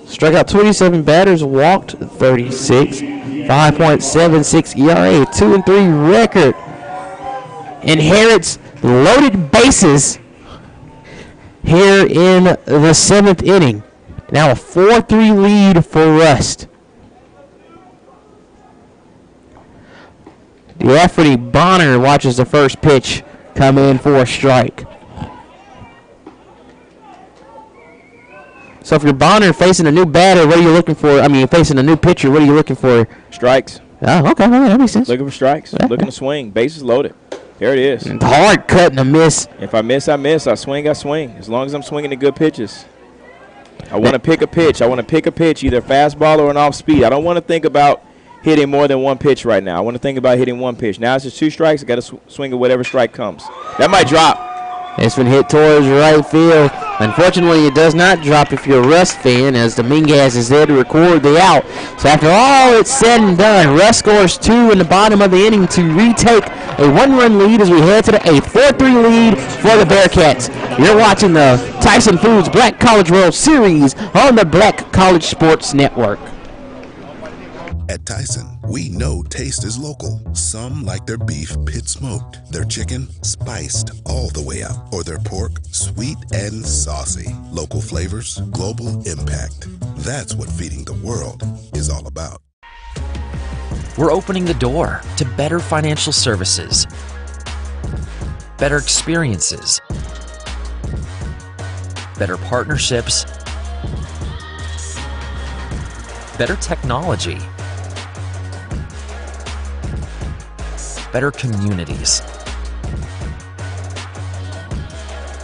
Struck out 27 batters, walked 36. 5.76 ERA, 2-3 record. Inherits loaded bases here in the 7th inning. Now a 4-3 lead for Rust. D'Afferty Bonner watches the first pitch come in for a strike. So if you're Bonner facing a new batter, what are you looking for? I mean, facing a new pitcher, what are you looking for? Strikes. Oh, okay. Well, that makes sense. Looking for strikes. Yeah. Looking to swing. Bases loaded. There it is. Hard cut and a miss. If I miss, I miss. I swing, I swing. As long as I'm swinging the good pitches. I want to pick a pitch. I want to pick a pitch, either fastball or an off speed. I don't want to think about hitting more than one pitch right now. I want to think about hitting one pitch. Now it's just 2 strikes. I got to swing at whatever strike comes. That might drop. It's been hit towards right field. Unfortunately, it does not drop if you're a Rust fan, as Dominguez is there to record the out. So after all it's said and done, Rust scores 2 in the bottom of the inning to retake a 1-run lead as we head to the 8th. 4-3 lead for the Bearcats. You're watching the Tyson Foods Black College World Series on the Black College Sports Network. At Tyson, we know taste is local. Some like their beef pit smoked, their chicken spiced all the way up, or their pork sweet and saucy. Local flavors, global impact. That's what feeding the world is all about. We're opening the door to better financial services, better experiences, better partnerships, better technology, better communities,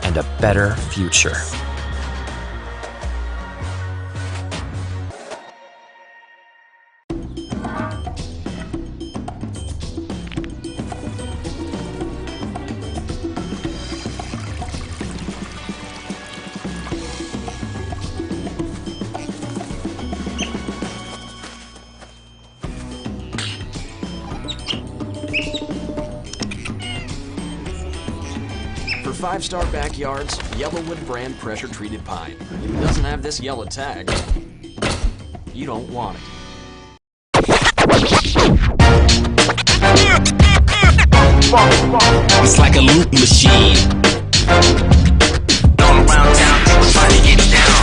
and a better future. Five-star backyards, Yellowwood brand pressure-treated pine. If it doesn't have this yellow tag, you don't want it. It's like a loop machine. All around town, people trying to get down.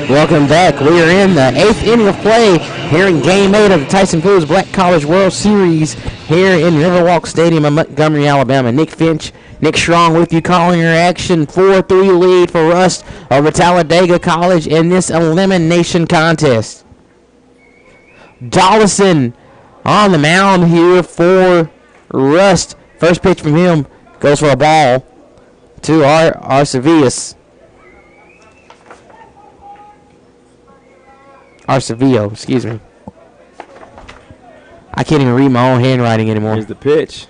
Welcome back. We are in the 8th inning of play here in Game 8 of the Tyson Blues Black College World Series here in Riverwalk Stadium in Montgomery, Alabama. Nick Strong with you calling your action. 4-3 lead for Rust over Talladega College in this elimination contest. Dollison on the mound here for Rust. First pitch from him goes for a ball to Arcevillo, excuse me. I can't even read my own handwriting anymore. Here's the pitch.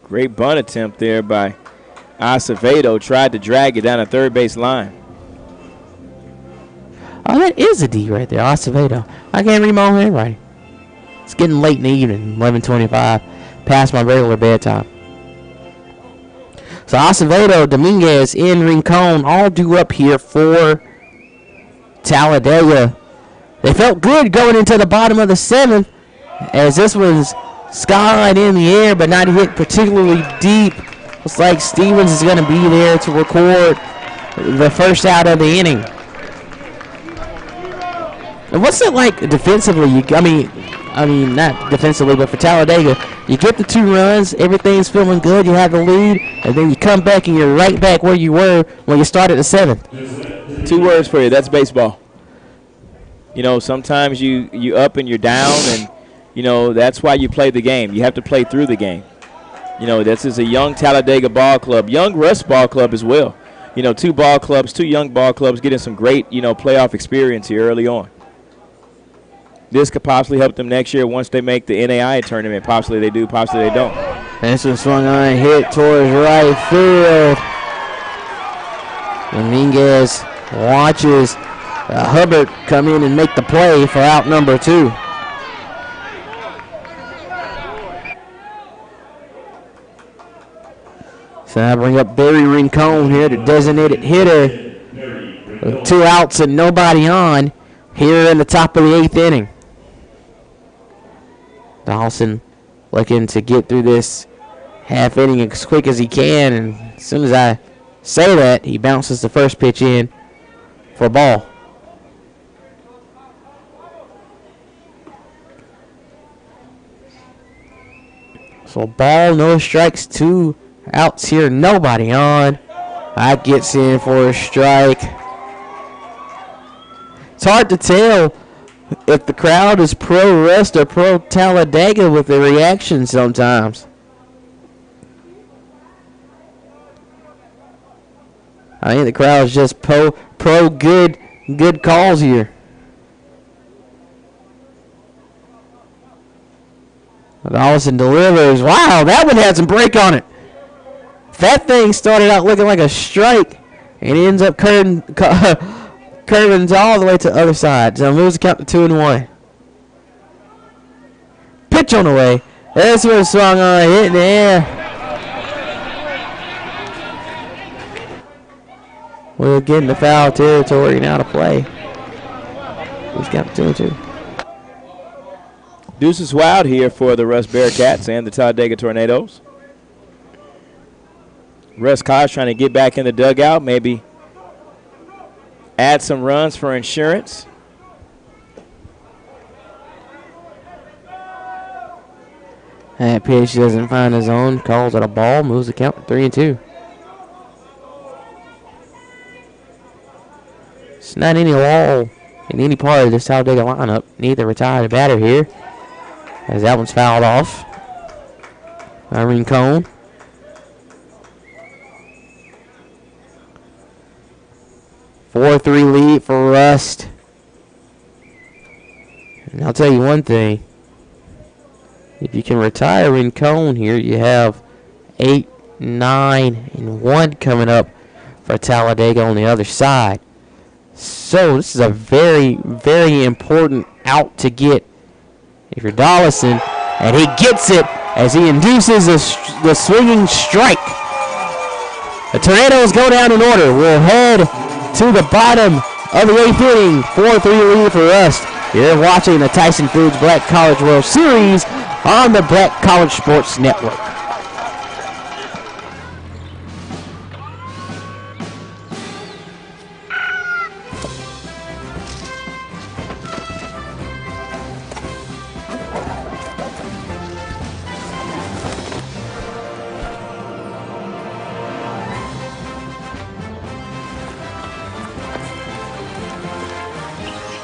Great bunt attempt there by Acevedo. Tried to drag it down the third base line. Oh, that is a D right there, Acevedo. I can't read my own handwriting. It's getting late in the evening, 11:25, past my regular bedtime. So Acevedo, Dominguez, and Rincon all due up here for Talladega. They felt good going into the bottom of the 7th, as this was skyline in the air, but not hit particularly deep. Looks like Stevens is going to be there to record the first out of the inning. And what's it like defensively? I mean, not defensively, but for Talladega, you get the 2 runs, everything's feeling good, you have the lead, and then you come back and you're right back where you were when you started the 7th. 2 words for you. That's baseball. You know, sometimes you up and you're down, and, you know, that's why you play the game. You have to play through the game. You know, this is a young Talladega ball club, young Rust ball club as well. You know, 2 young ball clubs getting some great, you know, playoff experience here early on. This could possibly help them next year once they make the NAI tournament. Possibly they do, possibly they don't. This one swung on and hit towards right field. Dominguez watches Hubbard come in and make the play for out number 2. So I bring up Barry Rincon here, the designated hitter. With 2 outs and nobody on here in the top of the 8th inning. Dawson looking to get through this half inning as quick as he can, and as soon as I say that, he bounces the first pitch in for a ball. So ball, no strikes, 2 outs here, nobody on. I gets in for a strike. It's hard to tell if the crowd is pro-Rust or pro-Talladega with the reaction sometimes. I think the crowd is just pro good calls here. Dawson delivers. Wow, that one had some break on it. That thing started out looking like a strike and ends up curving all the way to the other side. So moves the count to 2-1. Pitch on the way. This one swung on, hit in the air. We'll get in the foul territory now to play. He's got 2-2. Deuces Wild here for the Rust Bearcats and the Talladega Tornadoes. Russ College trying to get back in the dugout, maybe add some runs for insurance. That pitch doesn't find his own. Calls it a ball. Moves the count to 3-2. It's not any wall in any part of this Talladega lineup. Neither retired batter here, as that one's fouled off by Rincon. (4-3) lead for Rust. And I'll tell you one thing. If you can retire Rincon here, you have 8, 9, and 1 coming up for Talladega on the other side. So this is a very, very important out to get if you're Dollison, and he gets it as he induces the swinging strike. The Tornadoes go down in order. We'll head to the bottom of the 8th inning. 4-3 lead for Rust. You're watching the Tyson Foods Black College World Series on the Black College Sports Network.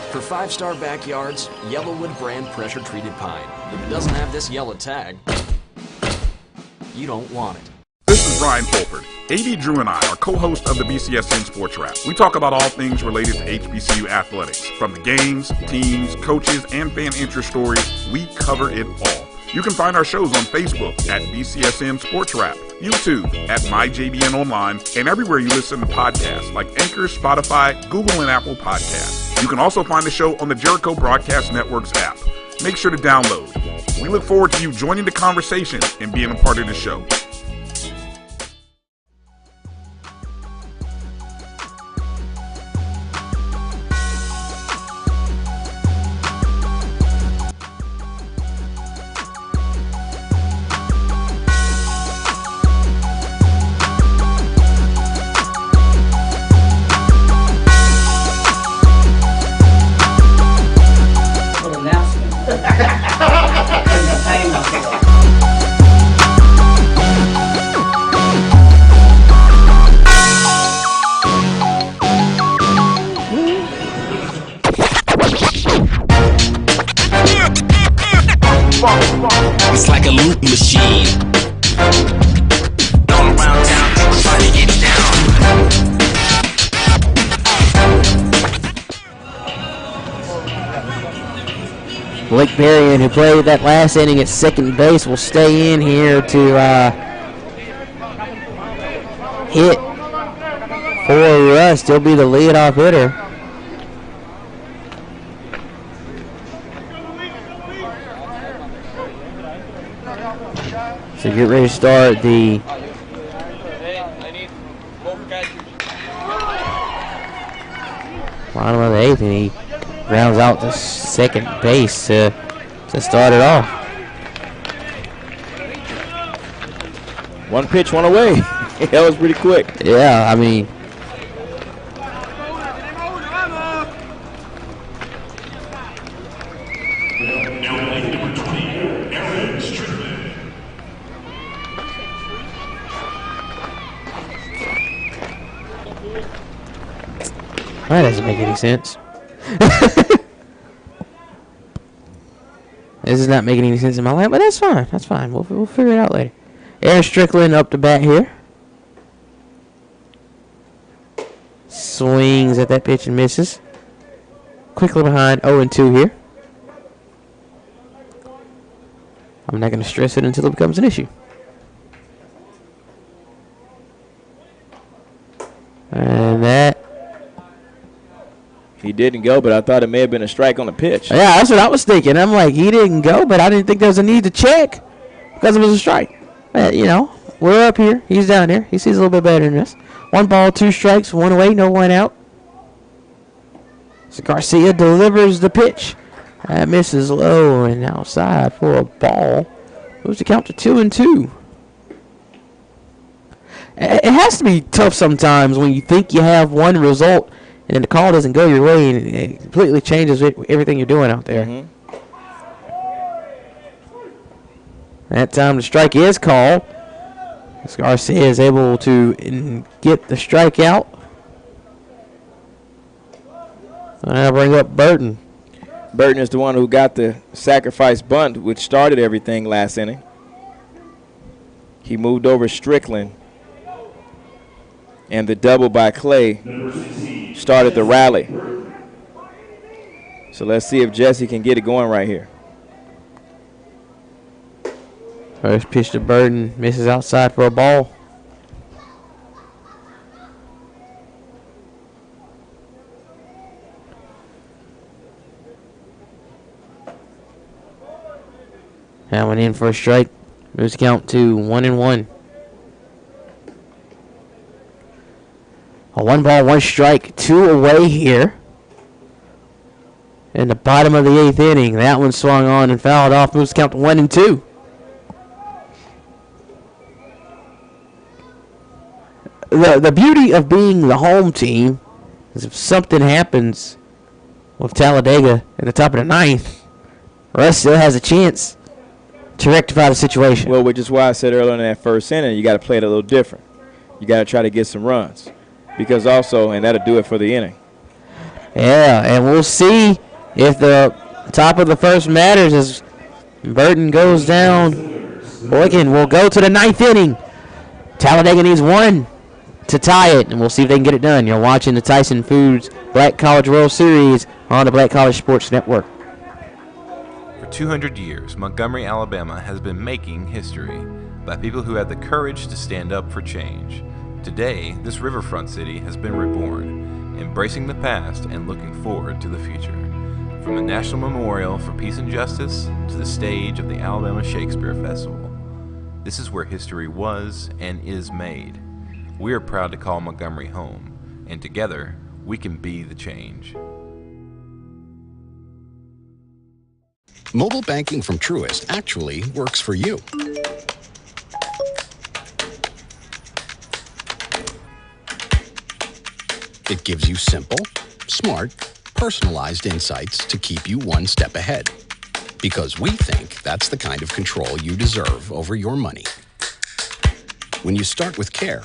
For 5-star backyards, Yellowwood brand pressure-treated pine. If it doesn't have this yellow tag, you don't want it. This is Brian Fulford. AD Drew and I are co-hosts of the BCSN Sports Wrap. We talk about all things related to HBCU athletics. From the games, teams, coaches, and fan interest stories, we cover it all. You can find our shows on Facebook at BCSN Sports Wrap, YouTube at MyJBN Online, and everywhere you listen to podcasts like Anchor, Spotify, Google, and Apple Podcasts. You can also find the show on the Jericho Broadcast Network's app. Make sure to download. We look forward to you joining the conversation and being a part of the show. It's like a loop machine. All around town, people trying to get down. Blake Berrien, who played that last inning at second base, will stay in here to hit for Rust. He'll be the leadoff hitter. So get ready to start the bottom of the 8th, and he rounds out the second base to start it off. One pitch, one away. That was pretty quick. Yeah, I mean, that doesn't make any sense. This is not making any sense in my life, but that's fine. That's fine. We'll figure it out later. Aaron Strickland up to bat here. Swings at that pitch and misses. Quickly behind 0-2 here. I'm not going to stress it until it becomes an issue. And that. He didn't go, but I thought it may have been a strike on the pitch. Yeah, that's what I was thinking. I'm like, he didn't go, but I didn't think there was a need to check because it was a strike. But, you know, we're up here. He's down there. He sees a little bit better than this. 1 ball, 2 strikes, 1 away, no 1 out. So Garcia delivers the pitch. That misses low and outside for a ball. Moves the count to 2-2. It has to be tough sometimes when you think you have one result and then the call doesn't go your way, and it completely changes everything you're doing out there. That time the strike is called. Garcia is able to get the strikeout. I'll bring up Burton. Burton is the one who got the sacrifice bunt, which started everything last inning. He moved over Strickland, and the double by Clay started the rally. So let's see if Jesse can get it going right here. First pitch to Burton, misses outside for a ball. That one in for a strike. Moves the count to 1-1. A 1-ball, 1-strike, 2 away here. In the bottom of the 8th inning, that one swung on and fouled off. Moves the count to 1-2. The beauty of being the home team is if something happens with Talladega at the top of the 9th, Russ still has a chance to rectify the situation. Well, which is why I said earlier in that first inning, you got to play it a little different. You got to try to get some runs. Because also, and that'll do it for the inning. Yeah, and we'll see if the top of the first matters as Burton goes down. Boykin will go to the 9th inning. Talladega needs 1 to tie it, and we'll see if they can get it done. You're watching the Tyson Foods Black College World Series on the Black College Sports Network. For 200 years, Montgomery, Alabama has been making history by people who had the courage to stand up for change. Today, this riverfront city has been reborn, embracing the past and looking forward to the future. From the National Memorial for Peace and Justice to the stage of the Alabama Shakespeare Festival, this is where history was and is made. We are proud to call Montgomery home, and together, we can be the change. Mobile banking from Truist actually works for you. It gives you simple, smart, personalized insights to keep you one step ahead. Because we think that's the kind of control you deserve over your money. When you start with care,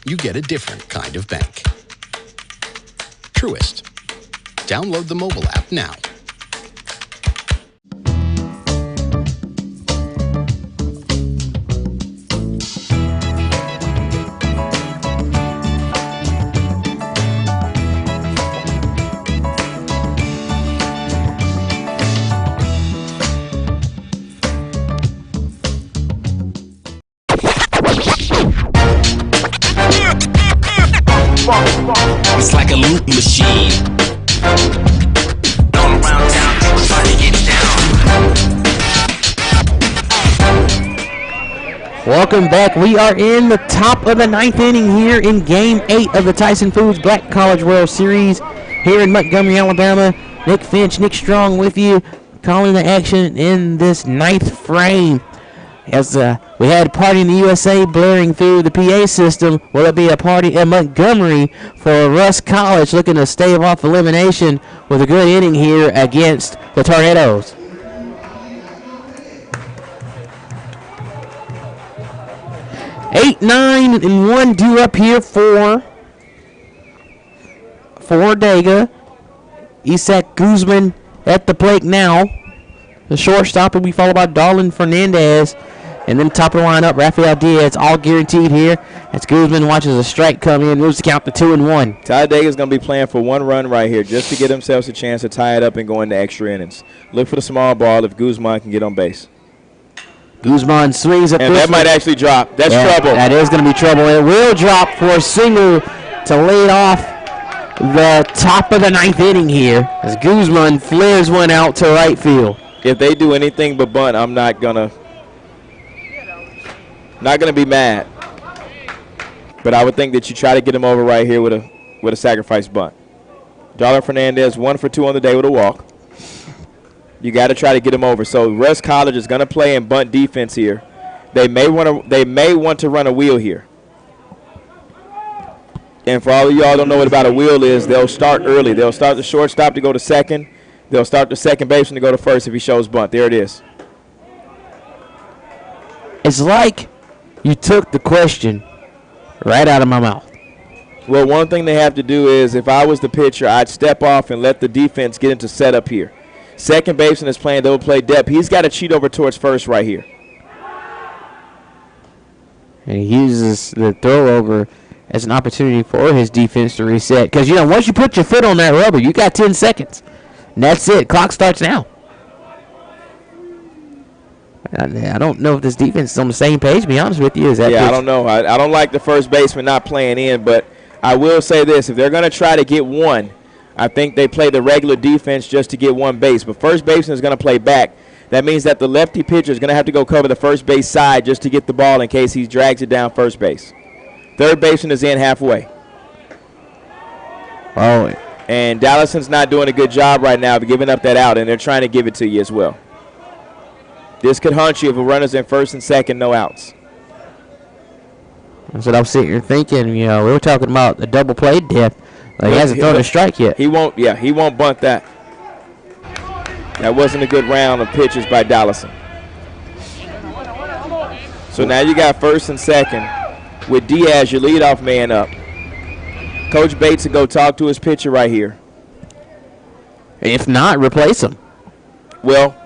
you get a different kind of bank. Truist. Download the mobile app now. It's like a loop machine. All around town, people trying to get down. Welcome back. We are in the top of the 9th inning here in Game 8 of the Tyson Foods Black College World Series here in Montgomery, Alabama. Nick Finch, Nick Strong with you, calling the action in this 9th frame. As we had Party in the USA blaring through the PA system, will it be a party in Montgomery for Russ College looking to stave off elimination with a good inning here against the Tornadoes? Eight, 9, and 1 due up here for Dega. Isaac Guzman at the plate now. The shortstop will be followed by Darlin Fernandez. And then top of the lineup, Rafael Diaz, all guaranteed here. As Guzman watches a strike come in, moves the count to 2-1. Talladega is going to be playing for 1 run right here just to get themselves a chance to tie it up and go into extra innings. Look for the small ball if Guzman can get on base. Guzman swings at and that might actually drop. That's trouble. That is going to be trouble. It will drop for a single to lead off the top of the 9th inning here as Guzman flares one out to right field. If they do anything but bunt, I'm not gonna be mad. But I would think that you try to get him over right here with a sacrifice bunt. Darlin Fernandez 1 for 2 on the day with a walk. You got to try to get him over. So Russ College is going to play in bunt defense here. They may want to run a wheel here. And for all of y'all don't know what about a wheel is, they'll start early. They'll start the shortstop to go to second. They'll start the second baseman to go to first if he shows bunt. There it is. It's like you took the question right out of my mouth. Well, one thing they have to do is, if I was the pitcher, I'd step off and let the defense get into setup here. Second baseman is playing double play depth. He's got to cheat over towards first right here. And he uses the throw over as an opportunity for his defense to reset. Because, once you put your foot on that rubber, you got 10 seconds. And that's it. Clock starts now. I don't know if this defense is on the same page, to be honest with you. I don't know. I don't like the first baseman not playing in, but I will say this. If they're going to try to get one, I think they play the regular defense just to get one base. But first baseman is going to play back. That means that the lefty pitcher is going to have to go cover the first base side just to get the ball in case he drags it down first base. Third baseman is in halfway. Oh. And Dallason's not doing a good job right now of giving up that out, and they're trying to give it to you as well. This could haunt you if a runner's in first and second, no outs. That's what I'm sitting here thinking. We were talking about the double play depth. He hasn't thrown a strike yet. He won't bunt that. That wasn't a good round of pitches by Dallison. So now you got first and second with Diaz, your leadoff man, up. Coach Bates will go talk to his pitcher right here. If not, replace him. Well,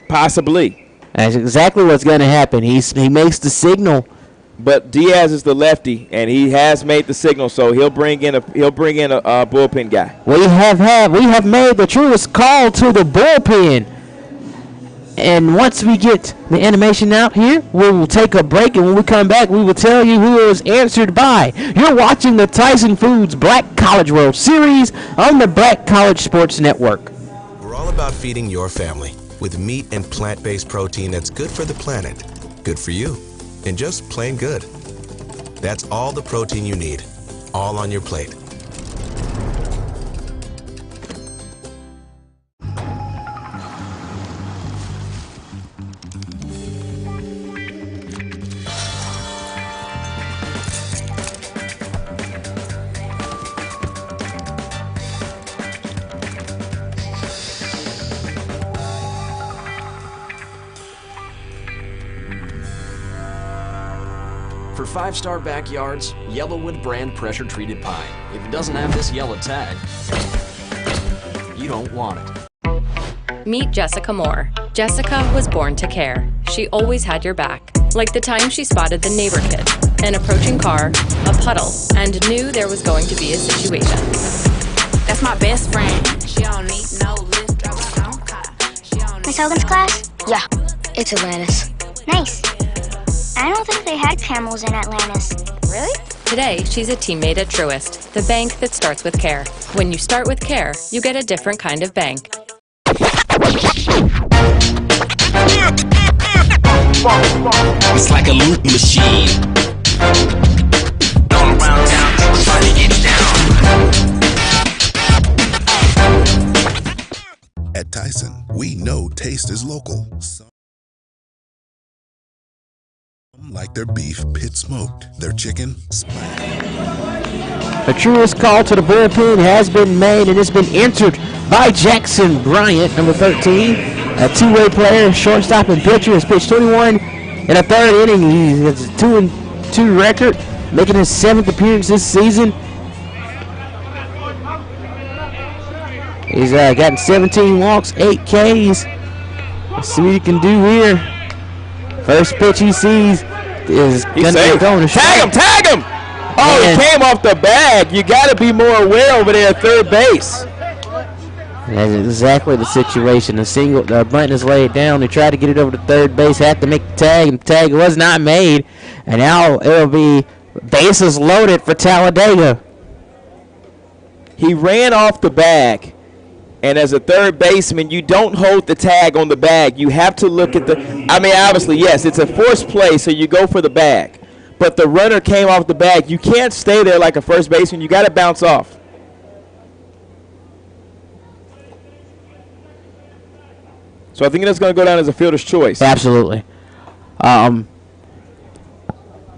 possibly. That's exactly what's going to happen. He makes the signal. But Diaz is the lefty, and he has made the signal, so he'll bring in a bullpen guy. We have made the truest call to the bullpen. And once we get the animation out here, we will take a break, and when we come back, we will tell you who it was answered by. You're watching the Tyson Foods Black College World Series on the Black College Sports Network. We're all about feeding your family with meat and plant-based protein that's good for the planet, good for you, and just plain good. That's all the protein you need, all on your plate. For 5-star backyards, Yellowwood brand pressure-treated pine. If it doesn't have this yellow tag, you don't want it. Meet Jessica Moore. Jessica was born to care. She always had your back. Like the time she spotted the neighbor kid, an approaching car, a puddle, and knew there was going to be a situation. That's my best friend. She don't need no lift, drive her own car. Miss Hogan's class? Yeah, it's Atlantis. Nice. I don't think they had camels in Atlantis. Really? Today, she's a teammate at Truist, the bank that starts with care. When you start with care, you get a different kind of bank. It's like a loop machine. All around town, people trying to get down. At Tyson, we know taste is local. Some like their beef pit smoked, their chicken spiced. A truest call to the bullpen has been made, and it's been entered by Jackson Bryant, number 13. A two-way player, shortstop and pitcher, has pitched 21 in a third inning. He has a 2-2 record, making his 7th appearance this season. He's gotten 17 walks, 8 Ks. Let's see what he can do here. First pitch he sees is going to go to Tag him! Oh, he came off the bag. You got to be more aware over there at third base. That's exactly the situation. The bunt is laid down. They tried to get it over to third base, had to make the tag, and the tag was not made. And now it'll be bases loaded for Talladega. He ran off the bag. And as a third baseman, you don't hold the tag on the bag. You have to look at obviously, yes, it's a forced play, so you go for the bag. But the runner came off the bag. You can't stay there like a first baseman. You got to bounce off. So I think that's going to go down as a fielder's choice. Absolutely.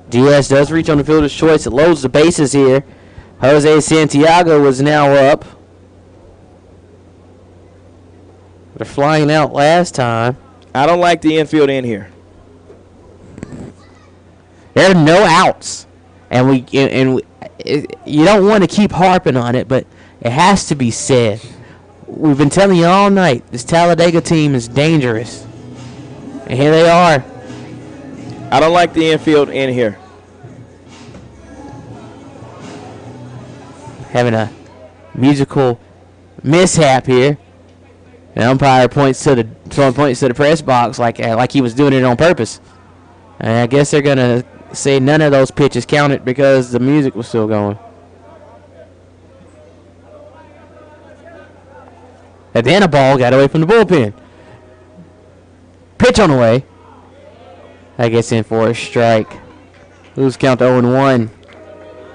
Diaz does reach on the fielder's choice. It loads the bases here. Jose Santiago is now up. They're flying out last time. I don't like the infield in here. There are no outs, and you don't want to keep harping on it, but it has to be said. We've been telling you all night, this Talladega team is dangerous, and here they are. I don't like the infield in here. Having a musical mishap here. The umpire points to the press box like he was doing it on purpose. And I guess they're gonna say none of those pitches counted because the music was still going. And then a ball got away from the bullpen. Pitch on the way. That gets in for a strike. Lose count to 0-1.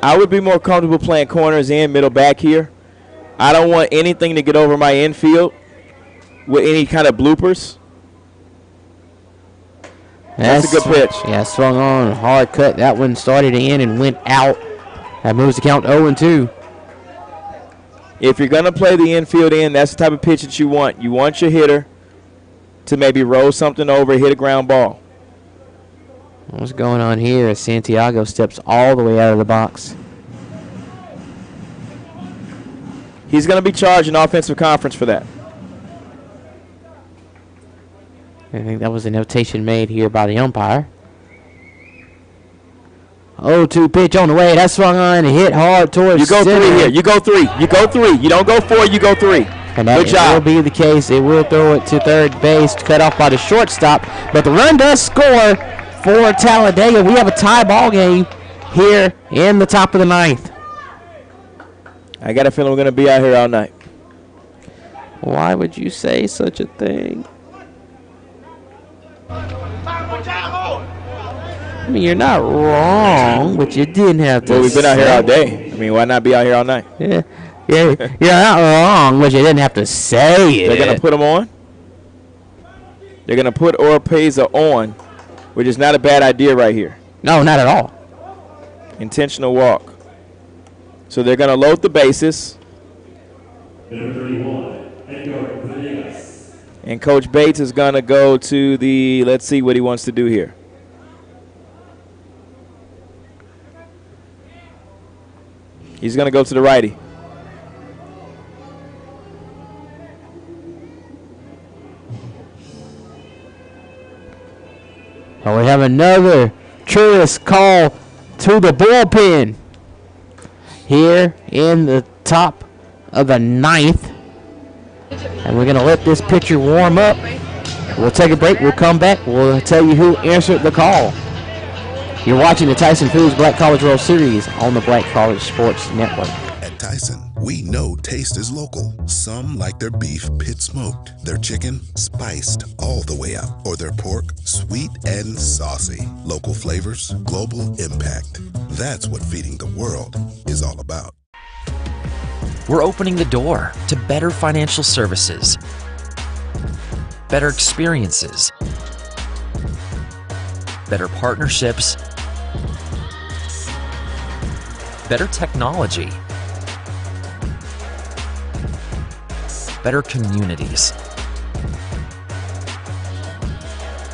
I would be more comfortable playing corners and middle back here. I don't want anything to get over my infield with any kind of bloopers. That's a good pitch. Yeah, swung on, hard cut. That one started in and went out. That moves the count to 0-2. If you're going to play the infield in, that's the type of pitch that you want. You want your hitter to maybe roll something over, hit a ground ball. What's going on here as Santiago steps all the way out of the box? He's going to be charged in offensive conference for that. I think that was a notation made here by the umpire. 0-2 pitch on the way. That swung on and hit hard towards You go center. 3 here. You go 3. You go 3. You don't go 4. You go 3. And that Good job. will be the case. It will throw it to third base, cut off by the shortstop. But the run does score for Talladega. We have a tie ball game here in the top of the 9th. I got a feeling we're going to be out here all night. Why would you say such a thing? I mean, you're not wrong, but you didn't have to. Well, we've been out here all day. I mean, why not be out here all night? Yeah, you're not wrong, but you didn't have to say it. They're going to put them on. They're going to put Oropeza on, which is not a bad idea right here. No, not at all. Intentional walk. So they're going to load the bases. Number 31, Edgar Venegas. And Coach Bates is going to go to the, let's see what he wants to do here. He's going to go to the righty. And we have another tourist call to the bullpen here in the top of the 9th. And we're going to let this pitcher warm up. We'll take a break. We'll come back. We'll tell you who answered the call. You're watching the Tyson Foods Black College World Series on the Black College Sports Network. At Tyson, we know taste is local. Some like their beef pit smoked, their chicken spiced all the way up, or their pork sweet and saucy. Local flavors, global impact. That's what feeding the world is all about. We're opening the door to better financial services, better experiences, better partnerships, better technology, better communities,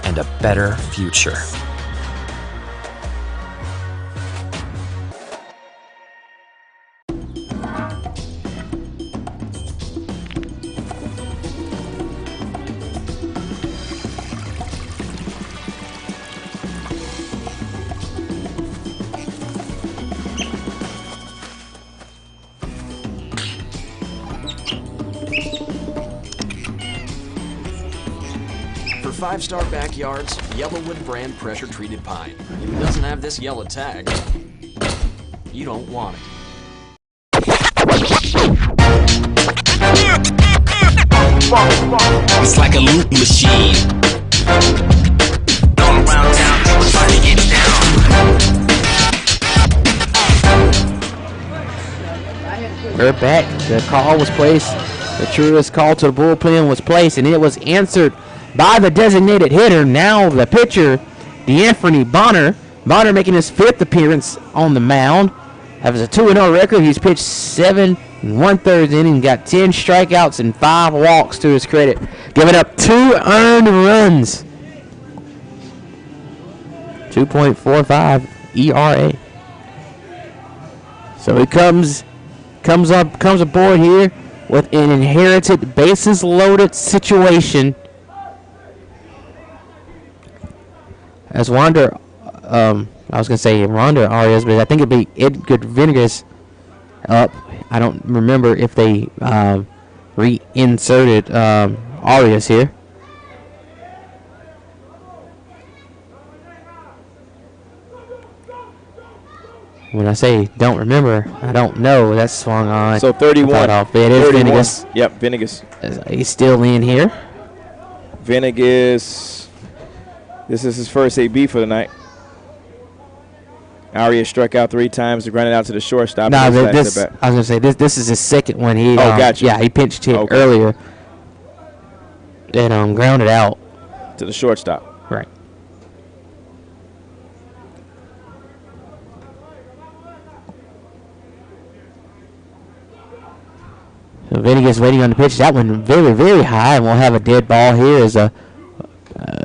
and a better future. Five-star backyards, Yellowwood brand pressure-treated pine. If it doesn't have this yellow tag, you don't want it. It's like a loop machine. All around town, people trying to get down. We're back. The call was placed. The truest call to the bullpen was placed, and it was answered by the designated hitter. Now the pitcher, D'Anthony Bonner. Bonner making his 5th appearance on the mound. Has a 2-0 record. He's pitched 7 1/3 inning, got 10 strikeouts and 5 walks to his credit, giving up 2 earned runs. 2.45 ERA. So he comes aboard here with an inherited bases loaded situation. As Wander, I was gonna say Wander Arias, but I think it'd be Edgar Venegas up. I don't remember if they reinserted Arias here. When I say don't remember, I don't know. That's swung on. So 31. Off. It is 31. Venegas. Yep, Venegas. He's still in here. Venegas. This is his first AB for the night. Arias struck out 3 times to ground it out to the shortstop. No, I was gonna say this is his second one. He gotcha. Yeah, he pinched hit earlier. And grounded out to the shortstop. Right. So Venegas waiting on the pitch. That one very, very high, and we'll have a dead ball here.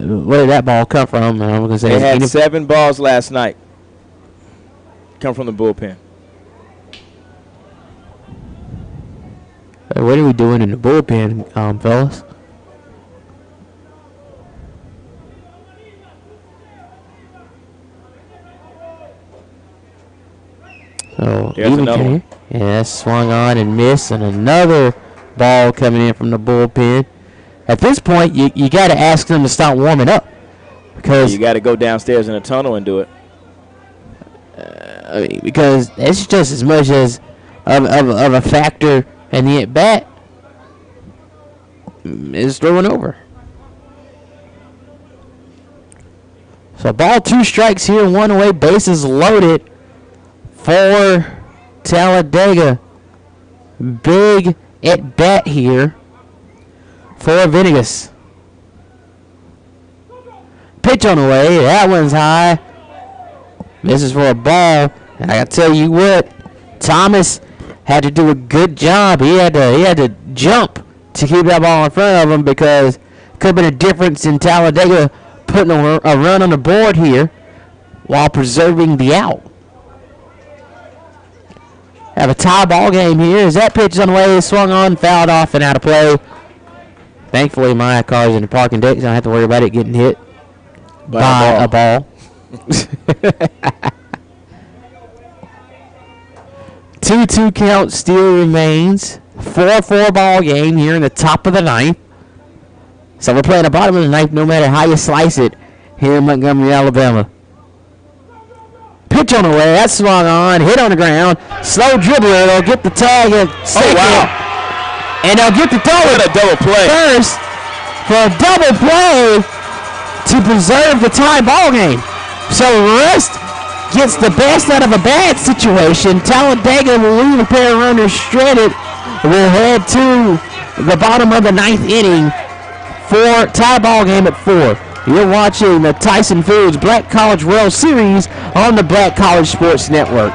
Where did that ball come from? I'm gonna say they had 7 balls last night. Come from the bullpen. What are we doing in the bullpen, fellas? So there's another one. Yeah, swung on and missed, and another ball coming in from the bullpen. At this point, you got to ask them to stop warming up, because you got to go downstairs in the tunnel and do it. Because it's just as much as of a factor in the at bat is throwing over. So ball 2 strikes here, 1 away, bases loaded for Talladega. Big at bat here for Venegas. Pitch on the way. That one's high. This is for a ball. And I gotta tell you what, Thomas had to do a good job. He had to jump to keep that ball in front of him, because it could have been a difference in Talladega putting a run on the board here while preserving the out. Have a tie ball game here. As that pitch is on the way, swung on, fouled off, and out of play. Thankfully, my car's in the parking deck, so I don't have to worry about it getting hit by a ball. 2-2 count still remains. 4-4 ball game here in the top of the 9th. So we're playing the bottom of the 9th no matter how you slice it here in Montgomery, Alabama. Pitch on the way. That's swung on. Hit on the ground. Slow dribbler. They'll get the tag at second. Oh, wow. And they'll get the throw at a double play first for a double play to preserve the tie ball game. So Rust gets the best out of a bad situation. Talladega will leave a pair of runners stranded. We'll head to the bottom of the 9th inning for tie ball game at 4. You're watching the Tyson Foods Black College World Series on the Black College Sports Network.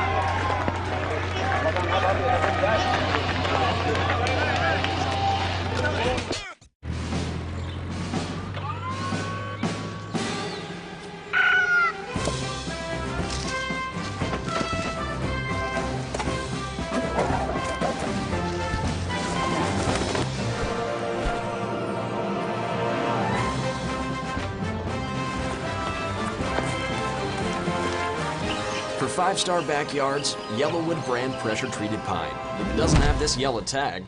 For 5-star backyards, Yellowwood brand pressure-treated pine. If it doesn't have this yellow tag,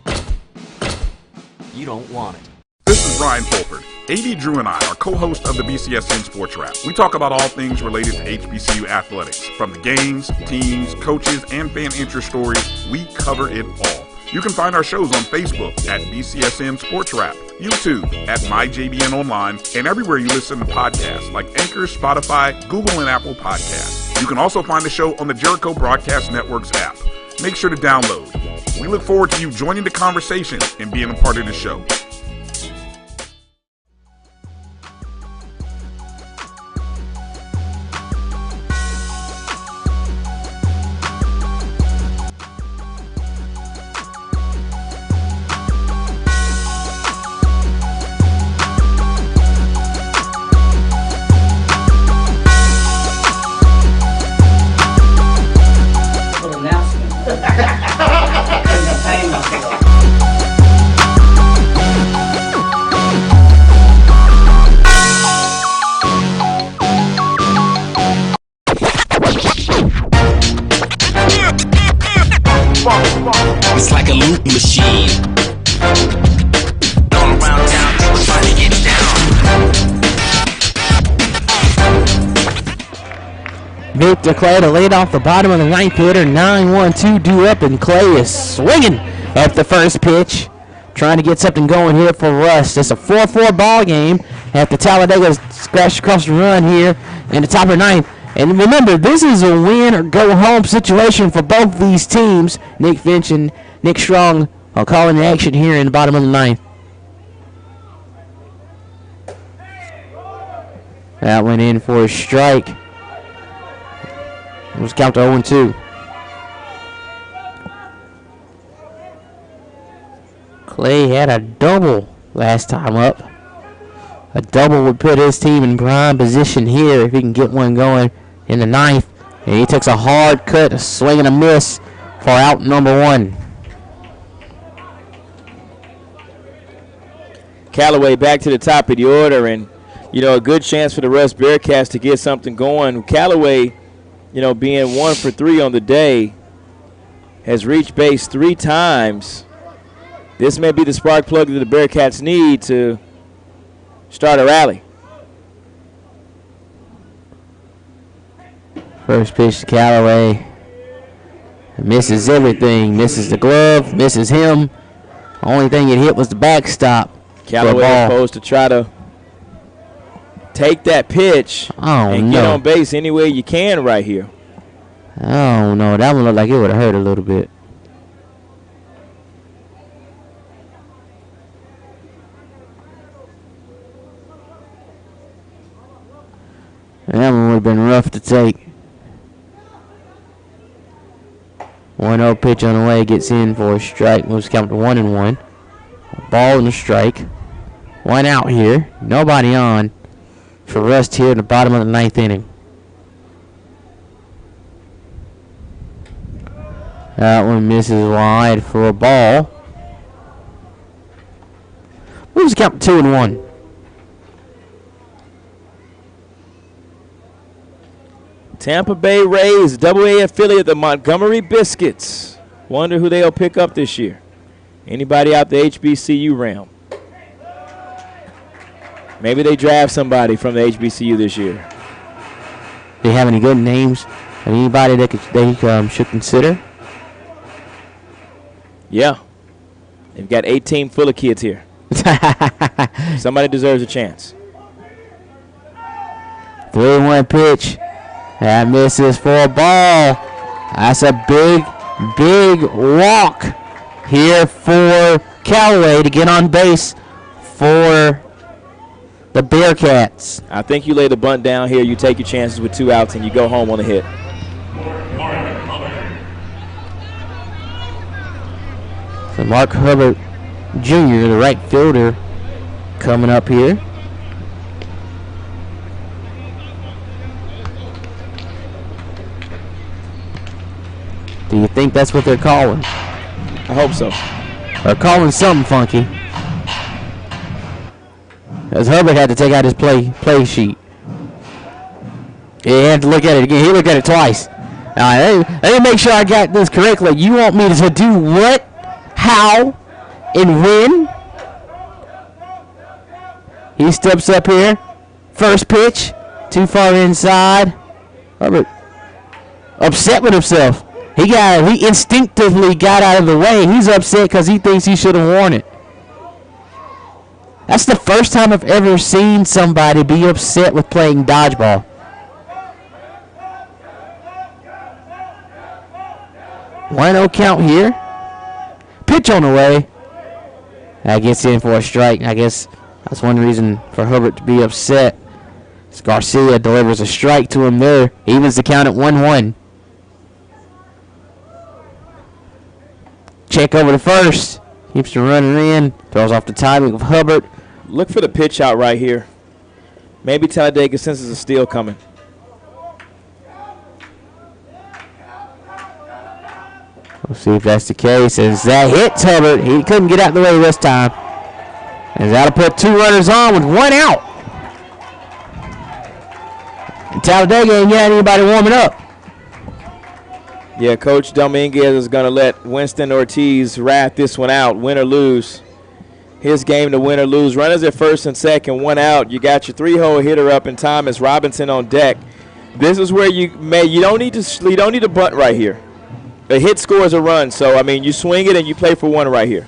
you don't want it. This is Brian Fulford. AD Drew and I are co-hosts of the BCSN Sports Wrap. We talk about all things related to HBCU athletics. From the games, teams, coaches, and fan interest stories, we cover it all. You can find our shows on Facebook at BCSN Sports Wrap, YouTube at MyJBN Online, and everywhere you listen to podcasts like Anchor, Spotify, Google, and Apple Podcasts. You can also find the show on the Jericho Broadcast Network's app. Make sure to download. We look forward to you joining the conversation and being a part of the show. loot machine. All around town, people trying to get down. Victor Clay to lead off the bottom of the ninth hitter. 9-1-2 due up, and Clay is swinging at the first pitch, trying to get something going here for Russ. It's a 4-4 ball game after Talladega scratched across the run here in the top of the ninth. And remember, this is a win or go home situation for both these teams. Nick Finch and Nick Strong are calling the action here in the bottom of the ninth. That went in for a strike. It was count to 0-2. Clay had a double last time up. A double would put his team in prime position here if he can get one going in the ninth. And he takes a hard cut, a swing and a miss for out number one. Callaway back to the top of the order, and, a good chance for the Russ Bearcats to get something going. Callaway, being 1 for 3 on the day, has reached base 3 times. This may be the spark plug that the Bearcats need to start a rally. First pitch to Callaway. Misses everything. Misses the glove. Misses him. Only thing it hit was the backstop. Callaway supposed to try to take that pitch and get on base any way you can right here. Oh, no. That one looked like it would have hurt a little bit. That one would have been rough to take. 1-0 pitch on the way, gets in for a strike. Moves count to 1-1. Ball and a strike. One out here. Nobody on for Rust here in the bottom of the ninth inning. That one misses wide for a ball. Moves count to 2-1. Tampa Bay Rays, AA affiliate, the Montgomery Biscuits. Wonder who they'll pick up this year. Anybody out the HBCU realm? Maybe they draft somebody from the HBCU this year. Do you have any good names? Anybody that they should consider? Yeah. They've got 8 team full of kids here. Somebody deserves a chance. 3-1 pitch. That misses for a ball. That's a big, big walk here for Callaway to get on base for the Bearcats. I think you lay the bunt down here, you take your chances with 2 outs, and you go home on a hit. So Mark Hubbard Jr., the right fielder, coming up here. Do you think that's what they're calling? I hope so. They're calling something funky. As Hubbard had to take out his play sheet. He had to look at it again. He looked at it twice. Let me make sure I got this correctly. You want me to do what, how, and when? He steps up here. First pitch. Too far inside. Hubbard upset with himself. He instinctively got out of the way. He's upset because he thinks he should have worn it. That's the first time I've ever seen somebody be upset with playing dodgeball. One 0 count here. Pitch on the way. That gets in for a strike. I guess that's one reason for Hubbard to be upset. Garcia delivers a strike to him there. Evens the count at 1-1. Check over to first. Keeps the runner in. Throws off the timing of Hubbard. Look for the pitch out right here. Maybe Talladega senses a steal coming. We'll see if that's the case. As that hits Hubbard, he couldn't get out of the way this time. As that'll put 2 runners on with 1 out. And Talladega ain't got anybody warming up. Yeah, Coach Dominguez is going to let Winston Ortiz rat this one out, win or lose. His game to win or lose. Runners at first and second, 1 out. You got your 3-hole hitter up, and Thomas Robinson on deck. This is where you don't need to bunt right here. A hit scores a run, so I mean you swing it and you play for 1 right here.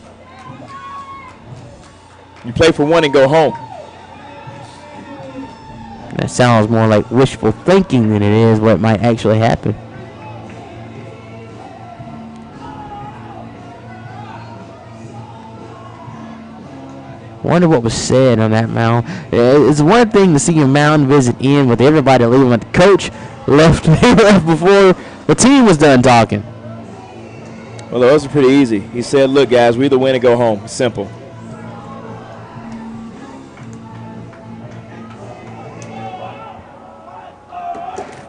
You play for 1 and go home. That sounds more like wishful thinking than it is what might actually happen. Wonder what was said on that mound. It's one thing to see a mound visit in with everybody leaving, but the coach left before the team was done talking. Well, those are pretty easy. He said, look, guys, we either win or go home. Simple.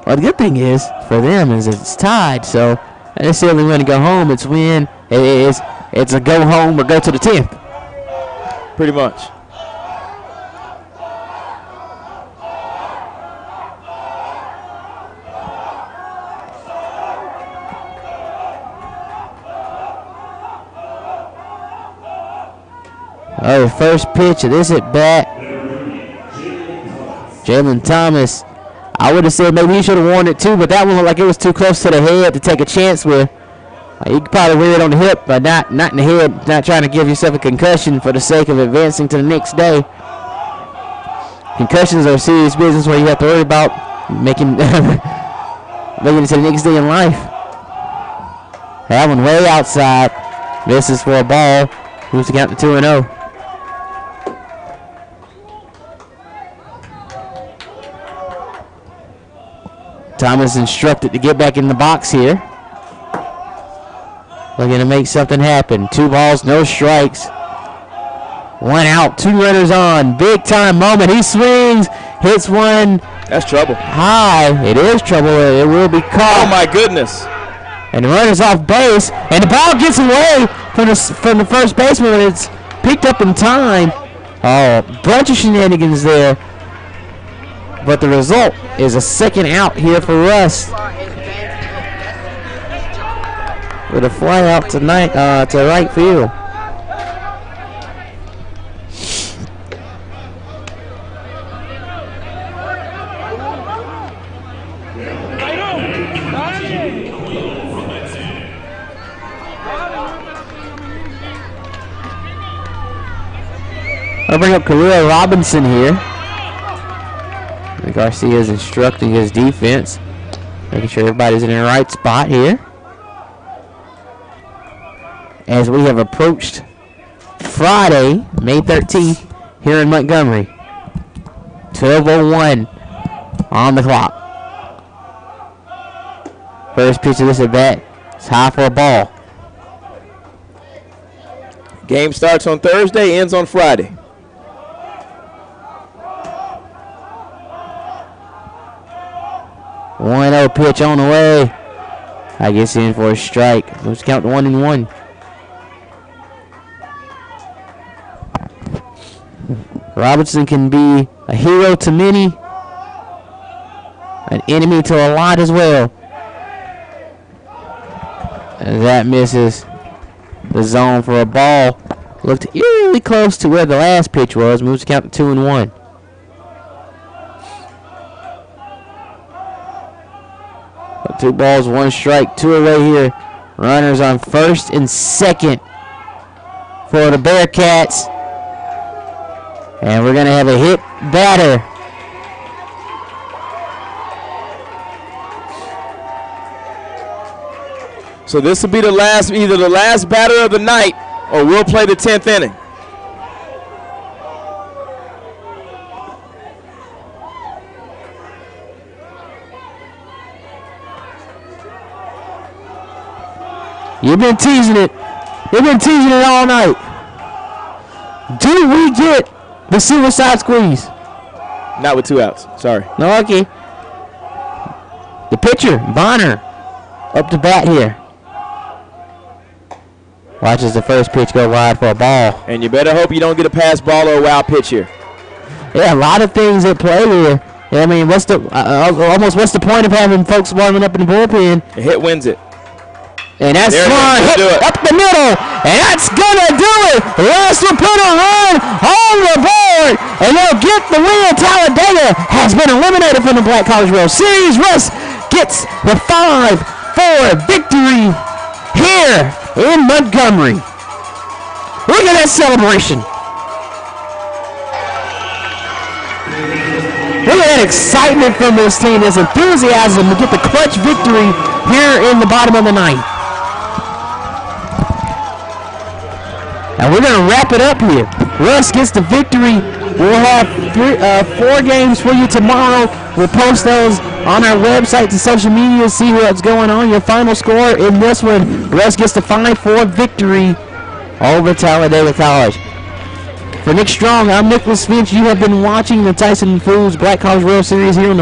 Well, the good thing is for them is it's tied, so not necessarily win and go home. It's win. It's a go home or go to the 10th. Pretty much. Oh, first pitch of this at bat. Jalen Thomas. I would have said maybe he should have worn it too, but that one looked like it was too close to the head to take a chance with. You could probably wear it on the hip, but not in the head. Not trying to give yourself a concussion for the sake of advancing to the next day. Concussions are serious business where you have to worry about making it to the next day in life. That one way outside. Misses for a ball. Moves to count to 2-0. Thomas instructed to get back in the box here. Looking to make something happen. 2 balls, no strikes. 1 out, 2 runners on. Big time moment. He swings, hits one. That's trouble. High. It is trouble. It will be caught. Oh my goodness. And the runner's off base. And the ball gets away from the first baseman when it's picked up in time. Oh, bunch of shenanigans there. But the result is a 2nd out here for Russ. With a fly out tonight to right field. I'll bring up Khalil Robinson here. Garcia is instructing his defense, making sure everybody's in the right spot here. As we have approached Friday, May 13th, here in Montgomery. 12:01 on the clock. First pitch of this at bat is high for a ball. Game starts on Thursday, ends on Friday. One 1-0 pitch on the way. I guess in for a strike. Let's count to 1-1. Robinson can be a hero to many, an enemy to a lot as well. And that misses the zone for a ball. Looked eerily close to where the last pitch was. Moves to count to 2-1. Two balls, 1 strike, 2 away here. Runners on first and second for the Bearcats. And we're going to have a hit batter. So this will be the last, either the last batter of the night, or we'll play the 10th inning. You've been teasing it. You've been teasing it all night. Do we get the suicide squeeze? Not with 2 outs. Sorry. No, okay. The pitcher, Bonner, up to bat here. Watches the first pitch go wide for a ball. And you better hope you don't get a pass ball or a wild pitch here. Yeah, a lot of things at play here. I mean, what's the point of having folks warming up in the bullpen? A hit wins it. And that's one hit up the middle, and that's gonna do it. Russ will put a run on the board, and they'll get the win. Talladega has been eliminated from the Black College World Series. Russ gets the 5-4 victory here in Montgomery. Look at that celebration. Look at that excitement from this team, this enthusiasm to get the clutch victory here in the bottom of the ninth. And we're going to wrap it up here. Russ gets the victory. We'll have 4 games for you tomorrow. We'll post those on our website to social media, see what's going on. Your final score in this one, Russ gets the 5-4 victory over Talladega College. For Nick Strong, I'm Nicholas Finch. You have been watching the Tyson Foods Black College World Series here on the